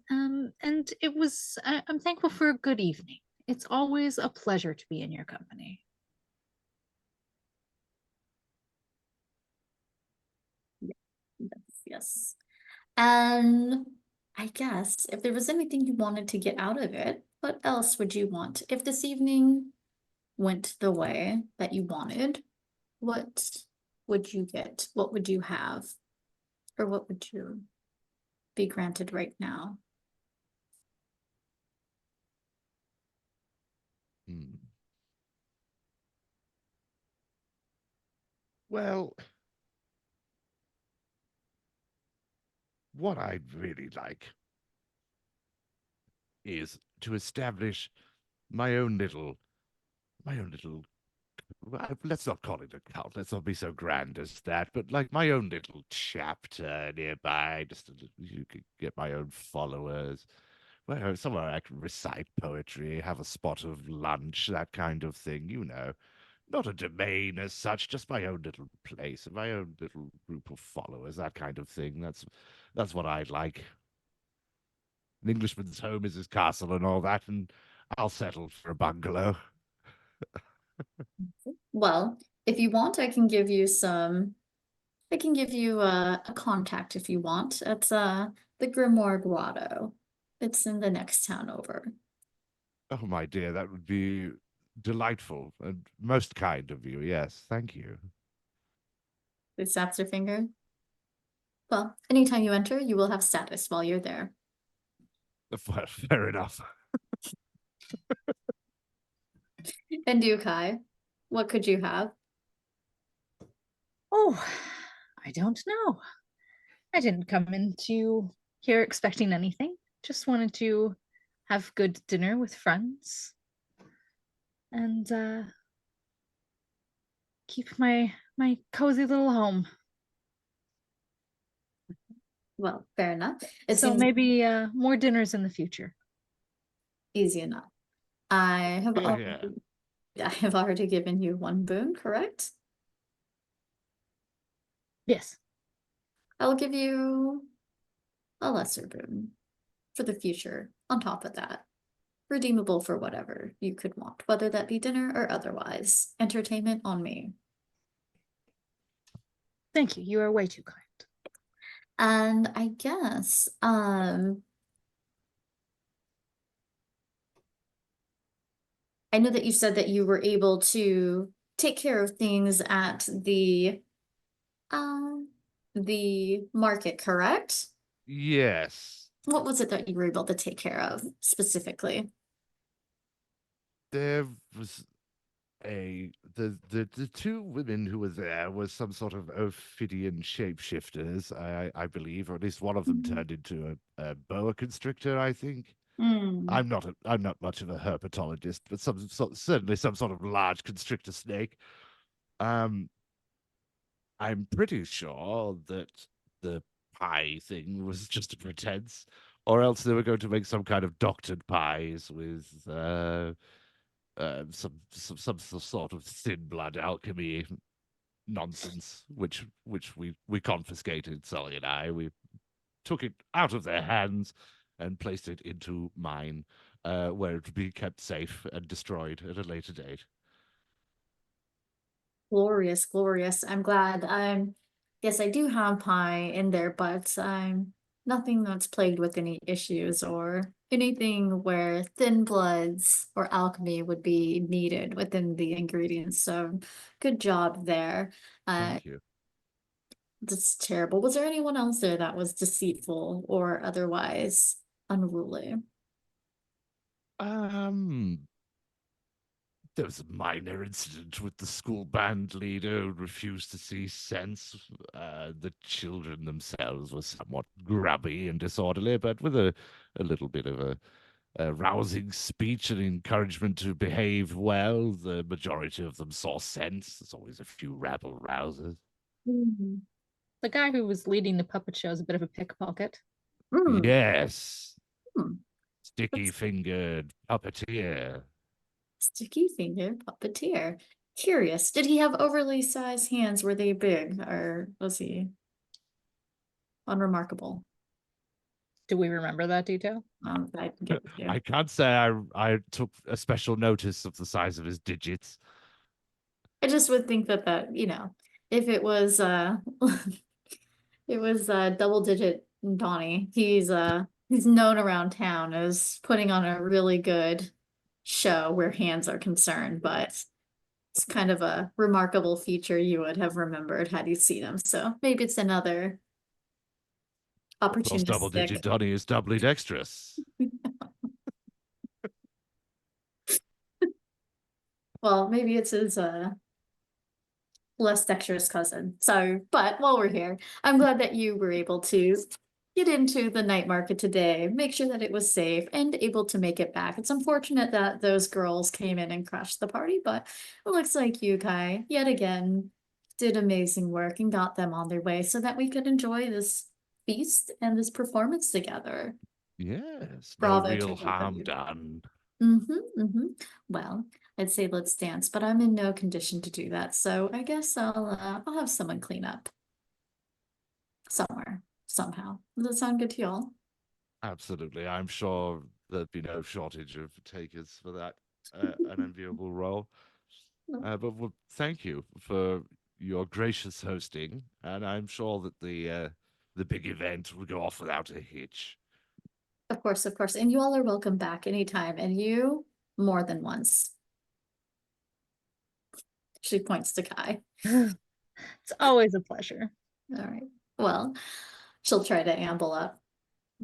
And I'm thankful for a good evening. It's always a pleasure to be in your company. Yes. And I guess if there was anything you wanted to get out of it, what else would you want? If this evening went the way that you wanted, what would you get? What would you have? Or what would you be granted right now? Well, what I'd really like is to establish my own little, let's not call it a cult. Let's not be so grand as that, but like my own little chapter nearby, just you could get my own followers. Well, somewhere I can recite poetry, have a spot of lunch, that kind of thing, you know. Not a domain as such, just my own little place, my own little group of followers, that kind of thing. That's what I'd like. An Englishman's home is his castle and all that, and I'll settle for a bungalow. Well, if you want, I can give you a contact if you want. It's the Grimoire Grotto. It's in the next town over. Oh, my dear, that would be delightful and most kind of you. Yes, thank you. It snaps her finger. Well, anytime you enter, you will have status while you're there. Well, fair enough. And you, Kai, what could you have? Oh, I don't know. I didn't come into here expecting anything. Just wanted to have good dinner with friends and keep my cozy little home. Well, fair enough. It So seems maybe more dinners in the future. easy enough. I have Yeah, already, I have already given you one boon, correct? Yes. I'll give you a lesser boon for the future on top of that. Redeemable for whatever you could want, whether that be dinner or otherwise. Entertainment on me. Thank you. You are way too kind. And I guess, I know that you said that you were able to take care of things at the market, correct? yes. What was it that you were able to take care of specifically? There was the two women who were there was some sort of Ophidian shapeshifters, I believe, or at least one of them turned into a boa constrictor, I think. Hmm. I'm not much of a herpetologist, but certainly some sort of large constrictor snake. Um, I'm pretty sure that the pie thing was just a pretense, or else they were going to make some kind of doctored pies with some sort of thin blood alchemy nonsense, which we confiscated. Sully and we took it out of their hands and placed it into mine, where it would be kept safe and destroyed at a later date. Glorious, glorious. I'm glad. Yes, I do have pie in there, but nothing that's plagued with any issues or anything where thin bloods or alchemy would be needed within the ingredients. So good job there. Thank you. That's terrible. Was there anyone else there that was deceitful or otherwise unruly? Um, there was a minor incident with the school band leader who refused to see sense. The children themselves were somewhat grubby and disorderly, but with a little bit of a rousing speech and encouragement to behave well, the majority of them saw sense. There's always a few rabble rousers. Mm. The guy who was leading the puppet show is a bit of a pickpocket. Mm. Yes, Hmm. sticky fingered puppeteer. Sticky finger puppeteer. Curious, did he have overly sized hands? Were they big or was he unremarkable? Do we remember that detail? I can get with you. I can't say I took a special notice of the size of his digits. I just would think that, if it was it was double digit Donnie, he's known around town as putting on a really good show where hands are concerned, but it's kind of a remarkable feature you would have remembered had you seen him. So maybe it's another Of course, double opportunistic. digit Donny is doubly dexterous. Well, maybe it's his less dexterous cousin. So, but while we're here, I'm glad that you were able to get into the night market today, make sure that it was safe and able to make it back. It's unfortunate that those girls came in and crashed the party, but it looks like you, Kai, yet again, did amazing work and got them on their way so that we could enjoy this feast and this performance together. Yes, no Bravo to real both of harm you. done. Well, I'd say let's dance, but I'm in no condition to do that, so I guess I'll have someone clean up somewhere, somehow. Does that sound good to y'all? Absolutely. I'm sure there'd be no shortage of takers for that unenviable role. No. But well, thank you for your gracious hosting, and I'm sure that the big event will go off without a hitch. Of course, of course. And you all are welcome back anytime, and you more than once. She points to Kai. It's always a pleasure. All right. Well, she'll try to amble up,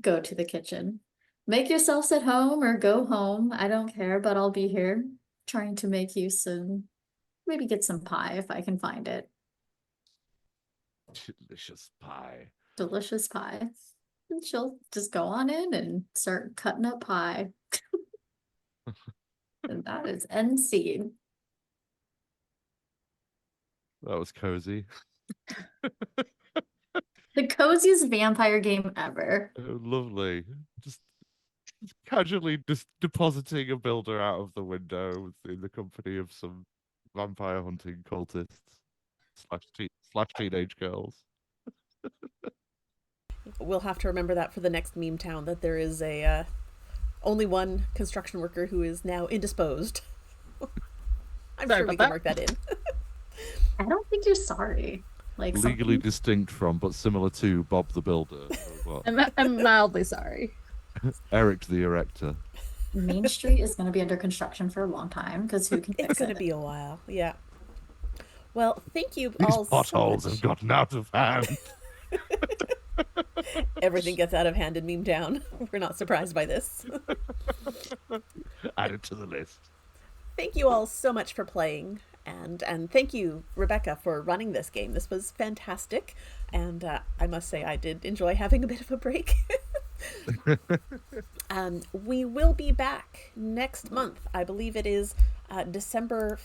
go to the kitchen. Make yourselves at home or go home. I don't care, but I'll be here trying to make you some, maybe get some pie if I can find it. Delicious pie. Delicious pie. And she'll just go on in and start cutting up pie. And that is end scene. That was cozy. The coziest vampire game ever. Oh, lovely. Just casually just depositing a builder out of the window in the company of some vampire hunting cultists slash teenage girls. We'll have to remember that for the next meme town, that there is a only one construction worker who is now indisposed. I'm Sorry sure we about can that. work that in. I don't think you're sorry. Like Legally something- distinct from, but similar to Bob the Builder. Or what? I'm mildly sorry. Eric the Erector. Main Street is going to be under construction for a long time because who can It's fix going to it? be a while. Yeah. Well, thank you These all so potholes much. have gotten out of hand. Everything gets out of hand in Meme Town. We're not surprised by this. Add it to the list. Thank you all so much for playing, and thank you, Rebecca, for running this game. This was fantastic, and I must say I did enjoy having a bit of a break. We will be back next month. I believe it is December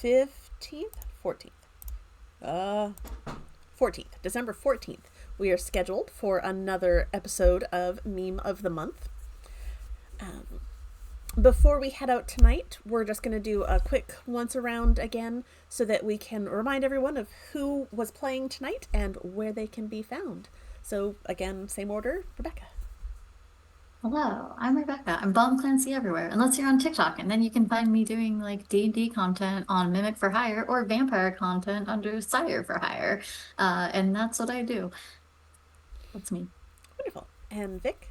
15th? 14th. 14th. December 14th. We are scheduled for another episode of Meme of the Month. Before we head out tonight, we're just going to do a quick once around again so that we can remind everyone of who was playing tonight and where they can be found. So again, same order, Rebecca. Hello, I'm Rebecca. I'm Bomb Clancy everywhere, unless you're on TikTok, and then you can find me doing like D&D content on Mimic for Hire or vampire content under Sire for Hire. And that's what I do. That's me. Wonderful. And Vic?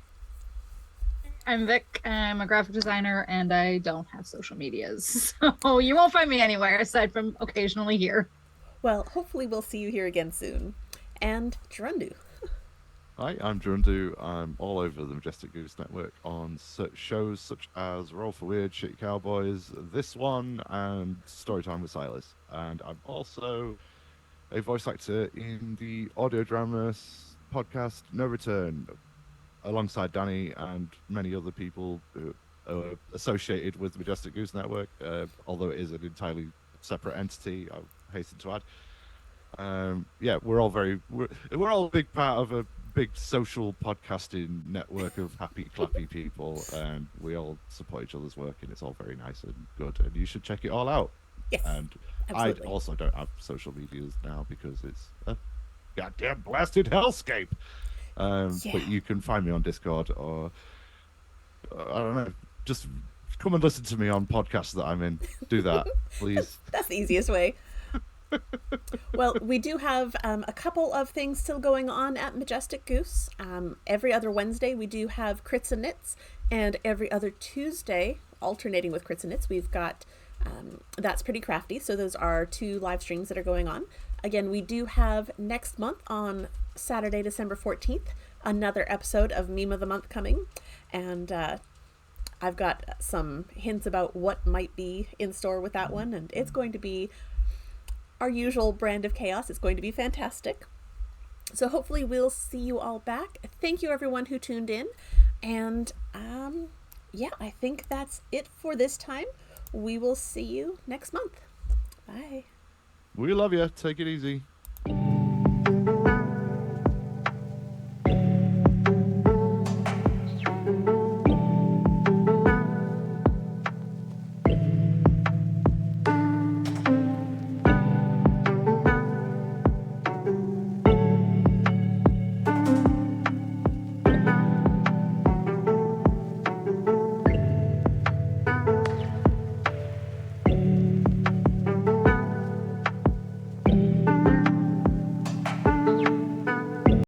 I'm Vic. I'm a graphic designer and I don't have social medias. So you won't find me anywhere aside from occasionally here. Well, hopefully we'll see you here again soon. And Gerundu. Hi, I'm Jurundu. I'm all over the Majestic Goose Network on shows such as Roll for Weird, Shitty Cowboys, this one, and Storytime with Silas. And I'm also a voice actor in the audio drama podcast No Return, alongside Danny and many other people who are associated with the Majestic Goose Network, although it is an entirely separate entity, I hasten to add. Yeah, we're all a big part of a big social podcasting network of happy, clappy people, and we all support each other's work, and it's all very nice and good, and you should check it all out. Yes, And absolutely. I also don't have social medias now because it's a goddamn blasted hellscape. But you can find me on Discord or I don't know, just come and listen to me on podcasts that I'm in. Do that, please. That's the easiest way. Well, we do have a couple of things still going on at Majestic Goose. Every other Wednesday, we do have Crits and Knits, and every other Tuesday, alternating with Crits and Knits, we've got That's Pretty Crafty. So those are 2 live streams that are going on. Again, we do have next month on Saturday, December 14th, another episode of Meme of the Month coming, and I've got some hints about what might be in store with that one, and it's going to be our usual brand of chaos. It's going to be fantastic. So hopefully we'll see you all back. Thank you everyone who tuned in. And yeah, I think that's it for this time. We will see you next month. Bye. We love you. Take it easy.